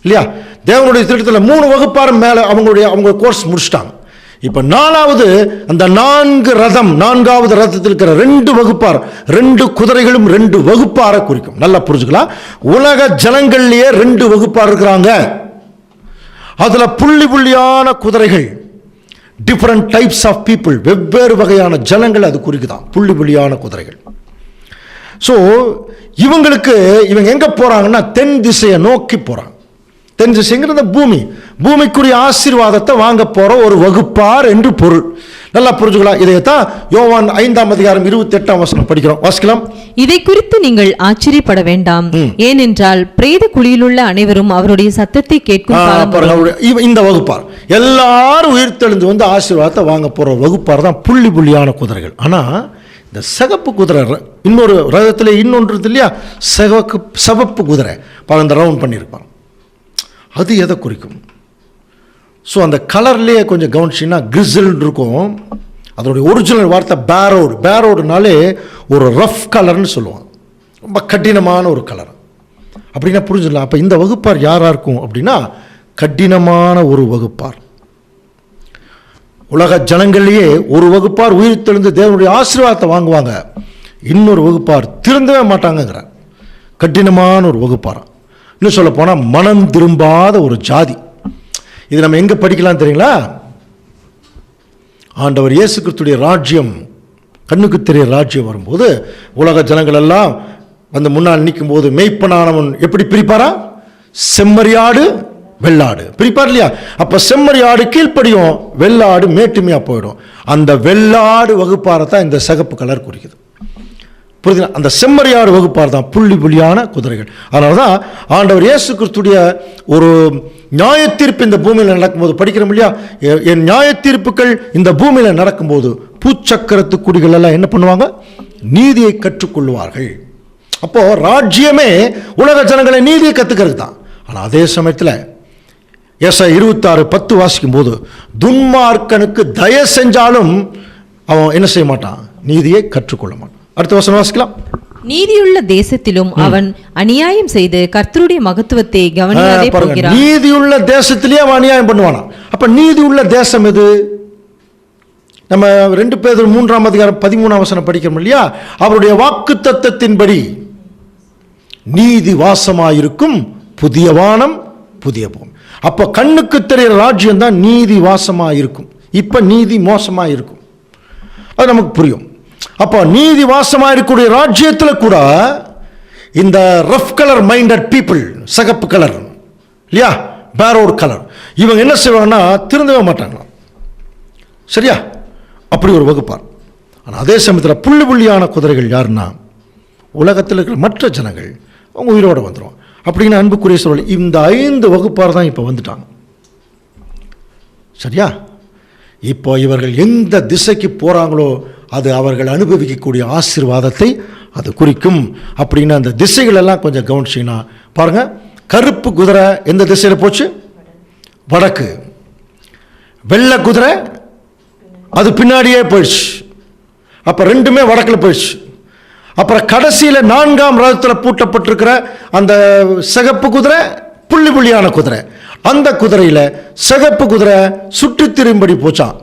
இல்லையா? தேவனுடைய திட்டத்தில் 3 வகுப்பார் மேலே அவங்க கோர்ஸ் முடிச்சிட்டாங்க. இப்போ நாலாவது அந்த 4 ரதம், 4வது ரதத்தில் இருக்கிற 2 வகுப்பார், 2 குதிரைகளும் 2 வகுப்பாரை குறிக்கும். நல்லா புரிஞ்சுக்கலாம். உலக ஜனங்கள்லயே 2 வகுப்பார் இருக்கிறாங்க. அதுல புள்ளி புள்ளியான குதிரைகள், டிஃபரண்ட் டைப்ஸ் ஆஃப் பீப்புள், வெவ்வேறு வகையான ஜனங்கள் அது குறிக்குதான் புள்ளி புள்ளியான குதிரைகள். ஸோ இவங்க எங்க போறாங்கன்னா தென் திசையை நோக்கி போறாங்க. தென் திசைங்கிறது பூமி, பூமிக்குரிய ஆசீர்வாதத்தை வாங்க போற ஒரு வகுப்பார் என்று பொருள். நல்லா புரிஞ்சுக்கலாம். இதைத்தான் யோவான் 5ஆம் அதிகாரம் 28ஆம் வசனம் படிக்கிறோம். வாசிக்கலாம். இதை குறித்து நீங்கள் ஆச்சரியப்பட வேண்டாம், ஏனென்றால் பிரேத குழியிலுள்ள அனைவரும் அவருடைய சத்தத்தை கேட்கும் இந்த வகுப்பார் எல்லாரும் உயிர்த்தெழுந்து வந்து ஆசீர்வாதத்தை வாங்க போற வகுப்பார் தான் புள்ளி புள்ளியான குதிரைகள். ஆனா இந்த சிகப்பு குதிரை, இன்னொரு ரதத்தில் இன்னொன்று இல்லையா, சிவப்பு குதிரை இந்த ரவுண்ட் பண்ணியிருப்பாங்க, அது எதை குறிக்கும்? ஸோ அந்த கலர்லேயே கொஞ்சம் கவனிச்சிங்கன்னா கிரிசில் இருக்கும். அதனுடைய ஒரிஜினல் வார்த்தை பேரோடு. பேரோடுனாலே ஒரு ரஃப் கலர்னு சொல்லுவாங்க, ரொம்ப கடினமான ஒரு கலர் அப்படின்னா புரிஞ்சுக்கலாம். அப்போ இந்த வகுப்பார் யாராக இருக்கும் அப்படின்னா கடினமான ஒரு வகுப்பார். உலக ஜனங்கள்லேயே ஒரு வகுப்பார் உயிர் தெளிந்து தேவனுடைய ஆசீர்வாதத்தை வாங்குவாங்க, இன்னொரு வகுப்பார் திருந்தவே மாட்டாங்கிறார். கடினமான ஒரு வகுப்பார். இன்னும் சொல்ல போனால் மனம் திரும்பாத ஒரு ஜாதி. இது நம்ம எங்கே படிக்கலாம் தெரியுங்களா? ஆண்டவர் இயேசு கிறிஸ்துடைய ராஜ்யம், கண்ணுக்கு தெரிய ராஜ்யம் வரும்போது உலக ஜனங்கள் எல்லாம் வந்து முன்னால் நிற்கும் போது மெய்ப்பனானவன் எப்படி பிரிப்பாரா? செம்மறியாடு வெள்ளாடு பிரிப்பார் இல்லையா? அப்ப செம்மறியாடு கீழ்ப்படியும், வெள்ளாடு மேட்டுமையா போயிடும். அந்த வெள்ளாடு வகுப்பாரை தான் இந்த சிகப்பு கலர் குறிக்குது. புரியுதுங்களா? அந்த செம்மறியாடு வகுப்பார் தான் புள்ளி புள்ளியான குதிரைகள். அதனால தான் ஆண்டவர் இயேசு கிறிஸ்துடைய ஒரு நியாய தீர்ப்பு இந்த பூமியில் நடக்கும்போது படிக்கிறோம் இல்லையா, என் நியாய தீர்ப்புகள் இந்த பூமியில் நடக்கும்போது பூச்சக்கரத்து குடிகள் எல்லாம் என்ன பண்ணுவாங்க? நீதியை கற்றுக்கொள்வார்கள். அப்போ ராஜ்யமே உலக ஜனங்களை நீதியை கத்துக்கிறது தான். ஆனால் அதே சமயத்தில் ஏசாயா 26:10 வாசிக்கும் போது துன்மார்க்கனுக்கு தயவு செஞ்சாலும் அவன் என்ன செய்ய மாட்டான்? நீதியை கற்றுக்கொள்ள மாட்டான். அடுத்த வசனம் வாசிக்கலாம். நீதியுள்ள தேசத்திலும் அவன் அநியாயம் செய்து கர்த்தருடைய மகத்துவத்தை கவனியாதே போகிறான். நீதியுள்ள தேசத்திலேயே அவன் அநியாயம் பண்ணுவானா? அப்ப நீதியுள்ள தேசம் எது? நம்ம 2 பேதுரு 3ஆம் அதிகாரம் 13ஆம் வசனம் படிக்கிறோம் இல்லையா? அவருடைய வாக்கு தத்தத்தின்படி நீதி வாசமாயிருக்கும் புதிய வானம் புதிய பூமி. அப்ப கண்ணுக்கு தெரிகிற ராஜ்யம் தான் நீதி வாசமாயிருக்கும். இப்ப நீதி மோசமாயிருக்கும், அது நமக்கு புரியும். அப்போ நீதி வாசமாயிருக்கூடிய ராஜ்யத்தில் கூட இந்த ரஃப் கலர் மைண்டட் பீப்புள், சிகப்பு கலர் இல்லையா, பேரோட் கலர், இவங்க என்ன செய்வாங்கன்னா திருந்தவே மாட்டாங்களாம். சரியா? அப்படி ஒரு வகுப்பார். ஆனால் அதே சமயத்தில் புள்ளி புள்ளியான குதிரைகள் யாருன்னா உலகத்தில் இருக்கிற மற்ற ஜனங்கள், அவங்க உயிரோடு வந்துடும். அப்படின்னா அன்புக்குரிய சூழல் இந்த 5 வகுப்பார் தான் இப்போ வந்துட்டாங்க. சரியா? இப்போ இவர்கள் எந்த திசைக்கு போகிறாங்களோ அது அவர்கள் அனுபவிக்கக்கூடிய ஆசீர்வாதத்தை அது குறிக்கும். அப்படின்னு அந்த திசைகள் எல்லாம் கொஞ்சம் கவனிச்சிங்கன்னா பாருங்க, கருப்பு குதிரை எந்த திசையில் போச்சு? வடக்கு. வெள்ளை குதிரை அது பின்னாடியே போயிடுச்சு. அப்போ 2மே வடக்கில் போயிடுச்சு. அப்புறம் கடைசியில் 4ஆம் ரதத்தில் பூட்டப்பட்டிருக்கிற அந்த சிகப்பு குதிரை புள்ளி புள்ளியான குதிரை, அந்த குதிரையில் சிகப்பு குதிரை சுற்றி திரும்படி போச்சான்,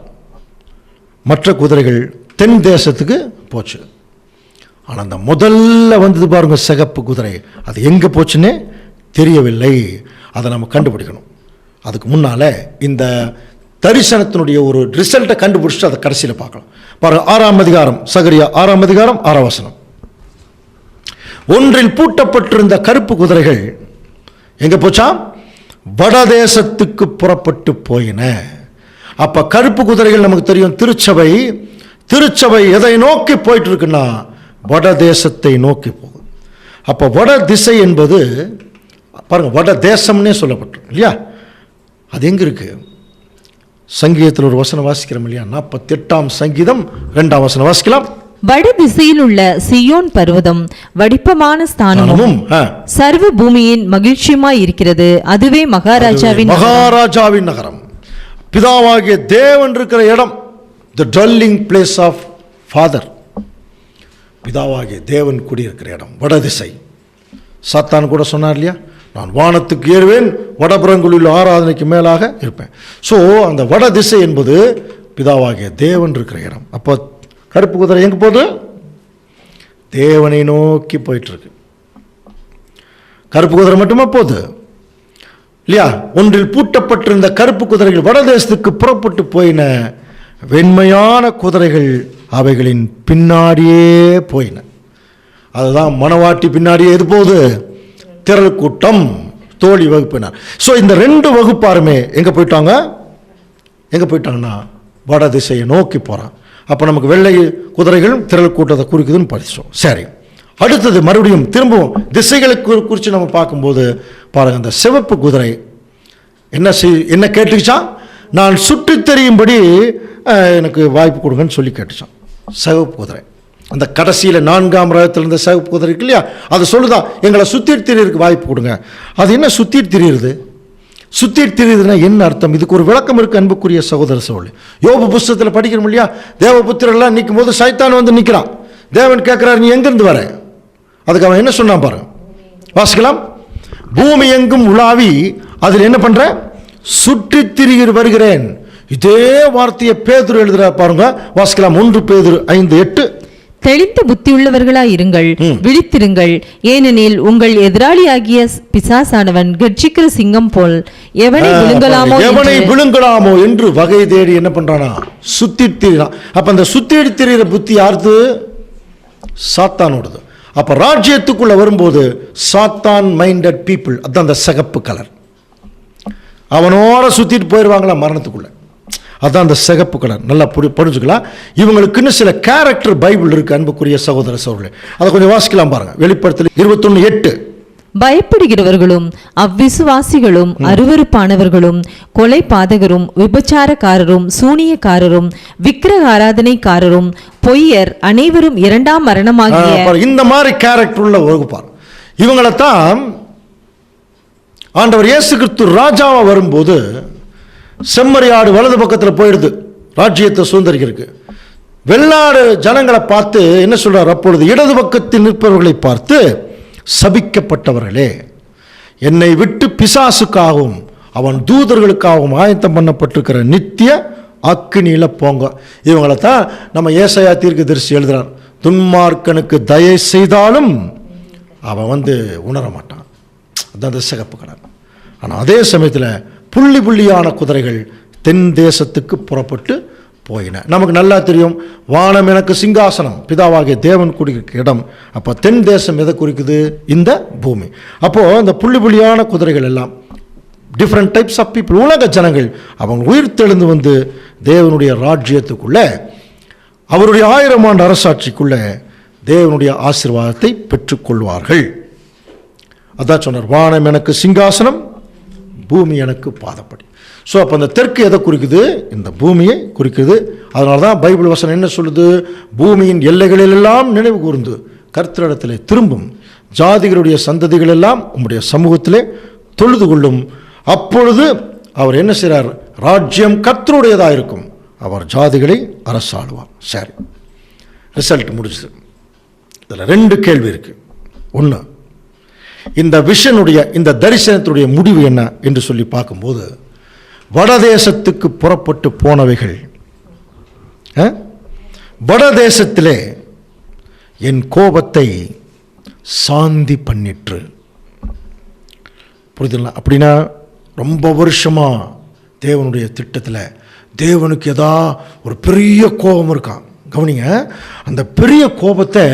மற்ற குதிரைகள் தென் தேசத்துக்கு போச்சு. ஆனால் அந்த முதல்ல வந்தது பாருங்க சிகப்பு குதிரை, அது எங்கே போச்சுன்னே தெரியவில்லை. அதை நம்ம கண்டுபிடிக்கணும். அதுக்கு முன்னால் இந்த தரிசனத்தினுடைய ஒரு ரிசல்ட்டை கண்டுபிடிச்சிட்டு அதை கடைசியில் பார்க்கலாம். பாருங்க 6ஆம் அதிகாரம், சகரியா 6ஆம் அதிகாரம் 6ஆம் வசனம். ஒன்றில் பூட்டப்பட்டிருந்த கருப்பு குதிரைகள் எங்கே போச்சா? வடதேசத்துக்கு புறப்பட்டு போயின. அப்போ கருப்பு குதிரைகள் நமக்கு தெரியும் திருச்சபை, திருச்சபை எதை நோக்கி போயிட்டு இருக்குன்னா வட தேசத்தை நோக்கி போகுது. அப்போ வட திசை என்பது பாருங்க, வட தேசம்னே சொல்லப்பட்டிருக்கு இல்லையா? அது எங்க இருக்கு? சங்கீதத்தில் ஒரு வசனம் வாசிக்கிறோம் இல்லையா? 48ஆம் சங்கீதம் 2ஆம் வசனம் வாசிக்கலாம். வட திசையில் உள்ள சியோன் பர்வதம் வடிப்பமான ஸ்தானமும் சர்வ பூமியின் மகிழ்ச்சியுமாய் இருக்கிறது. அதுவே மகாராஜாவின் நகரம். பிதாவாகிய தேவன் இருக்கிற இடம், the dwelling place of father. பிதாவாகிய தேவன் குடியிருக்கிற இடம் வட திசை. சாத்தான் கூட சொன்னார் இல்லையா, நான் வானத்துக்கு ஏறுவேன், வடபுறங்களில் ஆராதனைக்கு மேலாக இருப்பேன். ஸோ அந்த வட திசை என்பது பிதாவாகிய தேவன் இருக்கிற இடம். அப்போ கருப்பு குதிரை எங்கே போகுது? தேவனை நோக்கி போயிட்டு இருக்கு. கருப்பு குதிரை மட்டுமா போகுது இல்லையா? ஒன்றில் பூட்டப்பட்டிருந்த கருப்பு குதிரைகள் வடதேசத்துக்கு புறப்பட்டு போயின. வெண்மையான குதிரைகள் அவைகளின் பின்னாடியே போயின. அதுதான் மணவாட்டி பின்னாடியே எது போகுது? திரள் கூட்டம், தோழி வகுப்பினார். ஸோ இந்த 2 வகுப்பாருமே எங்கே போயிட்டாங்கன்னா வட திசையை நோக்கி போகிறான். அப்போ நமக்கு வெள்ளை குதிரைகள் திரள் கூட்டத்தை குறிக்குதுன்னு படித்தோம். சரி, அடுத்தது மறுபடியும் திரும்பவும் திசைகளை குறித்து நம்ம பார்க்கும்போது பாருங்க, அந்த சிவப்பு குதிரை என்ன கேட்டுச்சான்? நான் சுற்றி தெரியும்படி எனக்கு வாய்ப்பு கொடுங்கன்னு சொல்லி கேட்டுச்சான். சிவப்பு குதிரை அந்த கடைசியில் 4ஆம் ரகத்தில் இருந்த சிவப்பு குதிரை இருக்கு இல்லையா, அது சொல்லுதான் எங்களை சுற்றிட்டு திரியறதுக்கு வாய்ப்பு கொடுங்க. அது என்ன சுற்றிட்டு திரியுது? சுற்றிட்டு திரியுதுன்னா என்ன அர்த்தம்? இதுக்கு ஒரு விளக்கம் இருக்கு அன்புக்குரிய சகோதர சகோதரி. யோபு புஸ்தகத்தில் படிக்கிறோம் இல்லையா, தேவபுத்திரெல்லாம் நிற்கும் போது சைத்தான் வந்து நிற்கிறான். தேவன் கேட்கிறார், நீ எங்கிருந்து வர? அதுக்கு அவன் என்ன சொன்னான் பாருங்க, வாசிக்கலாம். பூமி எங்கும் உலாவி அதில் என்ன பண்ற? சுற்றி திரிகிற வருகிறேன். இதே வார்த்தையை பேதுரு எழுதுற பாருங்க, வாசிக்கலாம். 1 பேதுரு 5:8. தெளிந்த புத்தியுள்ளவர்களாய் இருங்கள், விழித்திருங்கள். ஏனெனில் உங்கள் எதிராளியாகிய பிசாசானவன் கர்ஜிக்கிற சிங்கம் போல் எவனை விழுங்கலாமோ என்று வகை தேடி என்ன பண்றானா? சுத்திட்டு திரிறான். அப்ப அந்த சுத்திட்டு திரிகிற புத்தி யாருது? சாத்தானோடது. அப்ப ராஜ்யத்துக்குள்ள வரும்போது சாத்தான் மைண்டட் பீப்புள், அதான் அந்த சிகப்பு கலர், அவனோட சுத்திட்டு போயிடுவாங்களா மரணத்துக்குள்ள. அதான் அந்த சிகப்பு கலர். நல்லா புரிஞ்சுக்கலாம். இவங்களுக்குன்னு சில கேரக்டர் பைபிள் இருக்கு அன்புக்குரிய சகோதர சகோதரர்களே. அதை கொஞ்சம் வாசிக்கலாம் பாருங்க. வெளிப்படுத்தல் 21:8. பயப்படுகிறவர்களும் அவ்விசுவாசிகளும் அருவருப்பானவர்களும் கொலை பாதகரும் விபச்சாரக்காரரும் சூனியக்காரரும் விக்கிரக ஆராதனைக்காரரும் பொய்யர் அனைவரும் 2ஆம் மரணமாகிய இந்த மாதிரி கேரக்டர் உள்ள வகுப்பார். இவங்களைத்தான் ஆண்டவர் இயேசு கிறிஸ்து ராஜாவா வரும்போது செம்மறியாடு வலது பக்கத்தில் போயிடுது ராஜ்யத்தை சுதந்திரிக்கிறதுக்கு. வெள்ளாடு ஜனங்களை பார்த்து என்ன சொல்றார்? அப்பொழுது இடது பக்கத்தில் நிற்பவர்களை பார்த்து, சபிக்கப்பட்டவர்களே, என்னை விட்டு பிசாசுக்காகவும் அவன் தூதர்களுக்காகவும் ஆயத்தம் பண்ணப்பட்டிருக்கிற நித்திய அக்கினியில போங்க. இவங்களை தான் நம்ம ஏசாயா தீர்க்கதரிசி எழுதுறார். துன்மார்க்கனுக்கு தயை செய்தாலும் அவன் உணர மாட்டான். அதான் அந்த சிகப்பு கலர். ஆனால் அதே சமயத்தில் புள்ளி புள்ளியான குதிரைகள் தென் தேசத்துக்கு புறப்பட்டு போயின. நமக்கு நல்லா தெரியும், வானம் எனக்கு சிங்காசனம், பிதாவாகிய தேவன் குடியிருக்கிற இடம். அப்போ தென் தேசம் எதை குறிக்குது? இந்த பூமி. அப்போது இந்த புள்ளி புள்ளியான குதிரைகள் எல்லாம் டிஃப்ரெண்ட் டைப்ஸ் ஆஃப் பீப்புள், உலக ஜனங்கள். அவங்க உயிர் தெழுந்து தேவனுடைய ராஜ்யத்துக்குள்ள, அவருடைய 1000 ஆண்டு அரசாட்சிக்குள்ள தேவனுடைய ஆசீர்வாதத்தை பெற்றுக்கொள்வார்கள். அதான் சொன்னார், வானம் எனக்கு சிங்காசனம், பூமி எனக்கு பாதப்படி. ஸோ அப்போ அந்த தெற்கு எதை குறிக்குது? இந்த பூமியை குறிக்குது. அதனால தான் பைபிள் வசனம் என்ன சொல்லுது? பூமியின் எல்லைகளிலெல்லாம் நினைவு கூர்ந்து கர்த்தரிடத்திலே திரும்பும், ஜாதிகளுடைய சந்ததிகள் எல்லாம் உம்முடைய சமூகத்திலே தொழுது கொள்ளும். அப்பொழுது அவர் என்ன செய்கிறார்? ராஜ்யம் கர்த்தருடையதாக இருக்கும், அவர் ஜாதிகளை அரசாளுவார். சரி, ரிசல்ட் முடிஞ்சது. இதில் 2 கேள்வி இருக்கு. ஒன்று, இந்த விஷனுடைய இந்த தரிசனத்துடைய முடிவு என்ன என்று சொல்லி பார்க்கும்போது, வடதேசத்துக்கு புறப்பட்டு போனவைகள் வடதேசத்திலே என் கோபத்தை சாந்தி பண்ணிற்று. புரியுதுங்களா? அப்படின்னா ரொம்ப வருஷமா தேவனுடைய திட்டத்தில் தேவனுக்கு ஏதா ஒரு பெரிய கோபம் இருக்கான். கவனிங்க, அந்த பெரிய கோபத்தை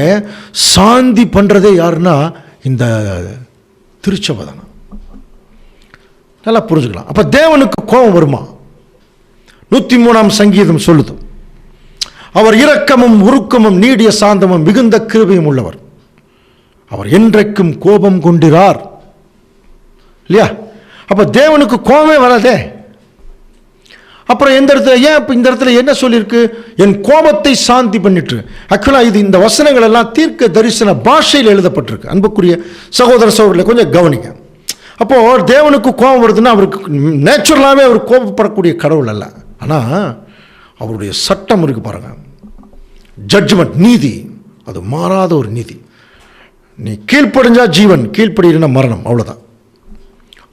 சாந்தி பண்ணுறதே யாருன்னா இந்த திருச்சபை தானே. நல்லா புரிஞ்சுக்கலாம். அப்போ தேவனுக்கு கோபம் வருமா? 103ஆம் சங்கீதம் சொல்லுது, அவர் இரக்கமும் உருக்கமும் நீடிய சாந்தமும் மிகுந்த கிருபையும் உள்ளவர். அவர் என்றைக்கும் கோபம் கொண்டிரார். இல்லையா? அப்ப தேவனுக்கு கோபமே வராதே. அப்புறம் இந்த இடத்துல என்ன சொல்லியிருக்கு? என் கோபத்தை சாந்தி பண்ணிட்டு. ஆக்சுவலா இது இந்த வசனங்கள் எல்லாம் தீர்க்க தரிசன பாஷையில் எழுதப்பட்டிருக்கு. அன்புக்குரிய சகோதர சகோதரர்களை கொஞ்சம் கவனிங்க. அப்போ தேவனுக்கு கோபம் வருதுன்னா அவருக்கு நேச்சுரலாகவே அவர் கோபப்படக்கூடிய கடவுள் அல்ல. ஆனால் அவருடைய சட்டம் இருக்கு பாருங்க, ஜட்ஜ்மெண்ட், நீதி, அது மாறாத ஒரு நீதி. நீ கீழ்ப்படிஞ்சா ஜீவன், கீழ்ப்படினா மரணம், அவ்வளோதான்.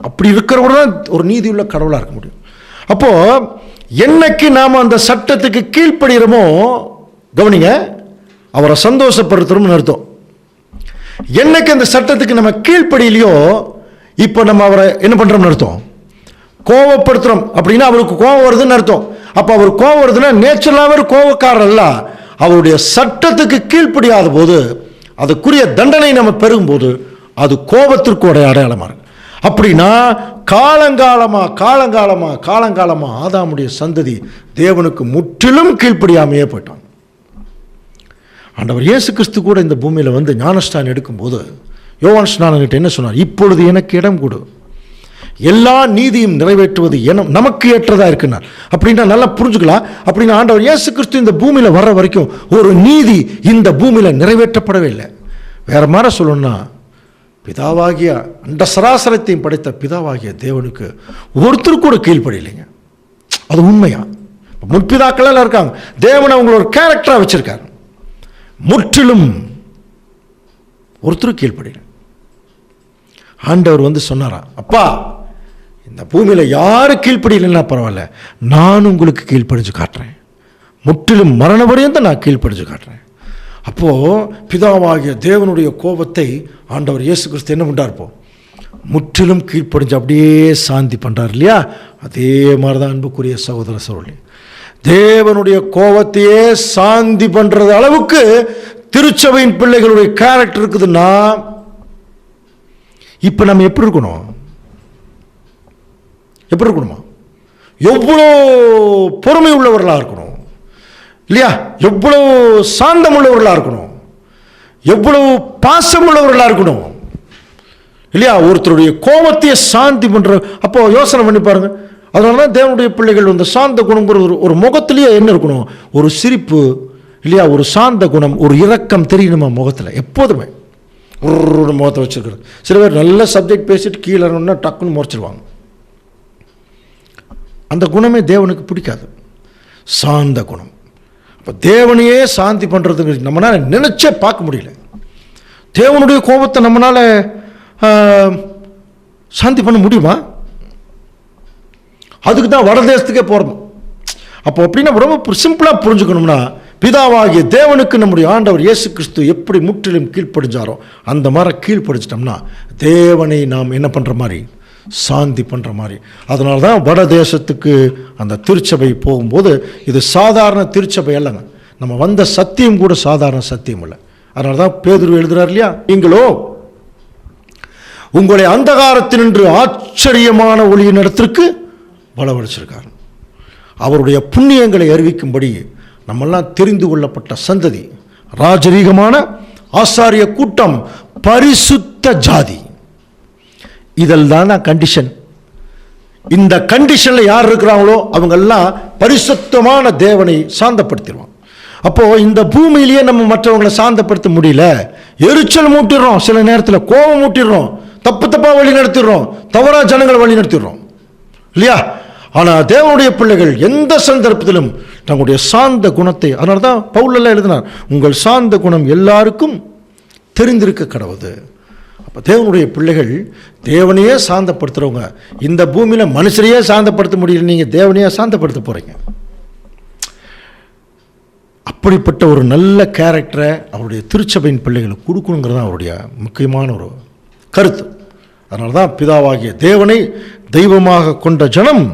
அப்படி இருக்கிறவங்க தான் ஒரு நீதி உள்ள கடவுளாக இருக்க முடியும். அப்போ என்னைக்கு நாம் அந்த சட்டத்துக்கு கீழ்ப்படுகிறோமோ, கவனிங்க, அவரை சந்தோஷப்படுத்துறோம்னு அர்த்தம். என்னைக்கு அந்த சட்டத்துக்கு நம்ம கீழ்ப்படியிலையோ, இப்போ நம்ம அவரை என்ன பண்றோம்னு அர்த்தம்? கோபப்படுத்துறோம். அப்படின்னா அவருக்கு கோபம் வருதுன்னு அர்த்தம். அப்போ அவர் கோபம் வருதுன்னா நேச்சுரலாக ஒரு கோபக்காரர் அல்ல. அவருடைய சட்டத்துக்கு கீழ்ப்படியாத போது, அதுக்குரிய தண்டனை நம்ம பெறும்போது அது கோபத்திற்கு ஒரு அடையாளமாக இருக்கு. அப்படின்னா காலங்காலமா ஆதாமுடைய சந்ததி தேவனுக்கு முற்றிலும் கீழ்ப்படியாமையே போயிட்டான். ஆண்டவர் இயேசு கிறிஸ்து கூட இந்த பூமியில் வந்து ஞானஸ்நானம் எடுக்கும்போது யோவான் ஸ்நானன்கிட்ட என்ன சொன்னார்? இப்பொழுது எனக்கு இடம் கொடு, எல்லா நீதியும் நிறைவேற்றுவது நமக்கு ஏற்றதா இருக்குன்னார். அப்படின்னா நல்லா புரிஞ்சுக்கலாம். அப்படின்னா ஆண்டவர் இயேசு கிறிஸ்து இந்த பூமியில் வர்ற வரைக்கும் ஒரு நீதி இந்த பூமியில் நிறைவேற்றப்படவே இல்லை. வேற மாதிரி சொல்லணும்னா, பிதாவாகிய அந்த சராசரத்தையும் படைத்த பிதாவாகிய தேவனுக்கு ஒருத்தர் கூட கீழ்ப்படியலைங்க. அது உண்மையா? முற்பிதாக்கள் எல்லாம் இருக்காங்க, தேவன் அவங்களோட கேரக்டரா வச்சிருக்காரு. முற்றிலும் ஒருத்தர் கீழ்ப்படியல. ஆண்டவர் வந்து சொன்னாரா, அப்பா இந்த பூமியில யாரு கீழ்ப்படியலைன்னா பரவாயில்ல, நான் உங்களுக்கு கீழ்ப்படிஞ்சு காட்டுறேன், முற்றிலும் மரண வரையும் நான் கீழ்ப்படிஞ்சு காட்டுறேன். அப்போ பிதாவாகிய தேவனுடைய கோபத்தை ஆண்டவர் இயேசு கிறிஸ்து என்ன பண்றார்? இப்போ முற்றிலும் கீழ்ப்படிஞ்சு அப்படியே சாந்தி பண்றார் இல்லையா? அதே மாதிரிதான் அன்புக்குரிய சகோதர சகோதரி, தேவனுடைய கோபத்தையே சாந்தி பண்றது அளவுக்கு திருச்சபையின் பிள்ளைகளுடைய கேரக்டர் இருக்குதுன்னா, இப்ப நம்ம எப்படி இருக்கணுமா? எவ்வளோ பொறுமை உள்ளவர்களாக இருக்கணும் இல்லையா? எவ்வளவு சாந்தம் உள்ளவர்களாக இருக்கணும், எவ்வளவு பாசம் உள்ளவர்களாக இருக்கணும் இல்லையா? ஒருத்தருடைய கோபத்தையே சாந்தி பண்ற. அப்போ யோசனை பண்ணி பாருங்க. அதனாலதான் தேவனுடைய பிள்ளைகள் வந்து சாந்த குணம் ஒரு முகத்திலேயே என்ன இருக்கணும்? ஒரு சிரிப்பு இல்லையா? ஒரு சாந்த குணம், ஒரு இரக்கம் தெரியணுமா முகத்தில் எப்போதுமே. ஒரு முகத்தை வச்சிருக்கிறது. சில பேர் நல்ல சப்ஜெக்ட் பேசிட்டு கீழே டக்குன்னு முறைச்சிருவாங்க. அந்த குணமே தேவனுக்கு பிடிக்காது, சாந்த குணம். அப்போ தேவனையே சாந்தி பண்ணுறதுக்கு நம்மளால நினைச்சே பார்க்க முடியல. தேவனுடைய கோபத்தை நம்மளால சாந்தி பண்ண முடியுமா? அதுக்கு தான் வடதேசத்துக்கே போகிறோம். அப்போ அப்படின்னா ரொம்ப சிம்பிளாக புரிஞ்சுக்கணும்னா, பிதாவாகிய தேவனுக்கு நம்முடைய ஆண்டவர் இயேசு கிறிஸ்து எப்படி முற்றிலும் கீழ்ப்படிஞ்சாரோ அந்த மாதிரி கீழ்ப்படிச்சிட்டோம்னா தேவனை நாம் என்ன பண்ணுற மாதிரி சாந்தி பண்ணுற மாதிரி. அதனால தான் வட தேசத்துக்கு அந்த திருச்சபை போகும்போது இது சாதாரண திருச்சபை அல்லங்க. நம்ம வந்த சத்தியம் கூட சாதாரண சத்தியம் இல்லை. அதனால தான் பேதுரு எழுதுறார் இல்லையா, நீங்களோ உங்களை அந்தகாரத்தினின்று ஆச்சரியமான ஒளியின் இடத்திற்கு வளவழிச்சிருக்கார். அவருடைய புண்ணியங்களை அறிவிக்கும்படி நம்மெல்லாம் தெரிந்து கொள்ளப்பட்ட சந்ததி, ராஜரீகமான ஆசாரிய கூட்டம், பரிசுத்த ஜாதி. இதெல்லாம் தான் கண்டிஷன். இந்த கண்டிஷன்ல யார் இருக்கிறாங்களோ அவங்க எல்லாம் பரிசுத்தமான தேவனை சாந்தப்படுத்திடுவாங்க. அப்போ இந்த பூமியிலேயே நம்ம மற்றவங்களை சாந்தப்படுத்த முடியல, எரிச்சல் மூட்டிடுறோம், சில நேரத்தில் கோபம் மூட்டிடுறோம், தப்பா வழி நடத்திடுறோம், தவறா ஜனங்களை வழி நடத்திடுறோம் இல்லையா? ஆனால் தேவனுடைய பிள்ளைகள் எந்த சந்தர்ப்பத்திலும் தங்களுடைய சாந்த குணத்தை, அதனால தான் பவுல் எல்லாம் எழுதினார், உங்கள் சாந்த குணம் எல்லாருக்கும் தெரிந்திருக்க கடவுது. அப்போ தேவனுடைய பிள்ளைகள் தேவனையே சாந்தப்படுத்துறவங்க. இந்த பூமியில் மனுஷரையே சாந்தப்படுத்த முடியல, நீங்கள் தேவனையே சாந்தப்படுத்த போறீங்க. அப்படிப்பட்ட ஒரு நல்ல கேரக்டரை அவருடைய திருச்சபையின் பிள்ளைகளுக்கு கொடுக்கணுங்கிறது தான் அவருடைய முக்கியமான ஒரு கருத்து. அதனால தான் பிதாவாகிய தேவனை தெய்வமாக கொண்ட ஜனம்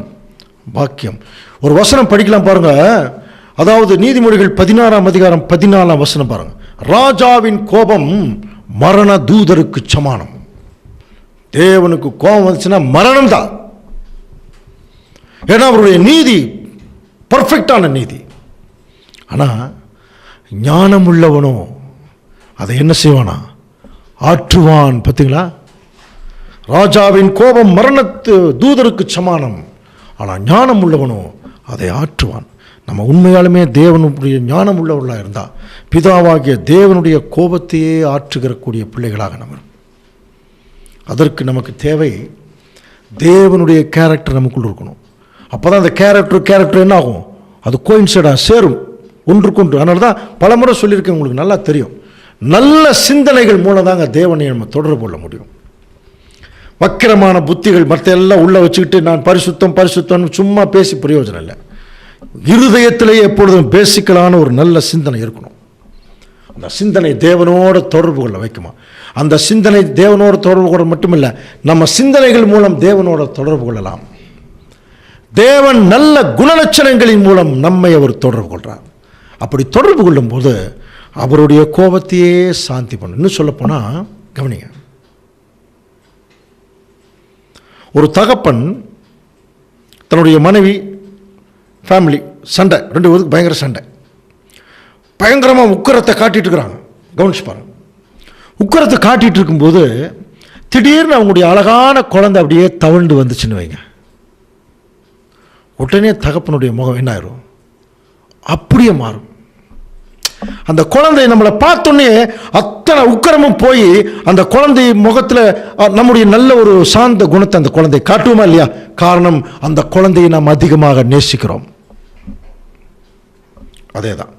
பாக்கியம். ஒரு வசனம் படிக்கலாம் பாருங்க. அதாவது நீதிமொழிகள் 16ஆம் அதிகாரம் 14ஆம் வசனம் பாருங்க. ராஜாவின் கோபம் மரண தூதருக்கு சமானம். தேவனுக்கு கோபம் வந்துச்சுன்னா மரணம் தான். ஏன்னா அவருடைய நீதி பர்ஃபெக்டான நீதி. ஆனால் ஞானம் உள்ளவனோ அதை என்ன செய்வானா? ஆற்றுவான். பார்த்தீங்களா? ராஜாவின் கோபம் மரணத்து தூதருக்கு சமானம், ஆனால் ஞானம் உள்ளவனோ அதை ஆற்றுவான். நம்ம உண்மையாலுமே தேவனுடைய ஞானம் உள்ளவர்களாக இருந்தால் பிதாவாகிய தேவனுடைய கோபத்தையே ஆற்றுகிறக்கூடிய பிள்ளைகளாக நம்ம. அதற்கு நமக்கு தேவை தேவனுடைய கேரக்டர் நமக்குள்ள இருக்கணும். அப்போ தான் அந்த கேரக்டர் என்ன ஆகும்? அது கோயின்சைடாக சேரும் ஒன்றுக்கொன்று. அதனால தான் பல முறை சொல்லியிருக்கேன், உங்களுக்கு நல்லா தெரியும். நல்ல சிந்தனைகள் மூலம் தாங்க தேவனை நம்ம தொடர்பு கொள்ள முடியும். வக்கிரமான புத்திகள் மற்ற எல்லாம் உள்ளே வச்சுக்கிட்டு நான் பரிசுத்தம்னு சும்மா பேசி பிரயோஜனம் இல்லை. இருதயத்திலேயே எப்பொழுதும் பேசிக்கலான ஒரு நல்ல சிந்தனை இருக்கணும். அந்த சிந்தனை தேவனோட தொடர்பு கொள்ள வைக்குமா? அந்த சிந்தனை தேவனோட தொடர்பு கொள்ள மட்டுமில்லை, நம்ம சிந்தனைகள் மூலம் தேவனோட தொடர்பு கொள்ளலாம். தேவன் நல்ல குணலட்சணங்களின் மூலம் நம்மை அவர் தொடர்பு கொள்கிறார். அப்படி தொடர்பு கொள்ளும் போது அவருடைய கோபத்தையே சாந்தி பண்ணும். இன்னும் சொல்லப்போனால் கவனிங்க, ஒரு தகப்பன் தன்னுடைய மனைவி ஃபேமிலி சண்டை, 2 பேருக்கு பயங்கர சண்டை, பயங்கரமாக உக்கரத்தை காட்டிட்டு இருக்கிறாங்க. கவனிச்சு பாருங்க. உக்கரத்தை காட்டிட்டு இருக்கும்போது திடீர்னு அவங்களுடைய அழகான குழந்தை அப்படியே தவழ்ந்து வந்துச்சுன்னு வைங்க, உடனே தகப்பனுடைய முகம் என்ன ஆயிரும்? அப்படியே மாறும். அந்த குழந்தை நம்மளை பார்த்தோன்னே அத்தனை உக்கரமும் போய் அந்த குழந்தை முகத்தில் நம்முடைய நல்ல ஒரு சாந்த குணத்தை அந்த குழந்தை காட்டுவோமா இல்லையா? காரணம், அந்த குழந்தையை நாம் அதிகமாக நேசிக்கிறோம். அதே தான்,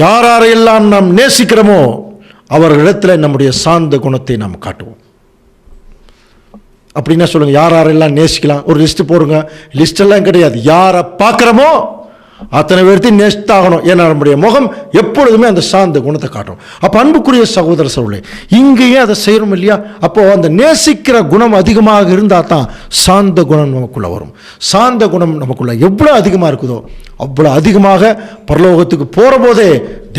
யாரெல்லாம் நாம் நேசிக்கிறோமோ அவர்களிடத்தில் நம்முடைய சாந்த குணத்தை நாம் காட்டுவோம். அப்படின்னா சொல்லுங்க, யாரெல்லாம் நேசிக்கலாம்? ஒரு லிஸ்ட் போடுங்க. லிஸ்ட் எல்லாம் கிடையாது, யாரை பார்க்குறோமோ அத்தனை பேர்த்தையும் நேசித்தாகணும். ஏன்னா நம்முடைய முகம் எப்பொழுதுமே அந்த சாந்த குணத்தை காட்டும். அப்போ அன்புக்குரிய சகோதர சகோதரர்களே, இங்கேயே அதை செய்யணும் இல்லையா? அப்போது அந்த நேசிக்கிற குணம் அதிகமாக இருந்தால் தான் சாந்த குணம் நமக்குள்ளே வரும். சாந்த குணம் நமக்குள்ளே எவ்வளோ அதிகமாக இருக்குதோ அவ்வளோ அதிகமாக பரலோகத்துக்கு போகிற போதே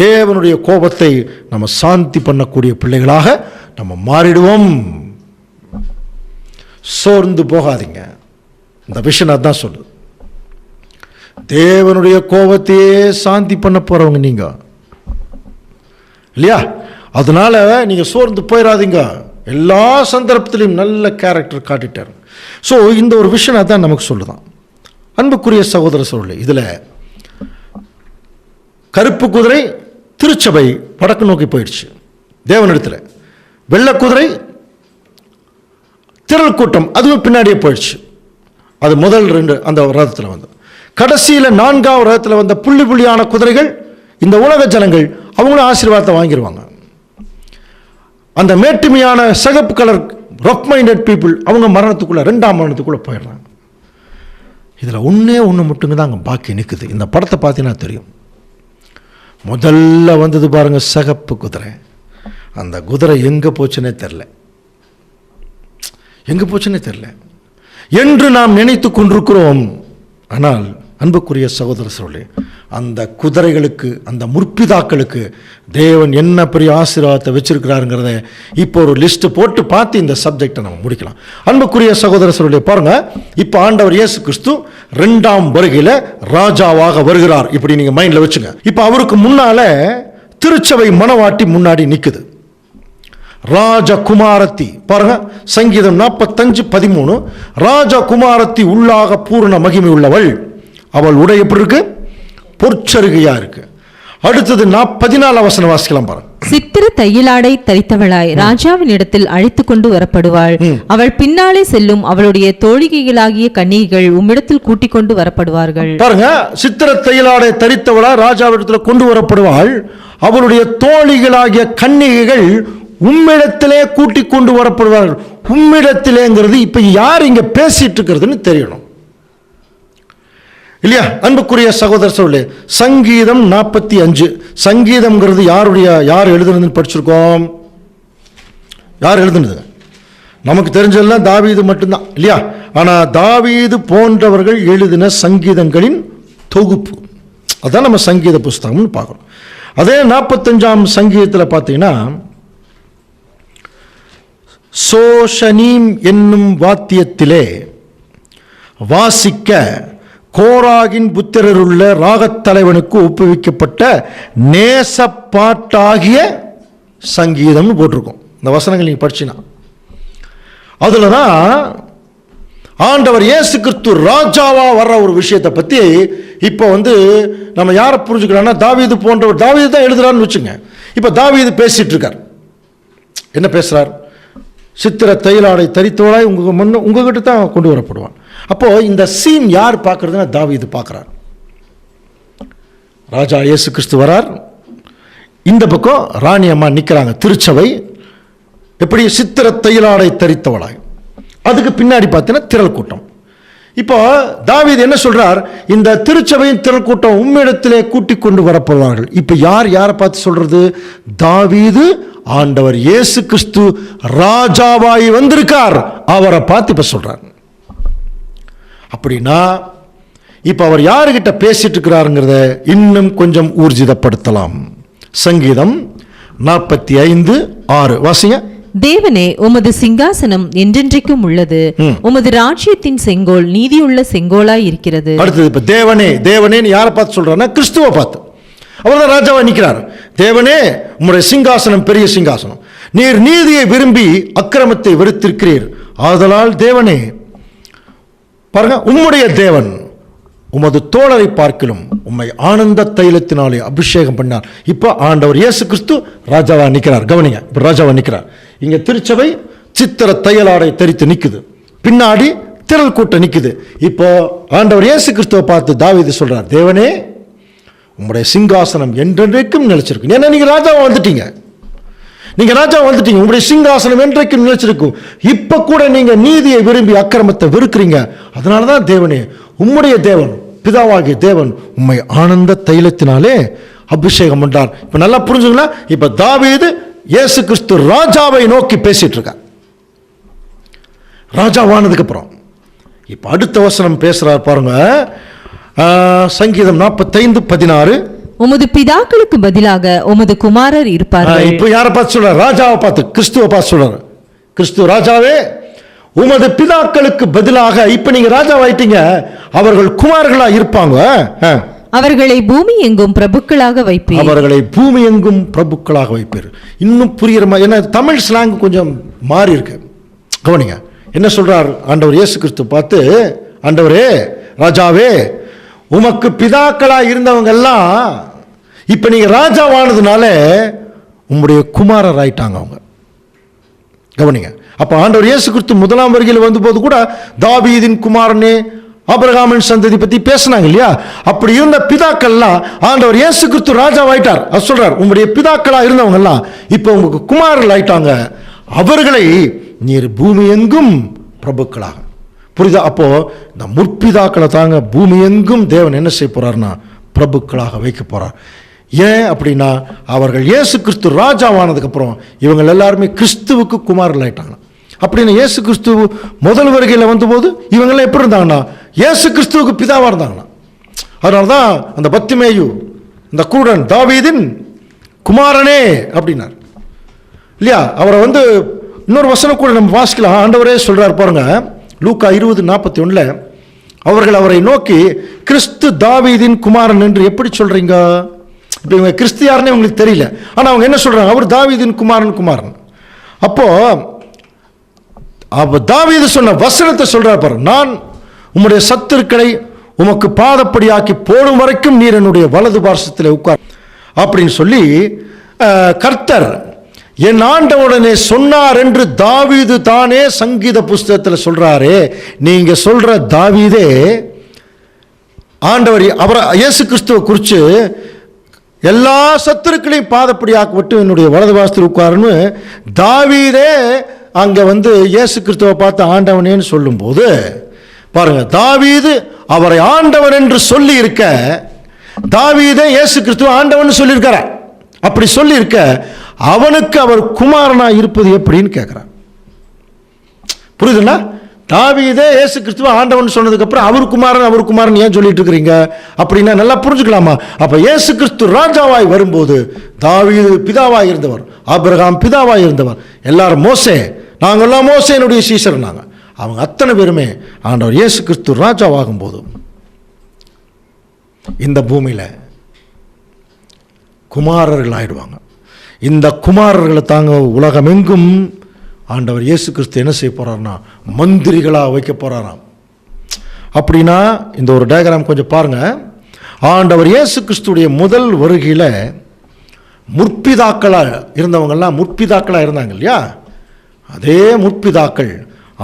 தேவனுடைய கோபத்தை நம்ம சாந்தி பண்ணக்கூடிய பிள்ளைகளாக நம்ம மாறிடுவோம். சோர்ந்து போகாதீங்க. இந்த விஷயம் அதான் சொல்லுது. தேவனுடைய கோபத்தையே சாந்தி பண்ண போறவங்க நீங்க இல்லையா? அதனால நீங்க சோர்ந்து போயிடாதீங்க. எல்லா சந்தர்ப்பத்திலையும் நல்ல கேரக்டர் காட்டிட்டார். ஸோ இந்த ஒரு விஷயம் அதான் நமக்கு சொல்லுதான். அன்புக்குரிய சகோதர சகோதரர்களே, இதில் கருப்பு குதிரை திருச்சபை வடக்கு நோக்கி போயிடுச்சு தேவனிடத்தில். வெள்ளை குதிரை திரள் கூட்டம், அதுவும் பின்னாடியே போயிடுச்சு. அது முதல் 2 அந்த ரதத்தில் வந்து. கடைசியில் 4ஆவது ரதத்தில் வந்த புள்ளியான குதிரைகள் இந்த உலக ஜனங்கள் அவங்களும் ஆசீர்வாதத்தை வாங்கிடுவாங்க. அந்த மேட்டுமையான சிகப்பு கலர் ராக் மைண்டட் பீப்புள் அவங்க மரணத்துக்குள்ள 2ஆம் மரணத்துக்குள்ள போயிடுறாங்க. இதில் ஒன்று மட்டுங்க தான் அங்கே பாக்கி நிற்குது. இந்த படத்தை பார்த்தீங்கன்னா தெரியும். முதல்ல வந்தது பாருங்க சிகப்பு குதிரை. அந்த குதிரை எங்கே போச்சுன்னே தெரில, என்று நாம் நினைத்து கொண்டிருக்கிறோம். ஆனால் அன்புக்குரிய சகோதர சகோதரர்களே, அந்த குதிரைகளுக்கு, அந்த முற்பிதாக்களுக்கு தேவன் என்ன பெரிய ஆசீர்வாதத்தை வச்சிருக்கிறாருங்கிறத இப்போ ஒரு லிஸ்ட் போட்டு பார்த்து இந்த சப்ஜெக்டை நம்ம முடிக்கலாம். அன்புக்குரிய சகோதர சகோதரர்களே, பாருங்க, இப்போ ஆண்டவர் இயேசு கிறிஸ்து 2ஆம் வருகையில் ராஜாவாக வருகிறார். இப்படி நீங்க மைண்ட்ல வச்சுங்க. இப்போ அவருக்கு முன்னால திருச்சபை மணவாட்டி முன்னாடி நிக்குது. ராஜகுமாரத்தி பாருங்க, சங்கீதம் 45:13, ராஜகுமாரத்தி உள்ளாக பூர்ண மகிமை உள்ளவள், அவள் உடை எப்படி இருக்கு? பொற்சருகையா இருக்கு. அடுத்தது 14 வசனம் வாசிக்கலாம் பாருங்க. சித்திர தையலாடை தரித்தவளாய் ராஜாவின் இடத்தில் அழைத்து கொண்டு வரப்படுவாள். அவள் பின்னாலே செல்லும் அவளுடைய தோழிகைகளாகிய கன்னிகைகள் உம்மிடத்தில் கூட்டிக் கொண்டு வரப்படுவார்கள். பாருங்க, சித்திர தையலாடை தரித்தவளாய் ராஜாவிடத்தில் கொண்டு வரப்படுவாள். அவளுடைய தோழிகளாகிய கன்னிகைகள் உம்மிடத்திலே கூட்டிக் கொண்டு வரப்படுவார்கள். உம்மிடத்திலேங்கிறது இப்ப யார் இங்க பேசிட்டு இருக்கிறதுன்னு தெரியணும் இல்லையா? அன்புக்குரிய சகோதர சகோதரர்களே, சங்கீதம் 45. சங்கீதம்ங்கிறது யார் எழுதுனதுன்னு படிச்சிருக்கோம்? யார் எழுதுனது? நமக்கு தெரிஞ்சதெல்லாம் தாவீது மட்டும்தான் இல்லையா? ஆனா தாவீது போன்றவர்கள் எழுதின சங்கீதங்களின் தொகுப்பு, அதான் நம்ம சங்கீத புஸ்தகம்னு பார்க்கணும். அதே 45ஆம் சங்கீதத்தில் பார்த்தீங்கன்னா, சோஷனீம் என்னும் வாத்தியத்திலே வாசிக்க கோராகின் புத்திரருள்ள ராகத்தலைவனுக்கு ஒப்புவிக்கப்பட்ட நேசப்பாட்டாகிய சங்கீதம்னு போட்டிருக்கோம். இந்த வசனங்கள் நீங்கள் படிச்சினா அதில் தான் ஆண்டவர் இயேசு கிறிஸ்து ராஜாவா வர்ற ஒரு விஷயத்தை பற்றி இப்போ நம்ம யாரை புரிஞ்சுக்கலாம்னா, தாவீது போன்றவர். தாவீது தான் எழுதுறான்னு வச்சுங்க. இப்போ தாவீது பேசிட்டு இருக்கார். என்ன பேசுறார்? சித்திர தைலாடை தரித்தவளாய் உங்ககிட்ட தான் கொண்டு வரப்படுவான். அப்போ இந்த சீன் யார் பார்க்கறதுன்னா தாவீது பார்க்கிறார். ராஜா இயேசு கிறிஸ்து வரார், இந்த பக்கம் ராணி அம்மா நிற்கிறாங்க, திருச்சபை. எப்படி? சித்திர தைலாடை தரித்தவளாய். அதுக்கு பின்னாடி பார்த்தீங்கன்னா திரள் கூட்டம். இப்போ தாவீது என்ன சொல்றார்? இந்த திருச்சபையின் திரள் கூட்டம் உம்மிடத்திலே கூட்டிக் கொண்டு வரப்படுவார்கள். இப்போ யாரை பார்த்து சொல்றது? தாவீது ஆண்டவர் இயேசு கிறிஸ்து ராஜாவாய் வந்திருக்கார், அவரை பார்த்து இப்ப சொல்றார். அப்படின்னா இப்ப அவர் யாருகிட்ட பேசிட்டு இருக்கிறாருங்கிறத இன்னும் கொஞ்சம் ஊர்ஜிதப்படுத்தலாம். சங்கீதம் 45:6 வாசிங்க. தேவனே, உமது சிங்காசனம் என்றென்றைக்கும் உள்ளது, உமது ராஜ்யத்தின் செங்கோல் நீதியுள்ள செங்கோலாய் இருக்கிறது. அடுத்தது இப்ப தேவனே, தேவனேன்னு யாரை பார்த்து சொல்றாருன்னா கிறிஸ்துவை பார்த்து. அவர் தான் ராஜாவா நிற்கிறார். தேவனே, உம்முடைய சிங்காசனம் பெரிய சிங்காசனம், நீர் நீதியை விரும்பி அக்கிரமத்தை வெறுத்திருக்கிறீர். ஆதலால் தேவனே, பாருங்க, உம்முடைய தேவன் உமது தோழரை பார்க்கிலும் உம்மை ஆனந்த தைலத்தினாலே அபிஷேகம் பண்ணார். இப்ப ஆண்டவர் இயேசு கிறிஸ்து ராஜாவா நிற்கிறார். கவனிங்க, இப்ப ராஜாவா நிற்கிறார். இங்க திருச்சபை சித்திர தையலாடை தரித்து நிக்குது, பின்னாடி திரள் கூட்டம் நிக்குது. இப்போ ஆண்டவர் இயேசு கிறிஸ்துவை பார்த்து தாவீது சொல்றார், தேவனே, உங்களுடைய சிங்காசனம் என்றென்றைக்கும் நிலைச்சிருக்கு. ஏன்னா நீங்க ராஜாவா வந்துட்டீங்க, உங்களுடைய சிங்காசனம் என்றைக்கும் நிலைச்சிருக்கும். இப்ப கூட நீங்க நீதியை விரும்பி அக்கிரமத்தை வெறுக்கிறீங்க. அதனாலதான் தேவனே, உம்முடைய தேவன் பிதாவாகிய தேவன் உம்மை ஆனந்த தைலத்தினாலே அபிஷேகம் பண்றார். இப்ப நல்லா புரிஞ்சுங்களா? இப்ப தாவீது இயேசு கிறிஸ்து ராஜாவை நோக்கி பேசிட்டு இருக்கார். ராஜாவானதுக்கு அப்புறம் இப்ப அடுத்த வசனம் பேசுறார் பாருங்க. சங்கீதம் 45:16. உமது பிதாக்களுக்கு பதிலாக உமது குமாரர் இருப்பார்கள். இப்ப யாரை பார்த்து சொல்றார்? ராஜாவை பார்த்து, கிறிஸ்துவை பார்த்து சொல்றாரு. கிறிஸ்து ராஜாவே, உமது பிதாக்களுக்கு பதிலாக இப்ப நீங்க ராஜாவாயிட்டீங்க, அவர்கள் குமார்களா இருப்பாங்க. அவர்களை பூமி எங்கும் பிரபுக்களாக வைப்பீர். அவர்களை பூமி எங்கும் பிரபுக்களாக வைப்பீர். இன்னும் புரியுற மாதிரி, ஏன்னா தமிழ் ஸ்லாங் கொஞ்சம் மாறி இருக்கு. கவனிங்க, என்ன சொல்றார் ஆண்டவர் இயேசு கிறிஸ்து பார்த்து? ஆண்டவரே, ராஜாவே, உமக்கு பிதாக்களா இருந்தவங்க எல்லாம் இப்ப நீங்க ராஜாவானதுனால உம்முடைய குமாரர் ஆயிட்டாங்க அவங்க. கவனிங்க, அப்ப ஆண்டவர் இயேசு கிறிஸ்து முதலாம் வருகையில் வந்தபோது கூட தாவீதின் குமாரனே, ஆபிரகாமின் சந்ததி பத்தி பேசினாங்க இல்லையா? அப்படி இருந்த பிதாக்கள்லாம் ஆண்டவர் இயேசு கிறிஸ்து ராஜாவாயிட்டார். அது சொல்றார், உங்களுடைய பிதாக்களா இருந்தவங்க எல்லாம் இப்ப உங்களுக்கு குமாரர்கள் ஆயிட்டாங்க, அவர்களை நீர் பூமி எங்கும் பிரபுக்களாக. புரியுதா? அப்போ இந்த முற்பிதாக்களை தாங்க பூமி எங்கும் தேவன் என்ன செய்ய போறார்னா பிரபுக்களாக வைக்க போறார். ஏன் அப்படின்னா, அவர்கள் இயேசு கிறிஸ்து ராஜாவானதுக்கு அப்புறம் இவங்க எல்லாருமே கிறிஸ்துவுக்கு குமாரர்கள் ஆயிட்டாங்க. அப்படின்னு இயேசு கிறிஸ்து முதல் வருகையில் வந்தபோது இவங்கெல்லாம் எப்படி இருந்தாங்கன்னா இயேசு கிறிஸ்துவுக்கு பிதாவா இருந்தாங்கன்னா. அதனால்தான் அந்த பத்திமேயு, இந்த கூடன், தாவீதின் குமாரனே அப்படின்னார் இல்லையா? அவரை இன்னொரு வசனம் கூட நம்ம வாசிக்கலாம். ஆண்டவரே சொல்றார் பாருங்க, லூக்கா 20:41. அவர்கள் அவரை நோக்கி, கிறிஸ்து தாவீதின் குமாரன் என்று எப்படி சொல்றீங்க? இப்போ இவங்க கிறிஸ்து யாருன்னு உங்களுக்கு தெரியல, ஆனா அவங்க என்ன சொல்றாங்க? அவர் தாவீதின் குமாரன். அப்போ தாவீது சொன்ன வசனத்தை சொல்றார் பாருங்க, நான் உம்முடைய சத்துருக்களை உமக்கு பாதப்படியாக்கி போடும் வரைக்கும் நீர் என்னுடைய வலது பார்சத்தில் உட்கார் அப்படின்னு சொல்லி கர்த்தர் என் ஆண்டவுடனே சொன்னார் என்று தாவீது தானே சங்கீத புஸ்தகத்தில் சொல்றாரே. நீங்க சொல்ற தாவீதே ஆண்டவர் அவர் இயேசு கிறிஸ்துவை குறித்து எல்லா சத்துருக்களையும் பாதப்படியாக்கப்பட்டு என்னுடைய வலது பாசத்தில் உட்காருன்னு தாவீதே அங்க இயேசு கிறிஸ்துவை பார்த்து ஆண்டவனேன்னு சொல்லும் போது பாருங்க, தாவீது அவரை ஆண்டவன் என்று சொல்லி இருக்க, தாவீதே இயேசு கிறிஸ்துவ ஆண்டவன் சொல்லியிருக்கார். அப்படி சொல்லி இருக்க அவனுக்கு அவர் குமாரனா இருப்பது எப்படின்னு கேட்கிறார். புரியுதுங்களா? தாவீதே இயேசு கிறிஸ்துவ ஆண்டவன் சொன்னதுக்கு அப்புறம் அவர் குமாரன் ஏன் சொல்லிட்டு இருக்கிறீங்க அப்படின்னா நல்லா புரிஞ்சுக்கலாமா? அப்ப இயேசு கிறிஸ்து ராஜாவாய் வரும்போது தாவீது பிதாவாய் இருந்தவர், ஆபிரகாம் பிதாவாய் இருந்தவர், எல்லாரும் மோசே, நாங்கெல்லாம் மோசேனுடைய சீசர். அவங்க அத்தனை பேருமே ஆண்டவர் இயேசு கிறிஸ்து ராஜாவாகும் போது இந்த பூமியில் குமாரர்கள் ஆயிடுவாங்க. இந்த குமாரர்களை தாங்க உலகமெங்கும் ஆண்டவர் இயேசு கிறிஸ்து என்ன செய்ய போகிறார்னா மந்திரிகளாக வைக்க போகிறாராம். அப்படின்னா இந்த ஒரு டயக்ராம் கொஞ்சம் பாருங்கள். ஆண்டவர் இயேசு கிறிஸ்துடைய முதல் வருகையில் முற்பிதாக்களாக இருந்தவங்கெல்லாம் முற்பிதாக்களாக இருந்தாங்க இல்லையா, அதே முற்பிதாக்கள்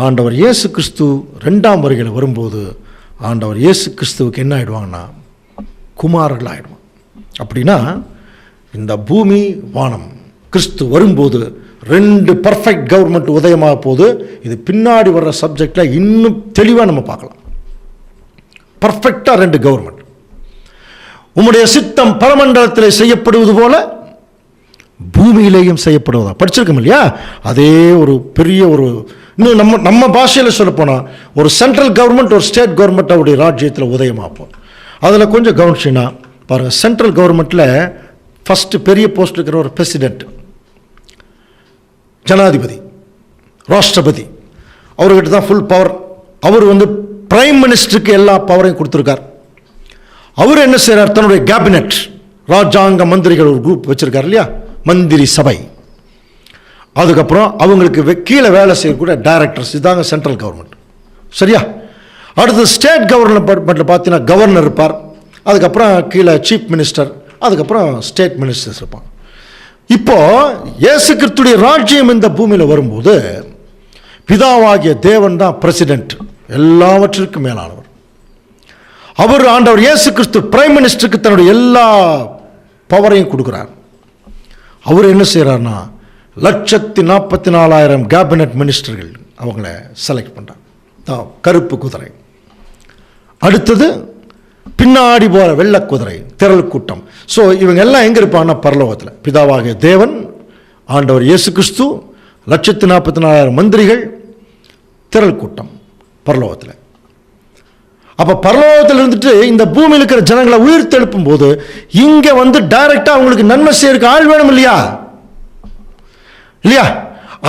ஆண்டவர் இயேசு கிறிஸ்து ரெண்டாம் வருகையில் வரும்போது ஆண்டவர் இயேசு கிறிஸ்துவுக்கு என்ன ஆகிடுவாங்கன்னா குமாரர்கள் ஆகிடுவாங்க. அப்படின்னா இந்த பூமி வானம் கிறிஸ்து வரும்போது ரெண்டு பர்ஃபெக்ட் கவர்மெண்ட் உதயமாக போகுது. இது பின்னாடி வர்ற சப்ஜெக்டில் இன்னும் தெளிவாக நம்ம பார்க்கலாம். பர்ஃபெக்டாக ரெண்டு கவர்மெண்ட். உம்முடைய சித்தம் பரமண்டலத்தில் செய்யப்படுவது போல பூமியிலேயும் செய்யப்படுவதா படிச்சிருக்கோம் இல்லையா. அதே ஒரு பெரிய ஒரு இன்னும் நம்ம பாஷையில் சொல்ல போனால் ஒரு சென்ட்ரல் கவர்மெண்ட் ஒரு ஸ்டேட் கவர்மெண்ட் அவருடைய ராஜ்யத்தில் உதயமாப்போம். அதில் கொஞ்சம் கவனிச்சின்னா பாருங்கள், சென்ட்ரல் கவர்மெண்ட்டில் ஃபஸ்ட்டு பெரிய போஸ்ட் இருக்கிற ஒரு பிரசிடென்ட், ஜனாதிபதி, ராஷ்டிரபதி, அவர்கிட்ட தான் ஃபுல் பவர். அவர் பிரைம் மினிஸ்டருக்கு எல்லா பவரையும் கொடுத்துருக்கார். அவர் என்ன செய்கிறார், தன்னுடைய கேபினெட் ராஜாங்க மந்திரிகள் ஒரு குரூப் வச்சிருக்கார் இல்லையா, மந்திரி சபை. அதுக்கப்புறம் அவங்களுக்கு கீழே வேலை செய்யக்கூடிய டைரக்டர்ஸ், இதாங்க சென்ட்ரல் கவர்மெண்ட். சரியா? அடுத்து ஸ்டேட் கவர்மெண்ட்டில் பார்த்தீங்கன்னா கவர்னர் இருப்பார், அதுக்கப்புறம் கீழே சீஃப் மினிஸ்டர், அதுக்கப்புறம் ஸ்டேட் மினிஸ்டர்ஸ் இருப்பாங்க. இப்போ இயேசு கிறிஸ்துடைய ராஜ்யம் இந்த பூமியில் வரும்போது பிதாவாகிய தேவன் தான் பிரசிடென்ட், எல்லாவற்றிற்கும் மேலானவர். அவர் ஆண்டவர் இயேசு கிறிஸ்து பிரைம் மினிஸ்டருக்கு தன்னுடைய எல்லா பவரையும் கொடுக்குறார். அவர் என்ன செய்கிறார்னா 144,000 கேபினட் மினிஸ்டர்கள் அவங்கள செலக்ட் பண்ணுறார். கருப்பு குதிரை. அடுத்தது பின்னாடி போகிற வெள்ளை குதிரை, திரள் கூட்டம். ஸோ இவங்க எல்லாம் எங்கே இருப்பாங்கன்னா பரலோகத்தில். பிதாவாகிய தேவன், ஆண்டவர் இயேசு கிறிஸ்து, 144,000 மந்திரிகள், திரள் கூட்டம் பரலோகத்தில். அப்போ பரலோகத்தில் இருந்துட்டு இந்த பூமியில் இருக்கிற ஜனங்களை உயிர் தெழுப்பும் போது இங்கே டைரக்டாக அவங்களுக்கு நன்மை செய்யறதுக்கு ஆள் வேணும் இல்லையா இல்லையா?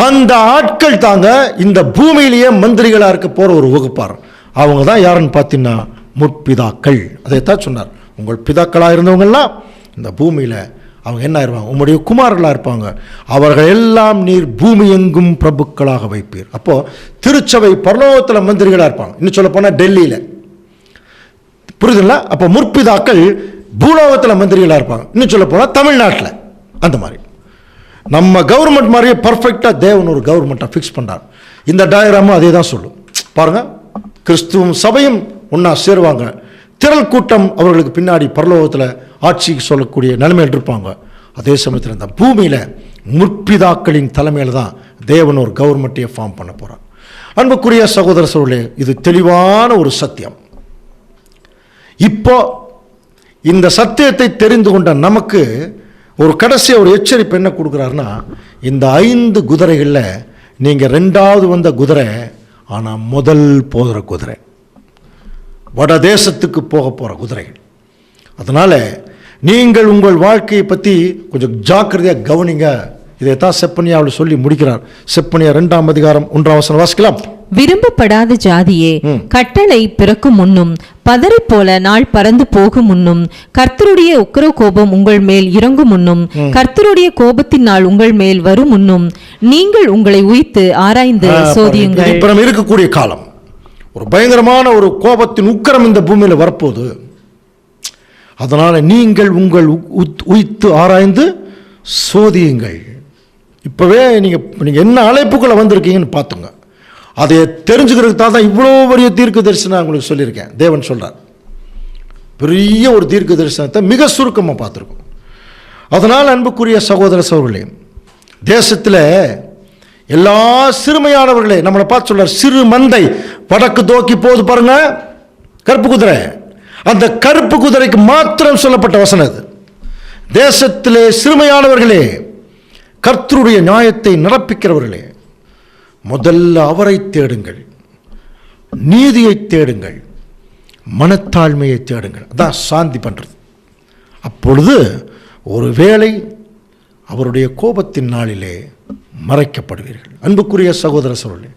அந்த ஆட்கள் தாங்க இந்த பூமியிலேயே மந்திரிகளாக இருக்க போகிற ஒரு வகுப்பார். அவங்க தான் யாருன்னு பார்த்தீங்கன்னா முற்பிதாக்கள். அதைத்தான் சொன்னார், உங்கள் பிதாக்களாக இருந்தவங்கெல்லாம் இந்த பூமியில் அவங்க என்ன ஆயிருவாங்க, உங்களுடைய குமாரர்களாக இருப்பாங்க. அவர்கள் எல்லாம் நீர் பூமி எங்கும் பிரபுக்களாக வைப்பீர். அப்போது திருச்சபை பரலோகத்தில் மந்திரிகளாக இருப்பாங்க. இன்னும் சொல்ல போனால் டெல்லியில், புரியுதுங்களா? அப்போ முற்பிதாக்கள் பூலோகத்தில் மந்திரிகளாக இருப்பாங்க. இன்னும் சொல்ல போனால் தமிழ்நாட்டில். அந்த மாதிரி நம்ம கவர்மெண்ட் மாதிரியே பர்ஃபெக்டாக தேவன் ஒரு கவர்மெண்ட்டை ஃபிக்ஸ் பண்ணுறார். இந்த டயக்ராமும் அதே தான் சொல்லும். பாருங்கள், கிறிஸ்துவும் சபையும் ஒன்றா சேருவாங்க. திரள் கூட்டம் அவர்களுக்கு பின்னாடி பரலோகத்தில் ஆட்சிக்கு சொல்லக்கூடிய நிலைமையில் இருப்பாங்க. அதே சமயத்தில் இந்த பூமியில் முற்பிதாக்களின் தலைமையில் தான் தேவன் ஒரு கவர்மெண்ட்டையே ஃபார்ம் பண்ண போகிறார். அன்புக்குரிய சகோதர சகோதரர்களே, இது தெளிவான ஒரு சத்தியம். இப்போ இந்த சத்தியத்தை தெரிந்து கொண்ட நமக்கு ஒரு கடைசியாக ஒரு எச்சரிப்பு என்ன கொடுக்குறாருன்னா, இந்த 5 குதிரைகளில் நீங்கள் 2வது வந்த குதிரை, ஆனால் முதல் போகிற குதிரை, வட தேசத்துக்கு போக போகிற குதிரைகள். அதனால் நீங்கள் உங்கள் வாழ்க்கையை பற்றி கொஞ்சம் ஜாக்கிரதையாக கவனிங்க. இதைத்தான் செப்பனியாவில் சொல்லி முடிக்கிறார். செப்பனியா 2ஆம் அதிகாரம் 1ஆம் வசனம் வாசிக்கலாம். விரும்பப்படாத ஜாதியே, கட்டளை பிறக்கும் முன்னும் பதரை போல நாள் பறந்து போகும் முன்னும் கர்த்தருடைய உக்கிர கோபம் உங்கள் மேல் இறங்கும் முன்னும் கர்த்தருடைய கோபத்தின் நாள் உங்கள் மேல் வரும் முன்னும் நீங்கள் உங்களை உய்த்து ஆராய்ந்து சோதியுங்கள். இப்ப நம்ம இருக்கக்கூடிய காலம் ஒரு பயங்கரமான ஒரு கோபத்தின் உக்கிரம் இந்த பூமியில் வரப்போகுது. அதனால நீங்கள் உங்கள் உய்த்து ஆராய்ந்து சோதியுங்கள். இப்பவே நீங்க என்ன அழைப்புக்குள்ள வந்திருக்கீங்கன்னு பார்த்துங்க. அதை தெரிஞ்சுக்கிறதுக்கு தான் இவ்வளோ பெரிய தீர்க்க தரிசனம் உங்களுக்கு சொல்லியிருக்கேன். தேவன் சொல்கிறார், பெரிய ஒரு தீர்க்க தரிசனத்தை மிக சுருக்கமாக பார்த்துருக்கோம். அதனால் அன்புக்குரிய சகோதர சகோதரர்களே, தேசத்தில் எல்லா சிறுமையானவர்களே நம்மளை பார்த்து சொல்றார், சிறு மந்தை வடக்கு தோக்கி போது பாருங்க, கருப்பு குதிரை. அந்த கருப்பு குதிரைக்கு மாத்திரம் சொல்லப்பட்ட வசனம் அது. தேசத்திலே சிறுமையானவர்களே, கர்த்தருடைய நியாயத்தை நடப்பிக்கிறவர்களே, முதல்ல அவரை தேடுங்கள், நீதியை தேடுங்கள், மனத்தாழ்மையை தேடுங்கள். அதான் சாந்தி பண்ணுறது. அப்பொழுது ஒருவேளை அவருடைய கோபத்தின் நாளிலே மறைக்கப்படுவீர்கள். அன்புக்குரிய சகோதர சகோதரர்களே,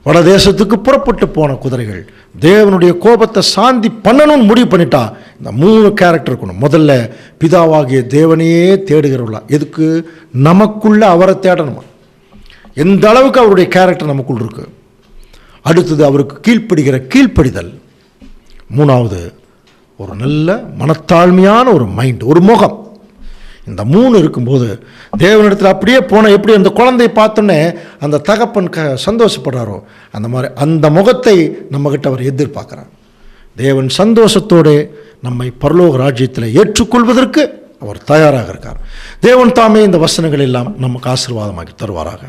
வடதேசத்துக்கு புறப்பட்டு போன குதிரைகள் தேவனுடைய கோபத்தை சாந்தி பண்ணணும்னு முடிவு பண்ணிட்டா இந்த 3 கேரக்டர் இருக்கணும். முதல்ல பிதாவாகிய தேவனையே தேடுகிறவர்களா. எதுக்கு? நமக்குள்ள அவரை தேடணுமா. எந்த அளவுக்கு அவருடைய கேரக்டர் நமக்குள் இருக்கு. அடுத்தது அவருக்கு கீழ்ப்படுகிற கீழ்ப்படிதல். 3வது ஒரு நல்ல மனத்தாழ்மையான ஒரு மைண்ட், ஒரு முகம். இந்த 3 இருக்கும்போது தேவனிடத்தில் அப்படியே போன எப்படி அந்த குழந்தையை பார்த்தோன்னே அந்த தகப்பன் சந்தோஷப்படுறாரோ அந்த மாதிரி அந்த முகத்தை நம்மகிட்ட அவர் எதிர்பார்க்குறார். தேவன் சந்தோஷத்தோடு நம்மை பரலோக ராஜ்யத்தில் ஏற்றுக்கொள்வதற்கு அவர் தயாராக இருக்கார். தேவன் தாமே இந்த வசனங்கள் எல்லாம் நமக்கு ஆசீர்வாதமாக்கி தருவாராக.